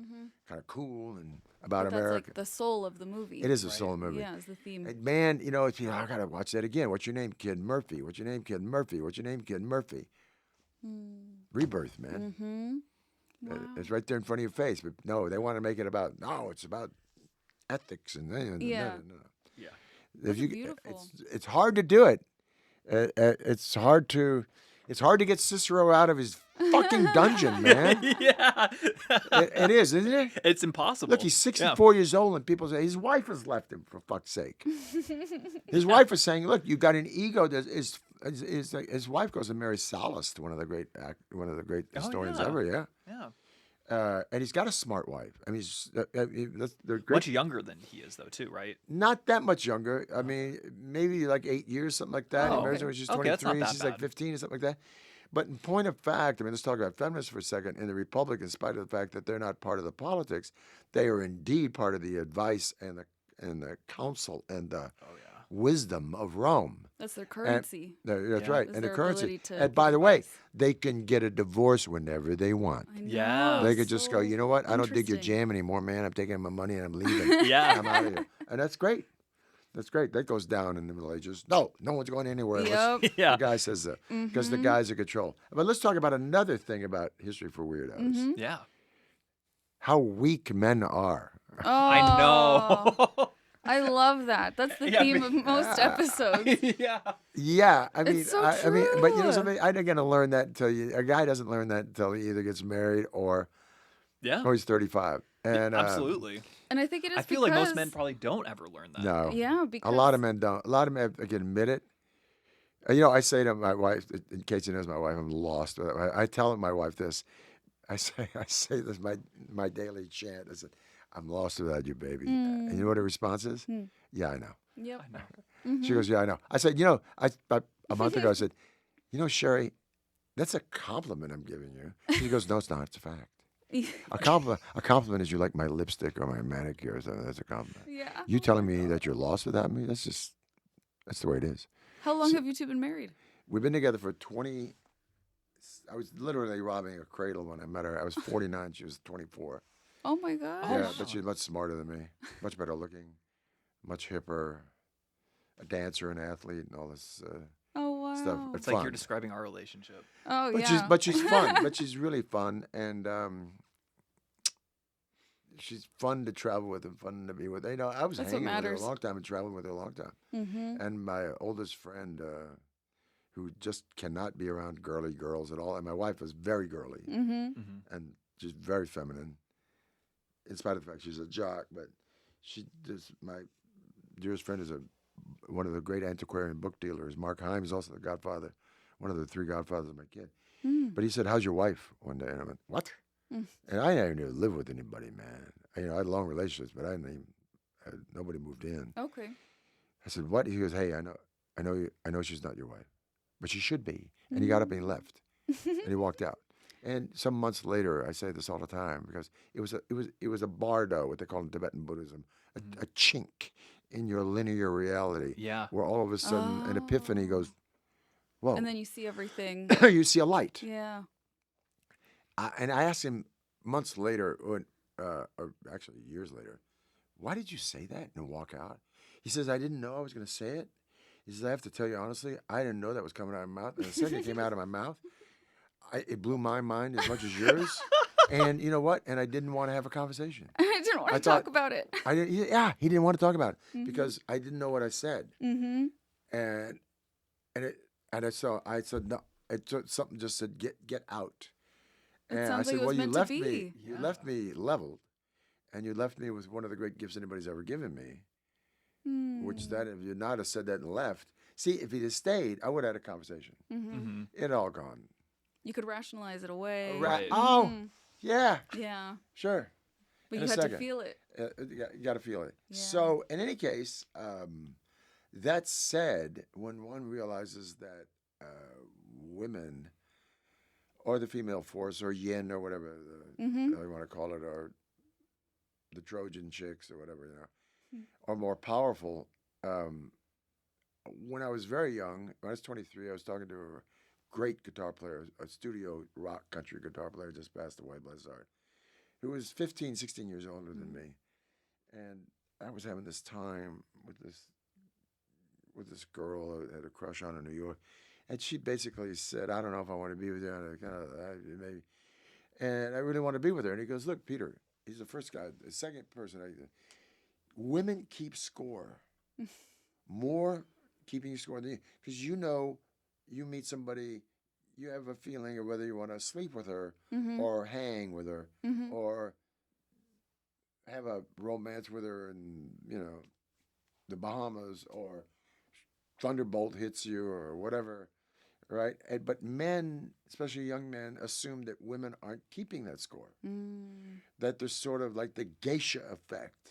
kind of cool and about But America. that's like the soul of the movie. It is the soul of the movie. Yeah, it's the theme. And man, I got to watch that again. What's your name, Kid Murphy? What's your name, Kid Murphy? What's your name, Kid Murphy? Rebirth, man. Wow. It's right there in front of your face. But no, they want to make it it's about ethics and Yeah. Yeah. That's beautiful. It's hard to do it. It's hard to get Cicero out of his fucking dungeon, man. Yeah. It is, isn't it? It's impossible. Look, he's 64 years old, and people say his wife has left him, for fuck's sake. His wife was saying, "Look, you got an ego that is." His wife goes and marries Sallust, one of the great historians ever. Yeah. Yeah. And he's got a smart wife. I mean, they're great. Much younger than he is, though, too, right? Not that much younger. I mean, maybe like 8 years, something like that. Oh, He marries okay. her when she's Okay, that's not 23. that She's like bad. 15 or something like that. But in point of fact, I mean, let's talk about feminists for a second. In the Republic, in spite of the fact that they're not part of the politics, they are indeed part of the advice and the counsel and the wisdom of Rome. That's their currency. That's Yeah. right. Is And the their currency. ability to And by give the way, advice. they can get a divorce whenever they want. I know, Yeah. They could just go, so you know what? I don't dig your interesting. jam anymore, man. I'm taking my money and I'm leaving. Yeah. I'm out of here. And that's great. That's great. That goes down in the Middle Ages. No one's going anywhere unless Yep. Yeah. the guy says that. Because the guy's in control. But let's talk about another thing about History for Weirdos. Yeah. How weak men are. Oh, I know. I love that. That's the Yeah, theme but- of most episodes. Yeah. Yeah, I mean, It's so I mean, but you know true. something? I didn't get to learn that until a guy doesn't learn that until he either gets married or Yeah. he's 35. And Absolutely. And I think it is I feel like most because- men probably don't ever learn that. no, Yeah, a because lot of men don't. A lot of men can admit it. I say to my wife, in case he knows my wife, I'm lost. I tell my wife this. I say this my daily chant. I said, "I'm lost without you, baby." And you know what her response is? Yeah, I know. Yep. I know. She goes, "Yeah, I know." I said, about a month ago, I said, Sherry, that's a compliment I'm giving you. She goes, "No, it's not. It's a fact. A compliment is you like my lipstick or my manicure or something. That's a compliment. Yeah. You telling me that you're lost without me? That's the way it is." How long have you two been married? We've been together for 20. I was literally robbing a cradle when I met her. I was 49. She was 24. Oh my gosh. Yeah, but she's much smarter than me, much better looking, much hipper, a dancer, an athlete, and all this Oh wow. stuff. But It's like fun. you're describing our relationship. Oh But yeah. she's fun. But she's really fun, and she's fun to travel with and fun to be with. I was That's what hanging with her a matters. long time and traveling with her a long time. Mm-hmm. And my oldest friend, who just cannot be around girly girls at all, and my wife is very girly Mm-hmm. and she's very feminine, in spite of the fact she's a jock. But my dearest friend is one of the great antiquarian book dealers. Mark Heim is also the godfather, one of the three godfathers of my kid. But he said, "How's your wife?" one day, and I went, "What?" And I never knew to live with anybody, man. I had long relationships, but nobody moved in. Okay. I said, "What?" He goes, "Hey, I know she's not your wife, but she should be." And he got up and he left, and he walked out. And some months later, I say this all the time because it was a bardo, what they call in Tibetan Buddhism, a chink in your linear reality, Yeah. where all of a sudden an epiphany goes, whoa, And then you see everything. you see a light. Yeah. And I asked him months later, or actually years later, why did you say that and walk out? He says, I didn't know I was going to say it. He says, I have to tell you honestly, I didn't know that was coming out of my mouth. And the second it came out of my mouth, it blew my mind as much as yours. And you know what? And I didn't want to have a conversation. I didn't want to talk about it. He didn't want to talk about it because I didn't know what I said. Mm-hmm. And I said no. Something just said get out. It And sounds I like said, it was well, meant you to left be. me. You left me leveled, and you left me with one of the great gifts anybody's ever given me. Which that if you'd not have said that and left. See, if he'd have stayed, I would have had a conversation. Mm-hmm. It all gone. You could rationalize it away. Right. Oh, Mhm. yeah, Yeah. sure. But In you a had to second. feel it. You got to feel it. Yeah. So, in any case, that said, when one realizes that women, or the female force, or yin, or whatever you want to call it, or the Trojan chicks, or whatever, are more powerful. When I was very young, when I was 23, I was talking to a great guitar player, a studio rock country guitar player, just passed away, bless his heart, who was 15, 16 years older than me. And I was having this time with this girl I had a crush on in New York. And she basically said, I don't know if I want to be with you. Maybe. And I really want to be with her. And he goes, look, Peter, he's the first guy, the second person. Women keep score. More keeping score than you. Because you meet somebody, you have a feeling of whether you want to sleep with her or hang with her or have a romance with her in, the Bahamas, or thunderbolt hits you or whatever, right? But men, especially young men, assume that women aren't keeping that score, that there's sort of like the geisha effect,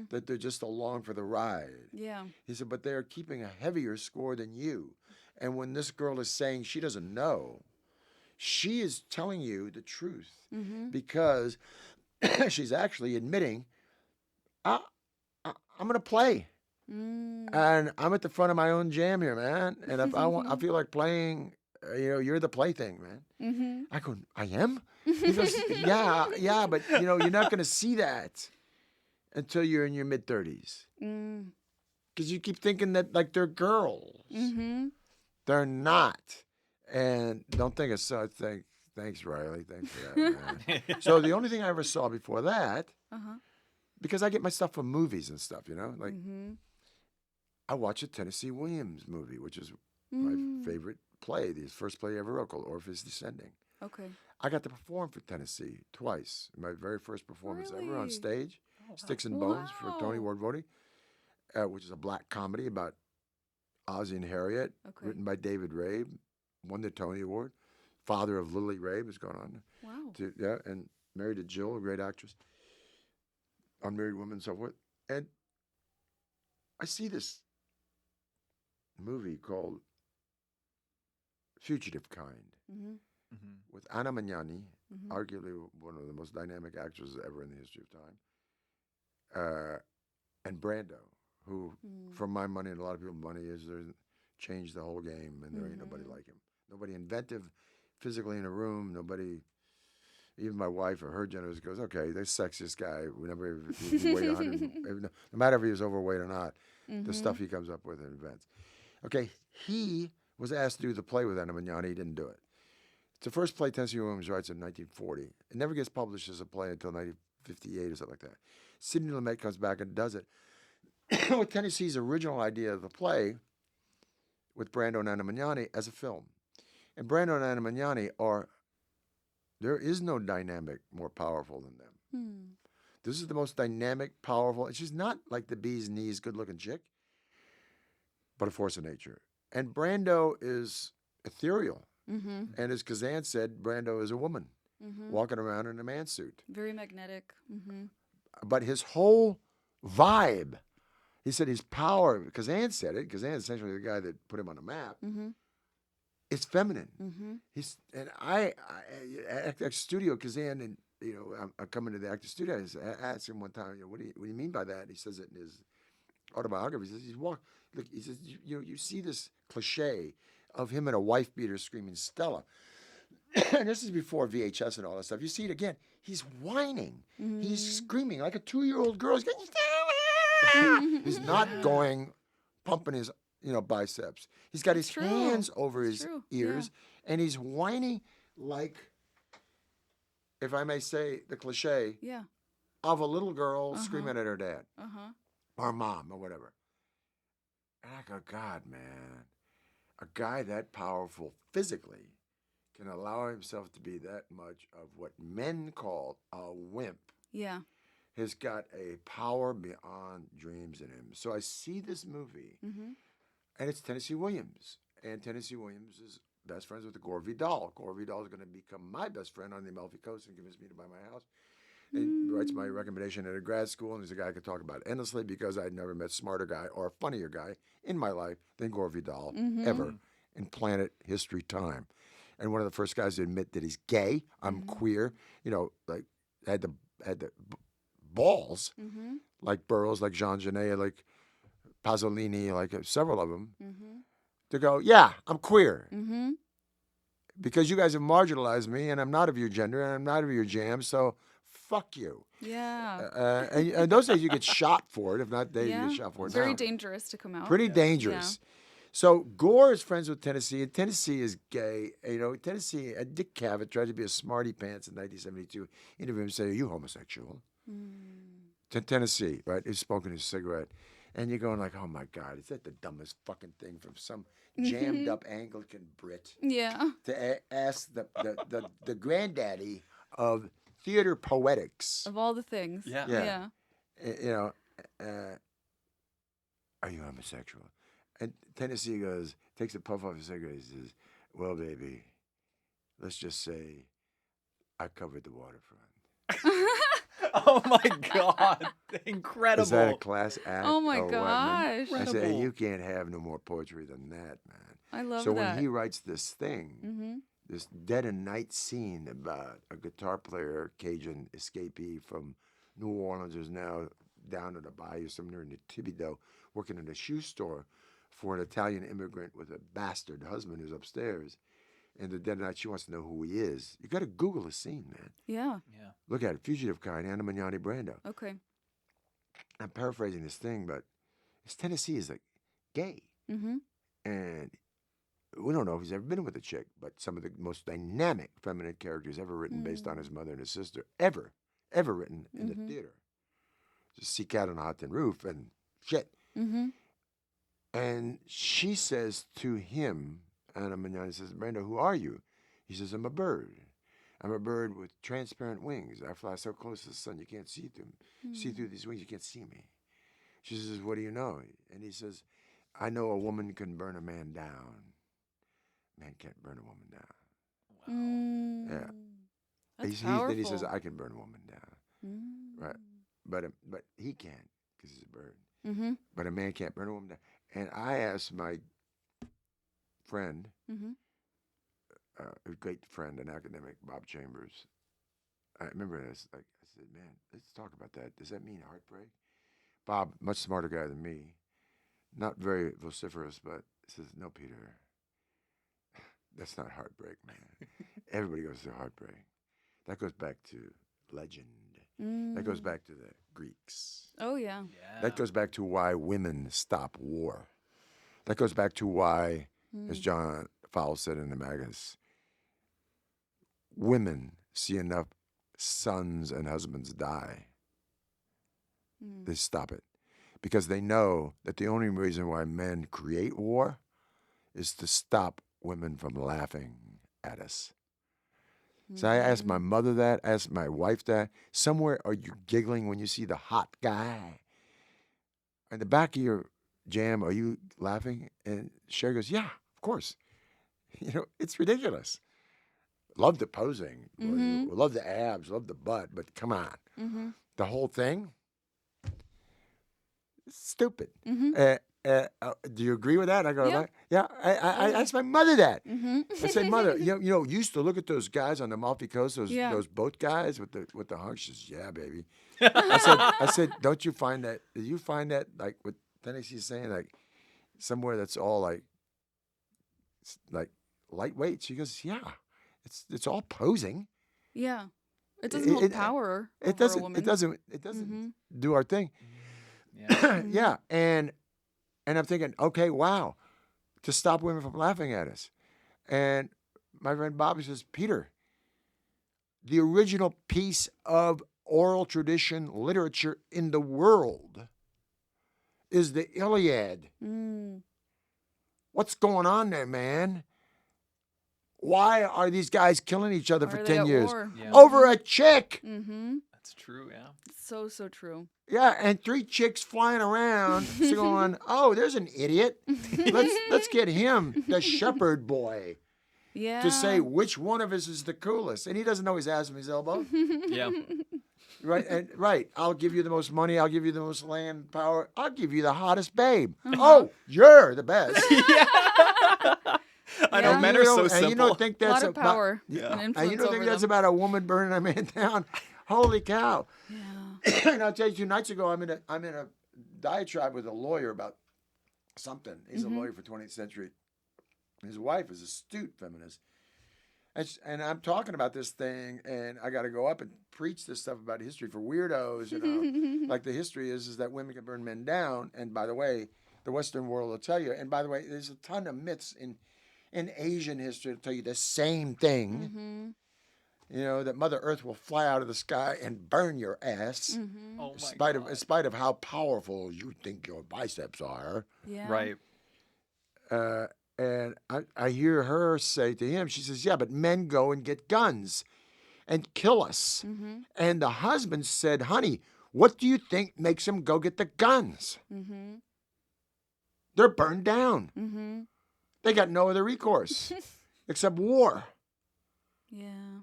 that they're just along for the ride. Yeah. He said, but they're keeping a heavier score than you. And when this girl is saying she doesn't know, she is telling you the truth because she's actually admitting, I'm going to play. And I'm at the front of my own jam here, man. And if I feel like playing, you're the plaything, man. I go, I am? He goes, yeah, but you're not going to see that until you're in your mid-30s. Because you keep thinking that like they're girls. They're not. And don't think of such things. Thanks, Riley. Thanks for that, man. So the only thing I ever saw before that, because I get my stuff from movies and stuff, like I watched a Tennessee Williams movie, which is my favorite play, the first play I ever wrote, called Orpheus Descending. Okay. I got to perform for Tennessee twice. My very first performance ever on Really? stage, Sticks and Bones for Tony Ward Vody, which is a black comedy about Ozzie and Harriet, written by David Rabe, won the Tony Award. Father of Lily Rabe has gone on. Wow. And married to Jill, a great actress, unmarried woman, and so forth. And I see this movie called Fugitive Kind with Anna Magnani, arguably one of the most dynamic actresses ever in the history of time, and Brando, who, from my money and a lot of people's money, changed the whole game, and there ain't nobody like him. Nobody inventive, physically in a room. Nobody, even my wife or her generation goes, okay, the sexiest guy. Whenever he weighed 100, no matter if he was overweight or not, the stuff he comes up with and invents. Okay, he was asked to do the play with Anna Magnani. He didn't do it. It's the first play Tennessee Williams writes in 1940. It never gets published as a play until 1958 or something like that. Sidney Lumet comes back and does it. With Tennessee's original idea of the play with Brando and Anna Magnani as a film. And Brando and Anna Magnani there is no dynamic more powerful than them. This is the most dynamic, powerful, and she's not like the bee's knees good-looking chick, but a force of nature. And Brando is ethereal. And as Kazan said, Brando is a woman walking around in a man suit. Very magnetic. But his whole vibe, he said his power, Kazan said it, Kazan is essentially the guy that put him on the map, it's feminine. Mm-hmm. I actor studio, Kazan, and I'm coming to the actor studio. I asked him one time, what do you mean by that? He says it in his autobiography. He says look. He says you see this cliche of him in a wife beater screaming Stella, and this is before VHS and all that stuff. You see it again. He's whining. Mm-hmm. He's screaming like a 2-year-old girl. He's going, he's not going, pumping his biceps. He's got his hands over his ears, and he's whining like, if I may say the cliche, of a little girl screaming at her dad or mom or whatever. And I go, God, man, a guy that powerful physically can allow himself to be that much of what men call a wimp. Yeah. Has got a power beyond dreams in him. So I see this movie, and it's Tennessee Williams. And Tennessee Williams is best friends with the Gore Vidal. Gore Vidal is going to become my best friend on the Amalfi Coast and convince me to buy my house. And writes my recommendation at a grad school, and he's a guy I could talk about endlessly because I'd never met a smarter guy or a funnier guy in my life than Gore Vidal ever in planet history time. And one of the first guys to admit that he's gay, I'm queer, like had the balls, like Burroughs, like Jean Genet, like Pasolini, like several of them, to go, yeah, I'm queer. Because you guys have marginalized me, and I'm not of your gender, and I'm not of your jam, so fuck you. Yeah. And those days you get shot for it. If not, you get shot for it. Very now. dangerous to come out. Pretty dangerous. So Gore is friends with Tennessee, and Tennessee is gay. Tennessee, Dick Cavett tried to be a smarty pants in 1972. Interviewed him and said, "Are you homosexual?" Tennessee, right? He's smoking his cigarette. And you're going like, oh my God, is that the dumbest fucking thing from some jammed up Anglican Brit? Yeah. To ask the granddaddy of theater poetics. Of all the things. Yeah. Are you homosexual? And Tennessee takes a puff off his cigarette. He says, well, baby, let's just say I covered the waterfront. Oh my God. Incredible. Is that a class act? Oh my or what, gosh. man? I say, you can't have no more poetry than that, man. I love so that. when he writes this thing, this dead of night scene about a guitar player, Cajun escapee from New Orleans, who's now down at the bayou somewhere in the Thibodeau, working in a shoe store for an Italian immigrant with a bastard husband who's upstairs. And the dead of night, she wants to know who he is. You got to Google the scene, man. Yeah. Look at it. Fugitive Kind, Anna Magnani Brando. Okay. I'm paraphrasing this thing, but Tennessee is like gay. And we don't know if he's ever been with a chick, but some of the most dynamic feminine characters ever written based on his mother and his sister, ever written in the theater. Just see Cat on a Hot Tin Roof and shit. And she says to him, Anna Magnani says, Brando, who are you? He says, I'm a bird. I'm a bird with transparent wings. I fly so close to the sun you can't see them. See through these wings, you can't see me. She says, what do you know? And he says, I know a woman can burn a man down. Man can't burn a woman down. Wow. Yeah. That's Then he says, I can burn a woman down. Right. But he can't because he's a bird. But a man can't burn a woman down. And I asked my friend, a great friend, an academic, Bob Chambers. I remember this. I said, man, let's talk about that. Does that mean heartbreak? Bob, much smarter guy than me, not very vociferous, but says, no, Peter, that's not heartbreak, man. Everybody goes through heartbreak. That goes back to legend. That goes back to the Greeks. Oh, yeah. That goes back to why women stop war. That goes back to why, as John Fowles said in the magazine, women see enough sons and husbands die. They stop it. Because they know that the only reason why men create war is to stop women from laughing at us. So I asked my mother that, asked my wife that. Somewhere are you giggling when you see the hot guy? In the back of your jam, are you laughing? And Sherry goes, yeah, of course. It's ridiculous. Love the posing. Love the abs, love the butt, but come on. The whole thing, it's stupid. do you agree with that? I go, Yeah. yeah. I asked my mother that. Mm-hmm. I said, mother, used to look at those guys on the Amalfi Coast, Yeah. those boat guys with the hunks. She says, yeah, baby. I said, don't you find that? Do you find that like what Tennessee's saying, like somewhere that's all like lightweight? She goes, yeah, it's all posing. Yeah. It doesn't hold power over a woman. It doesn't Mm-hmm. do our thing. Yeah. Yeah, and I'm thinking, okay, wow, to stop women from laughing at us. And my friend Bobby says, Peter, the original piece of oral tradition literature in the world is the Iliad. Mm. What's going on there, man? Why are these guys killing each other for Are they 10 at years? war? Yeah. Over a chick. Mm-hmm. That's true, yeah. So true. Yeah, and 3 chicks flying around, so going, oh, there's an idiot. Let's get him, the shepherd boy, Yeah. to say which one of us is the coolest. And he doesn't know his ass from his elbow. Yeah. Right. I'll give you the most money. I'll give you the most land power. I'll give you the hottest babe. Oh, you're the best. I know Yeah. men are so And simple. you don't think A that's lot of power Yeah. and and influence you don't think over that's them. about a woman burning a man down? Holy cow! Yeah. And I'll tell you, 2 nights ago, I'm in a diatribe with a lawyer about something. He's a lawyer for 20th century. His wife is astute feminist. And I'm talking about this thing, and I got to go up and preach this stuff about history for weirdos. Like the history is that women can burn men down. And by the way, the Western world will tell you. And by the way, there's a ton of myths in Asian history to tell you the same thing. Mm-hmm. That Mother Earth will fly out of the sky and burn your ass, Mm-hmm. Oh in spite of how powerful you think your biceps are. Yeah. Right. And I hear her say to him, she says, yeah, but men go and get guns and kill us. Mm-hmm. And the husband said, honey, what do you think makes them go get the guns? Mm-hmm. They're burned down. Mm-hmm. They got no other recourse except war. Yeah.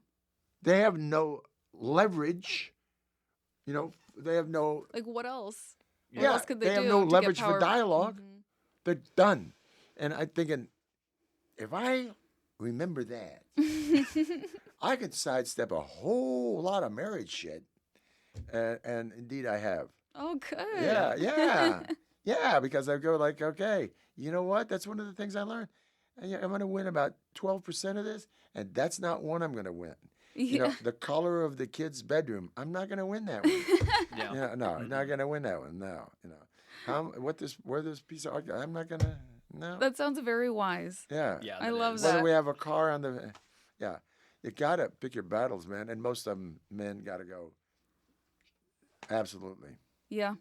They have no leverage. They have no, Like what else? What yeah, else could they they have do no to get leverage for power? dialogue. Mm-hmm. They're done. And I'm thinking, if I remember that, I could sidestep a whole lot of marriage shit. And indeed I have. Oh, good. Yeah, because I go like, okay, you know what? That's one of the things I learned. I'm going to win about 12% of this, and that's not one I'm going to win. Yeah. The color of the kid's bedroom, I'm not going to win that one. Yeah. No, I'm not going to win that one. No, where this piece of art, I'm not going to, no. That sounds very wise. Yeah. Yeah. I that love is. that. Whether we have a car on the, yeah. You got to pick your battles, man. And most of them, men got to go. Absolutely. Yeah.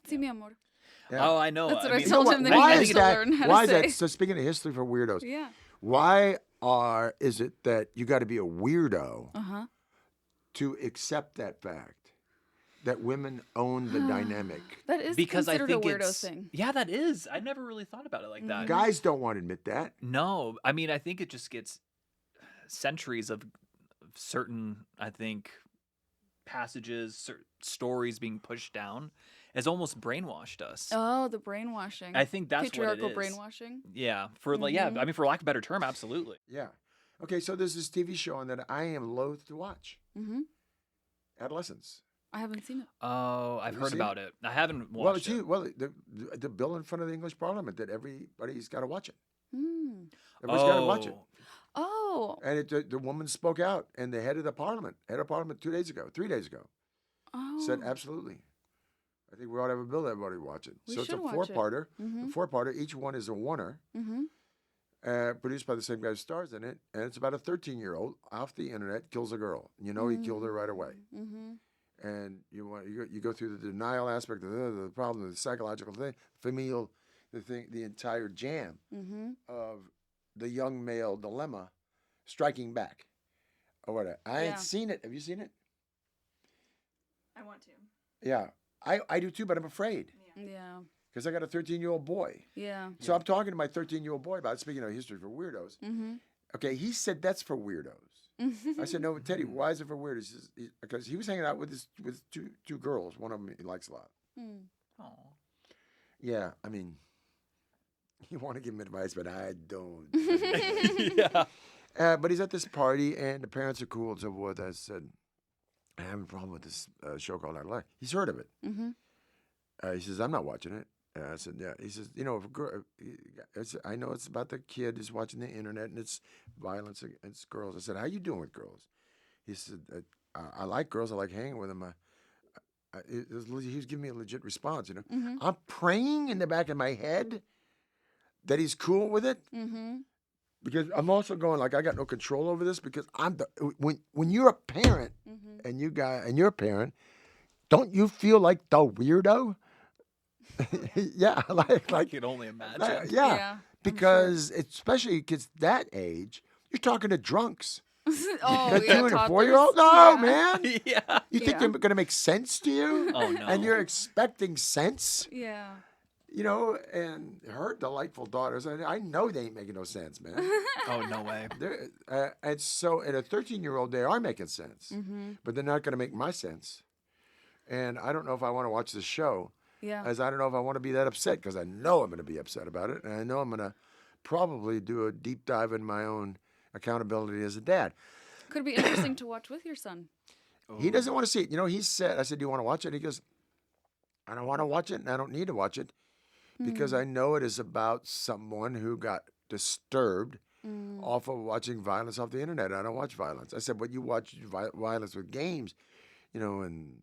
Sí, mi amor. Yeah. Oh, I know. That's what I mean, told what? him that Why he is needs to that? learn how Why to is say. that? So speaking of history for weirdos, Yeah. why is it that you got to be a weirdo Uh-huh. to accept that fact that women own the dynamic? That is because I considered think a weirdo it's thing. yeah, that is. I never really thought about it like that. Guys don't want to admit that. No, I mean, I think it just gets centuries of certain, I think, passages, stories being pushed down has almost brainwashed us. Oh, the brainwashing. I think that's what it Patriarchal is. brainwashing. Yeah, for like, yeah, I mean, for lack of a better term, absolutely. Yeah. Okay, so there's this TV show on that I am loath to watch. Mm-hmm. Adolescence. I haven't seen it. Oh, I've you heard seen about it. I haven't Well, watched it. the bill in front of the English Parliament that everybody's got to watch it. Mm. Everybody's got to watch it. Oh. And the woman spoke out, and the head of Parliament 3 days ago, Oh. said absolutely. I think we ought to have a bill that everybody watch it. We So it's a should watch it. four-parter. Mhm. The four-parter, each one is a oneer, Mm-hmm. produced by the same guy who stars in it, and it's about a 13-year-old off the internet kills a girl. You know he killed her right away. Mm-hmm. And you go through the denial aspect of the problem, the psychological thing, familial, the entire jam Mm-hmm. of the young male dilemma striking back or whatever. I Yeah. ain't seen it. Have you seen it? I want to. Yeah, I do too, but I'm afraid Yeah. because I got a 13-year-old boy. Yeah. So I'm talking to my 13-year-old boy about, speaking of history for weirdos. Mm-hmm. Okay, he said that's for weirdos. I said, no, Teddy, why is it for weirdos? Because he was hanging out with two girls. One of them he likes a lot. Mm. Oh. Yeah, I mean, You want to give him advice, but I don't. Yeah. But he's at this party, and the parents are cool and so forth. I said, I have a problem with this show called Out of Life. He's heard of it. Mm-hmm. He says, I'm not watching it. I said, yeah. He says, you know, if a girl, I know it's about the kid who's watching the internet and it's violence against girls. I said, how you doing with girls? He said, I like girls. I like hanging with them. He was giving me a legit response, you know. Mm-hmm. I'm praying in the back of my head that he's cool with it. Mm-hmm. Because I'm also going like I got no control over this because when you're a parent Mm-hmm. and you're a parent, don't you feel like the weirdo? Yeah, I can only imagine. Yeah, I'm because especially kids that age, you're talking to drunks. Oh, A 2 and a toddlers. 4-year-old? No, Yeah. man. Yeah. You think Yeah. they're going to make sense to you? Oh no. And you're expecting sense? Yeah. You know, and her delightful daughters, I know they ain't making no sense, man. Oh no way. And so, at a 13-year-old, they are making sense, Mm-hmm. but they're not going to make my sense. And I don't know if I want to watch this show, Yeah. as I don't know if I want to be that upset, because I know I'm going to be upset about it, and I know I'm going to probably do a deep dive in my own accountability as a dad. Could be interesting to watch with your son. He doesn't want to see it. You know, he said, I said, do you want to watch it? He goes, I don't want to watch it, and I don't need to watch it, because I know it is about someone who got disturbed off of watching violence off the internet. I don't watch violence. I said, but you watch violence with games, you know, and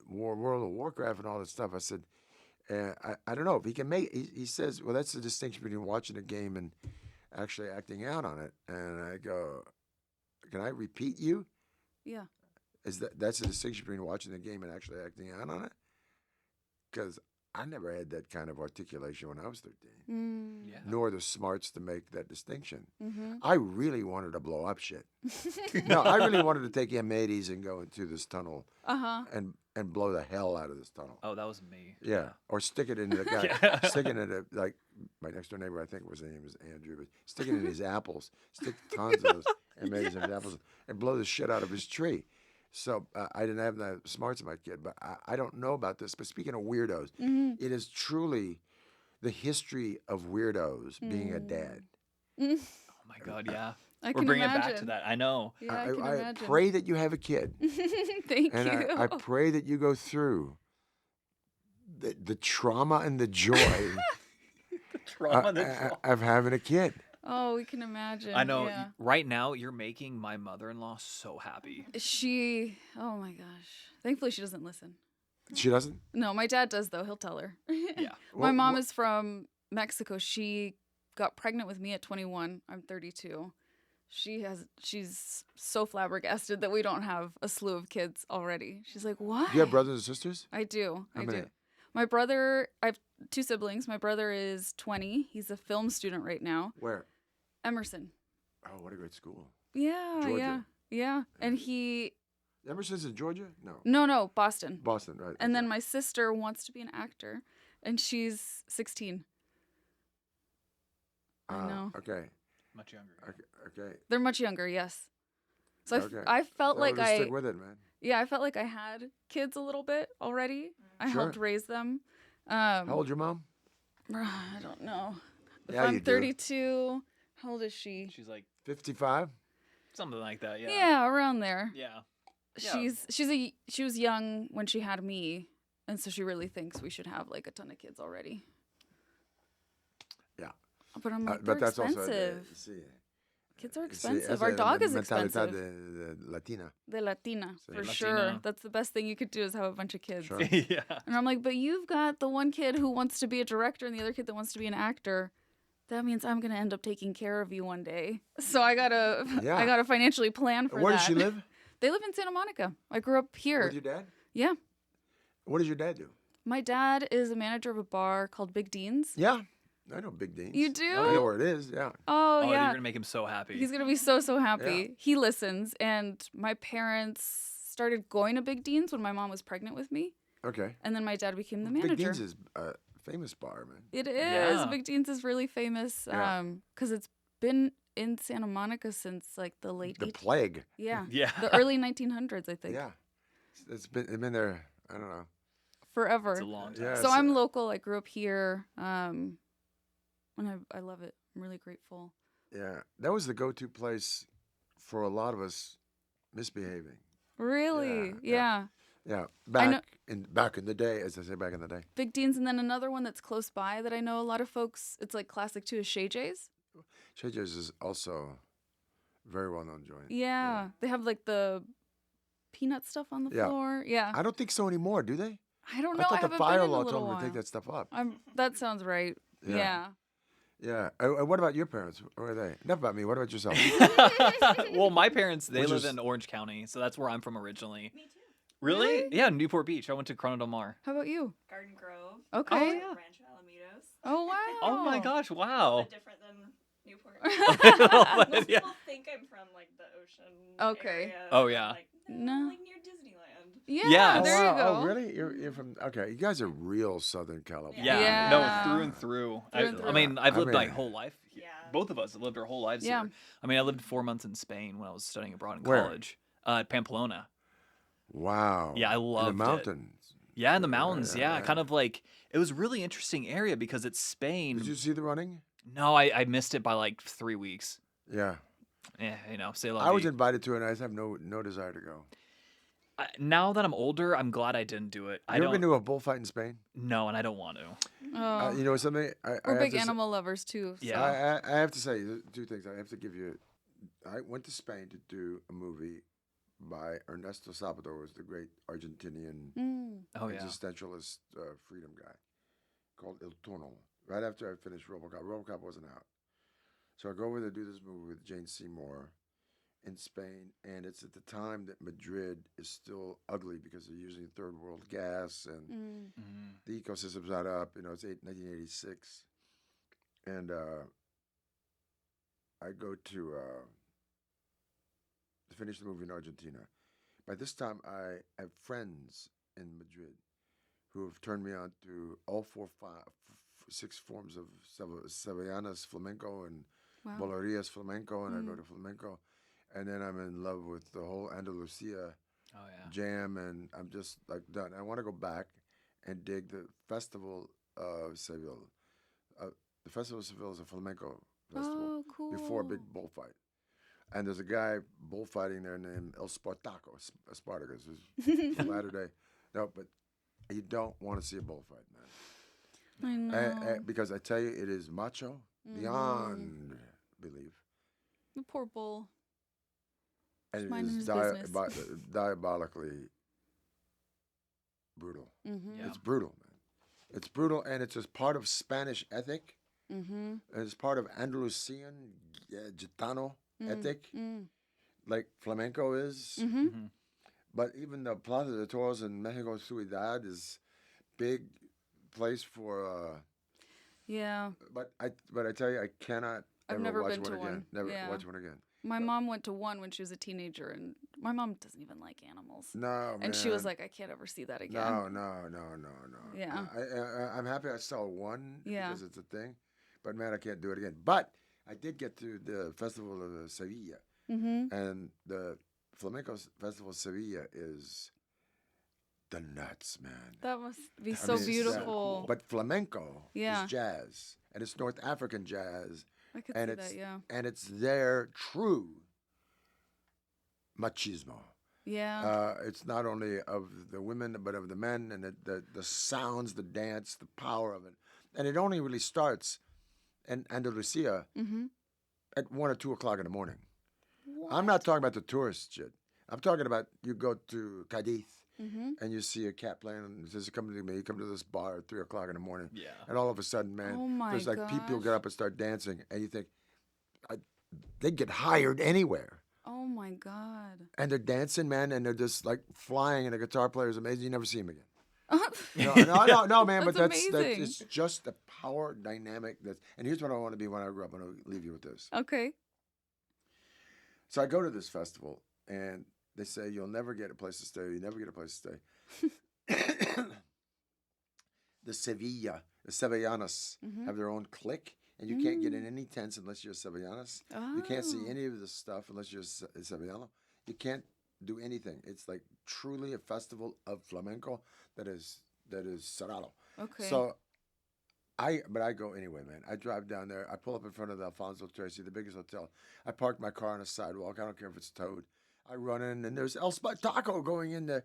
World of Warcraft and all that stuff. I said, I don't know if he can make. He says, well, that's the distinction between watching a game and actually acting out on it. And I go, can I repeat you? Yeah. That's the distinction between watching the game and actually acting out on it? Because I never had that kind of articulation when I was 13, Mm. Yeah. nor the smarts to make that distinction. Mm-hmm. I really wanted to blow up shit. No, I really wanted to take M80s and go into this tunnel Uh-huh. and blow the hell out of this tunnel. Oh, that was me. Yeah, or stick it into the guy, Yeah. stick it into like my next door neighbor. I think his name was Andrew, but stick it in his apples, stick tons of those M80s in his apples, and blow the shit out of his tree. So I didn't have the smarts of my kid, but I don't know about this. But speaking of weirdos, Mm-hmm. it is truly the history of weirdos being a dad. Oh my god, yeah. I We're can bringing imagine. it back to that. I know. Yeah, I can imagine. pray that you have a kid, Thank and you. I pray that you go through the trauma and the joy Trauma that of having a kid. Oh, we can imagine. I know. Yeah. Right now, you're making my mother-in-law so happy. Oh my gosh. Thankfully, she doesn't listen. She doesn't. No, my dad does, though. He'll tell her. Yeah. My mom is from Mexico. She got pregnant with me at 21. I'm 32. She's so flabbergasted that we don't have a slew of kids already. She's like, what? Do you have brothers and sisters? I do. How I many? do. My brother, I have 2 siblings. My brother is 20. He's a film student right now. Where? Emerson. Oh, what a great school. Yeah, Georgia. yeah. And he, Emerson's in Georgia? No. no, Boston. Boston, right. And then my sister wants to be an actor, and she's 16. I know. Okay. Much younger. Okay. They're much younger, yes. So Okay. I felt So like just stick with it, man. I felt like I had kids a little bit already. I Sure. helped raise them. How old your mom? I don't know. If Yeah, you I'm do. 32, how old is she? She's like 55? something like that. Yeah. Yeah, around there. Yeah. Yeah. She was young when she had me, and so she really thinks we should have like a ton of kids already. Yeah. But I'm like, But they're that's expensive. also... Kids are Sí, expensive. esa Our es dog la is mentalidad expensive. de Latina. The Latina, Sí. for Latina. sure. That's the best thing you could do is have a bunch of kids. Sure. Yeah. And I'm like, but you've got the one kid who wants to be a director and the other kid that wants to be an actor. That means I'm gonna end up taking care of you one day. So I gotta financially plan for Where that. does she live? They live in Santa Monica. I grew up here. With your dad? Yeah. What does your dad do? My dad is a manager of a bar called Big Dean's. Yeah. I know Big Dean's. You do? I know where it is, yeah. Oh, Oh, yeah. you're gonna make him so happy. He's gonna be so happy. Yeah. He listens, and my parents started going to Big Dean's when my mom was pregnant with me, Okay. and then my dad became the manager. Big Dean's is a famous bar, man. It is. Yeah. Big Dean's is really famous Yeah. because it's been in Santa Monica since like the late The 80s. plague. Yeah. Yeah. The early 1900s, I think. Yeah. It's been there, I don't know. Forever. It's a long time. Yeah. So it's, I'm local. I grew up here. And I love it. I'm really grateful. Yeah, that was the go-to place for a lot of us misbehaving. Really? Yeah. Yeah. Yeah, I know back in the day, as I say, back in the day. Big Dean's, and then another one that's close by that I know a lot of folks, it's like classic too, is Shay J's. Shay J's is also a very well-known joint. Yeah. They have like the peanut stuff on the Yeah. floor. Yeah. I don't think so anymore, do they? I don't know. I I thought the haven't fire been in a law little told them while. to take that stuff up. That sounds right. Yeah. Yeah. Yeah. What about your parents? Where are they? Enough about me. What about yourself? Well, my parents, they Which live is- in Orange County, so that's where I'm from originally. Me too. Really? Yeah, Newport Beach. I went to Corona del Mar. How about you? Garden Grove. Okay. Oh, yeah. Rancho Alamitos. Oh, wow. Oh my gosh, A wow. little bit different than Newport. But, Most yeah. people think I'm from like the ocean. Okay. Area, Oh, but, yeah. Like, No. like near Disneyland. Yeah, Yes. there you go. Oh, really? You're from? Okay, you guys are real Southern California. Yeah. Yeah. No, through and through. Through and I through. mean, I've I lived my mean- whole life. Yeah. Both of us have lived our whole lives Yeah. here. I mean, I lived 4 months in Spain when I was studying abroad in Where? college. Pamplona. Wow. Yeah, I loved in it. the mountains. Yeah, in the mountains. yeah, Yeah, yeah. kind of like it was a really interesting area because it's Spain. Did you see the running? No, I missed it by like 3 weeks. Yeah. Yeah, say la I was vie. invited to it, and I just have no desire to go. Now that I'm older, I'm glad I didn't do it. I You ever don't been to a bullfight in Spain? No, and I don't want to. Oh. You know something? I We're have big to say- animal lovers too. so- Yeah. I have to say two things. I have to give you. I went to Spain to do a movie by Ernesto Salvador, who was the great Argentinian Mm. Oh yeah. existentialist freedom guy, called El Túnel. Right after I finished RoboCop, RoboCop wasn't out, so I go over to do this movie with Jane Seymour in Spain, and it's at the time that Madrid is still ugly because they're using third world gas and Mm. Mhm. the ecosystem's not up. It's 1986, and I go to finish the movie in Argentina. By this time, I have friends in Madrid who have turned me on to all 6 forms of Sevillanas flamenco and Wow. Bolerias flamenco, and I go to flamenco, and then I'm in love with the whole Andalusia Oh yeah. jam, and I'm just like done. I want to go back and dig the Festival of Seville. The Festival of Seville is a flamenco festival Oh, cool. before a big bullfight. And there's a guy bullfighting there named El Spartaco, Spartacus, who's from latter day. No, but you don't want to see a bullfight, man. I know. Because I tell you, it is macho beyond belief. The poor bull. And it minding is his business. diabolically brutal. Mm-hmm. Yeah. It's brutal, man. It's brutal, and it's just part of Spanish ethic. Mm-hmm. And it's part of Andalusian, Gitano ethic, Mm. like flamenco is. Mm-hmm. Mhm. But even the Plaza de Toros in Mexico Ciudad is big place for. Yeah. But I tell you, I cannot. I've ever never watch been one to again. one. Never Yeah. watch one again. My mom went to one when she was a teenager, and my mom doesn't even like animals. No, man. And she was like, I can't ever see that again. No. Yeah. I'm happy I saw one Yeah. because it's a thing, but man, I can't do it again. But I did get to the Festival of Sevilla, Mm-hmm. and the Flamenco Festival of Sevilla is the nuts, man. That must be I so mean, it's beautiful. But flamenco Yeah. is jazz, and it's North African jazz, I could and see it's that, yeah. and it's their true machismo. Yeah. It's not only of the women but of the men, and the sounds, the dance, the power of it, and it only really starts in Andalusia mm-hmm. at 1 or 2 o'clock in the morning. I'm not talking about the tourist shit. I'm talking about you go to Cadiz Mm-hmm. and you see a cat playing, and it says, "Come to me." You come to this bar at 3 o'clock in the morning, Yeah. and all of a sudden, man, Oh my there's like people gosh. get up and start dancing, and you think they get hired anywhere. Oh my God. And they're dancing, man, and they're just like flying, and the guitar player is amazing. You never see him again. That's No, man, but that's amazing. it's just the power dynamic. And here's what I want to be when I grow up. I'm going to leave you with this. Okay. So I go to this festival, and they say you'll never get a place to stay. You never get a place to stay. The Sevillanas Mm-hmm. have their own clique, and you can't get in any tents unless you're Sevillanas. You can't see Oh. any of this stuff unless you're a Sevillano. You can't do anything. It's like truly a festival of flamenco that is cerrado. Okay. So But I go anyway, man. I drive down there. I pull up in front of the Alfonso Tracy, the biggest hotel. I park my car on a sidewalk. I don't care if it's towed. I run in, and there's El Taco going in the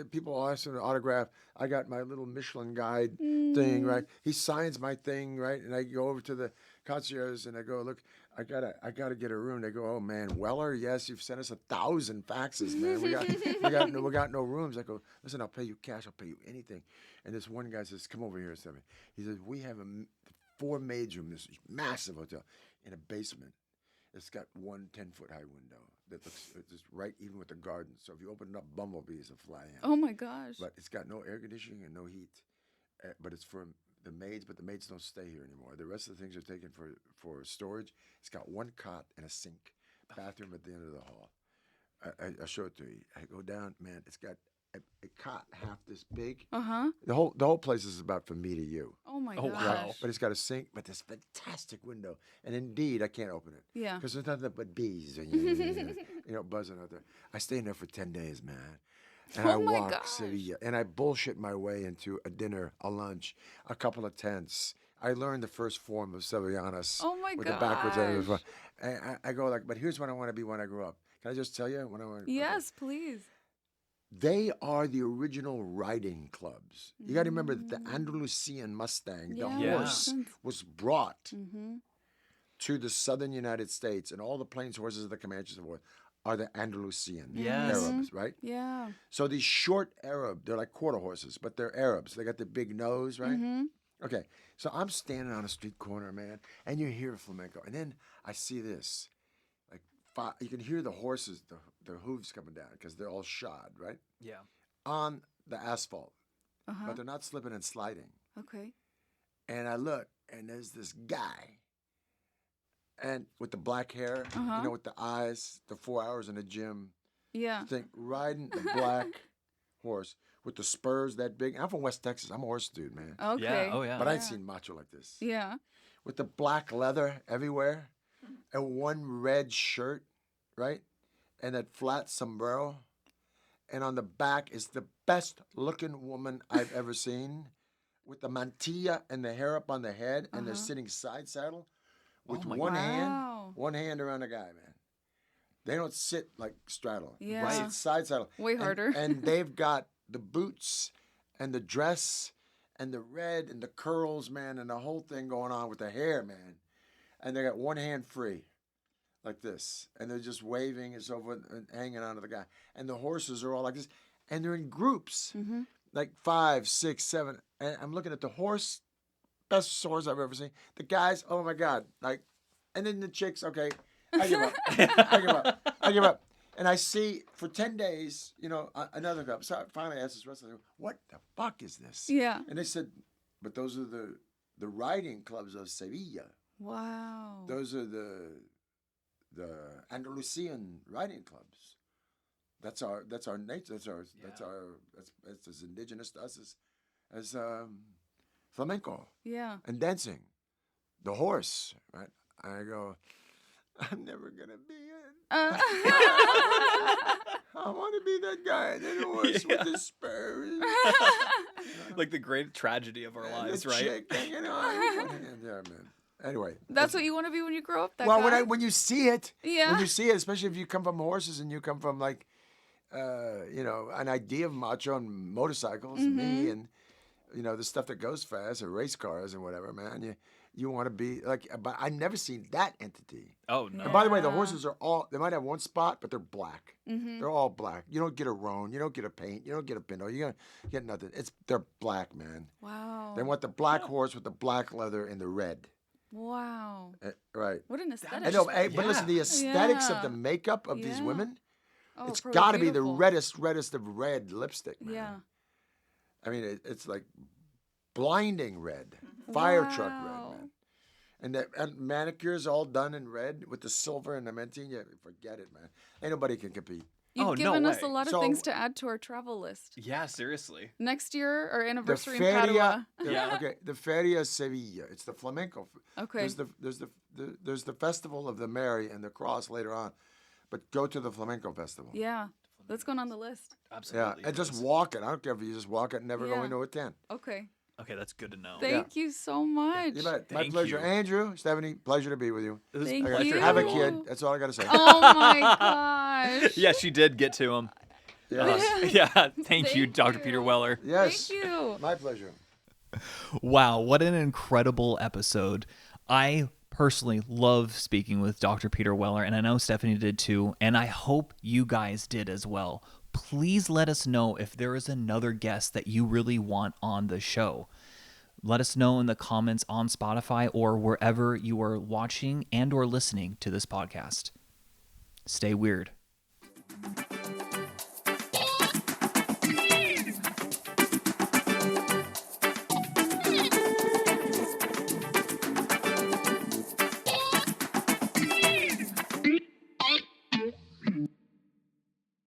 people asking an autograph. I got my little Michelin guide thing, right? He signs my thing, right? And I go over to the concierge and I go, look, I gotta get a room. They go, oh man, Weller, yes, you've sent us 1,000 faxes, man. We got no rooms. I go, listen, I'll pay you cash. I'll pay you anything. And this one guy says, come over here and tell me. He says, we have 4 maids room, this massive hotel, in a basement. It's got one 10-foot high window that looks just right even with the garden. So if you open it up, bumblebees will fly in. Oh my gosh. But it's got no air conditioning and no heat. But it's for the maids, but the maids don't stay here anymore. The rest of the things are taken for storage. It's got one cot and a sink, bathroom at the end of the hall. I'll show it to you. I go down, man, it's got a cot half this big. Uh-huh. The whole place is about from me to you. Oh my Oh, gosh. wow. But it's got a sink, but this fantastic window. And indeed, I can't open it. Yeah. Because there's nothing but bees, buzzing out there. I stay in there for 10 days, man. And I Oh my walk gosh. Sevilla, and I bullshit my way into a dinner, a lunch, a couple of tents. I learned the first form of Sevillanas. Oh my with the backwards. gosh. I go like, but here's what I want to be when I grow up. Can I just tell you when I want? Yes, please. They are the original riding clubs. You got to remember that the Andalusian Mustang, the Yeah. horse, Yeah. was brought Mm-hmm. to the southern United States, and all the plains horses of the Comanches and forth are the Andalusian Yes. Arabs, right? Yeah. So these short Arab, they're like quarter horses, but they're Arabs. They got the big nose, right? Mm-hmm. Okay, so I'm standing on a street corner, man, and you hear flamenco, and then I see this, like you can hear the horses, the hooves coming down because they're all shod, right, Yeah. on the asphalt, Uh-huh. but they're not slipping and sliding. Okay. And I look, and there's this guy, and with the black hair, Uh-huh. with the eyes, the 4 hours in the gym, Yeah. thing, riding the black horse with the spurs that big. I'm from West Texas. I'm a horse dude, man. Okay. Yeah. Oh, yeah. But I ain't seen macho like this. Yeah. With the black leather everywhere, and one red shirt, right? And that flat sombrero. And on the back is the best looking woman I've ever seen, with the mantilla and the hair up on the head, and they're Uh-huh. sitting side saddle with Oh my one Wow. hand around a guy, man. They don't sit like straddle. Yeah. They sit side saddle. Way And- harder. And they've got the boots and the dress and the red and the curls, man, and the whole thing going on with the hair, man. And they got one hand free, like this. And they're just waving and so forth and hanging onto the guy. And the horses are all like this. And they're in groups, Mm-hmm. like 5, 6, 7. And I'm looking at the horse, best horse I've ever seen. The guys, oh my God. And then the chicks, okay, I give up. I give up. And I see for 10 days, another club. So I finally asked this wrestler, what the fuck is this? Yeah. And they said, but those are the riding clubs of Sevilla. Wow. Those are the Andalusian riding clubs. That's our nature. That's as indigenous to us as flamenco Yeah. and dancing. The horse, right? I go, I'm never gonna be it. I want to be that guy, that horse with the spurs. Like the great tragedy of our And lives, the right? chick hanging on. Yeah, man. Anyway. That's what you want to be when you grow up. That Well, guy? when you see it, Yeah. when you see it, especially if you come from horses and you come from like, an idea of macho and motorcycles, Mm-hmm. me and, the stuff that goes fast or race cars and whatever, man. You want to be like, but I've never seen that entity. Oh no. And by the way, the Yeah. horses are they might have one spot, but they're black. Mm-hmm. They're all black. You don't get a roan. You don't get a paint. You don't get a pinto. You don't get nothing. They're black, man. Wow. They want the black horse with the black leather and the red. Wow. Right. What an aesthetic. I know, but listen, the aesthetics of Yeah. the makeup of these Yeah. women, Oh, it's probably got to be the beautiful. reddest of red lipstick, man. Yeah. I mean, it's like blinding red, fire truck red, Wow. man. And manicures all done in red with the silver and the mentine. Yeah, forget it, man. Ain't nobody can compete. You've Oh, no given us a way. lot of So- things to add to our travel list. Yeah, seriously. Next year, our The anniversary in Feria, Padua. okay, the Feria Sevilla. It's the flamenco. Okay. There's the festival of the Mary and the Cross later on, but go to the flamenco festival. Yeah. That's going on the list. Yeah, Absolutely. and just Rose. walk it. I don't care if you just walk it and never go Yeah. into a tent. Okay. Okay, that's good to know. Thank you so much. You bet. My Thank pleasure. you. Andrew, Stephanie, pleasure to be with you. It was Thank a pleasure you. Have a having kid. you That's all I got to say. Oh my gosh. Yeah, she did get to him. Yes. Yeah, thank you, Thank Dr. you. Peter Weller. Yes. Thank you. My pleasure. Wow, what an incredible episode. I personally love speaking with Dr. Peter Weller, and I know Stephanie did too, and I hope you guys did as well. Please let us know if there is another guest that you really want on the show. Let us know in the comments on Spotify or wherever you are watching and or listening to this podcast. Stay weird.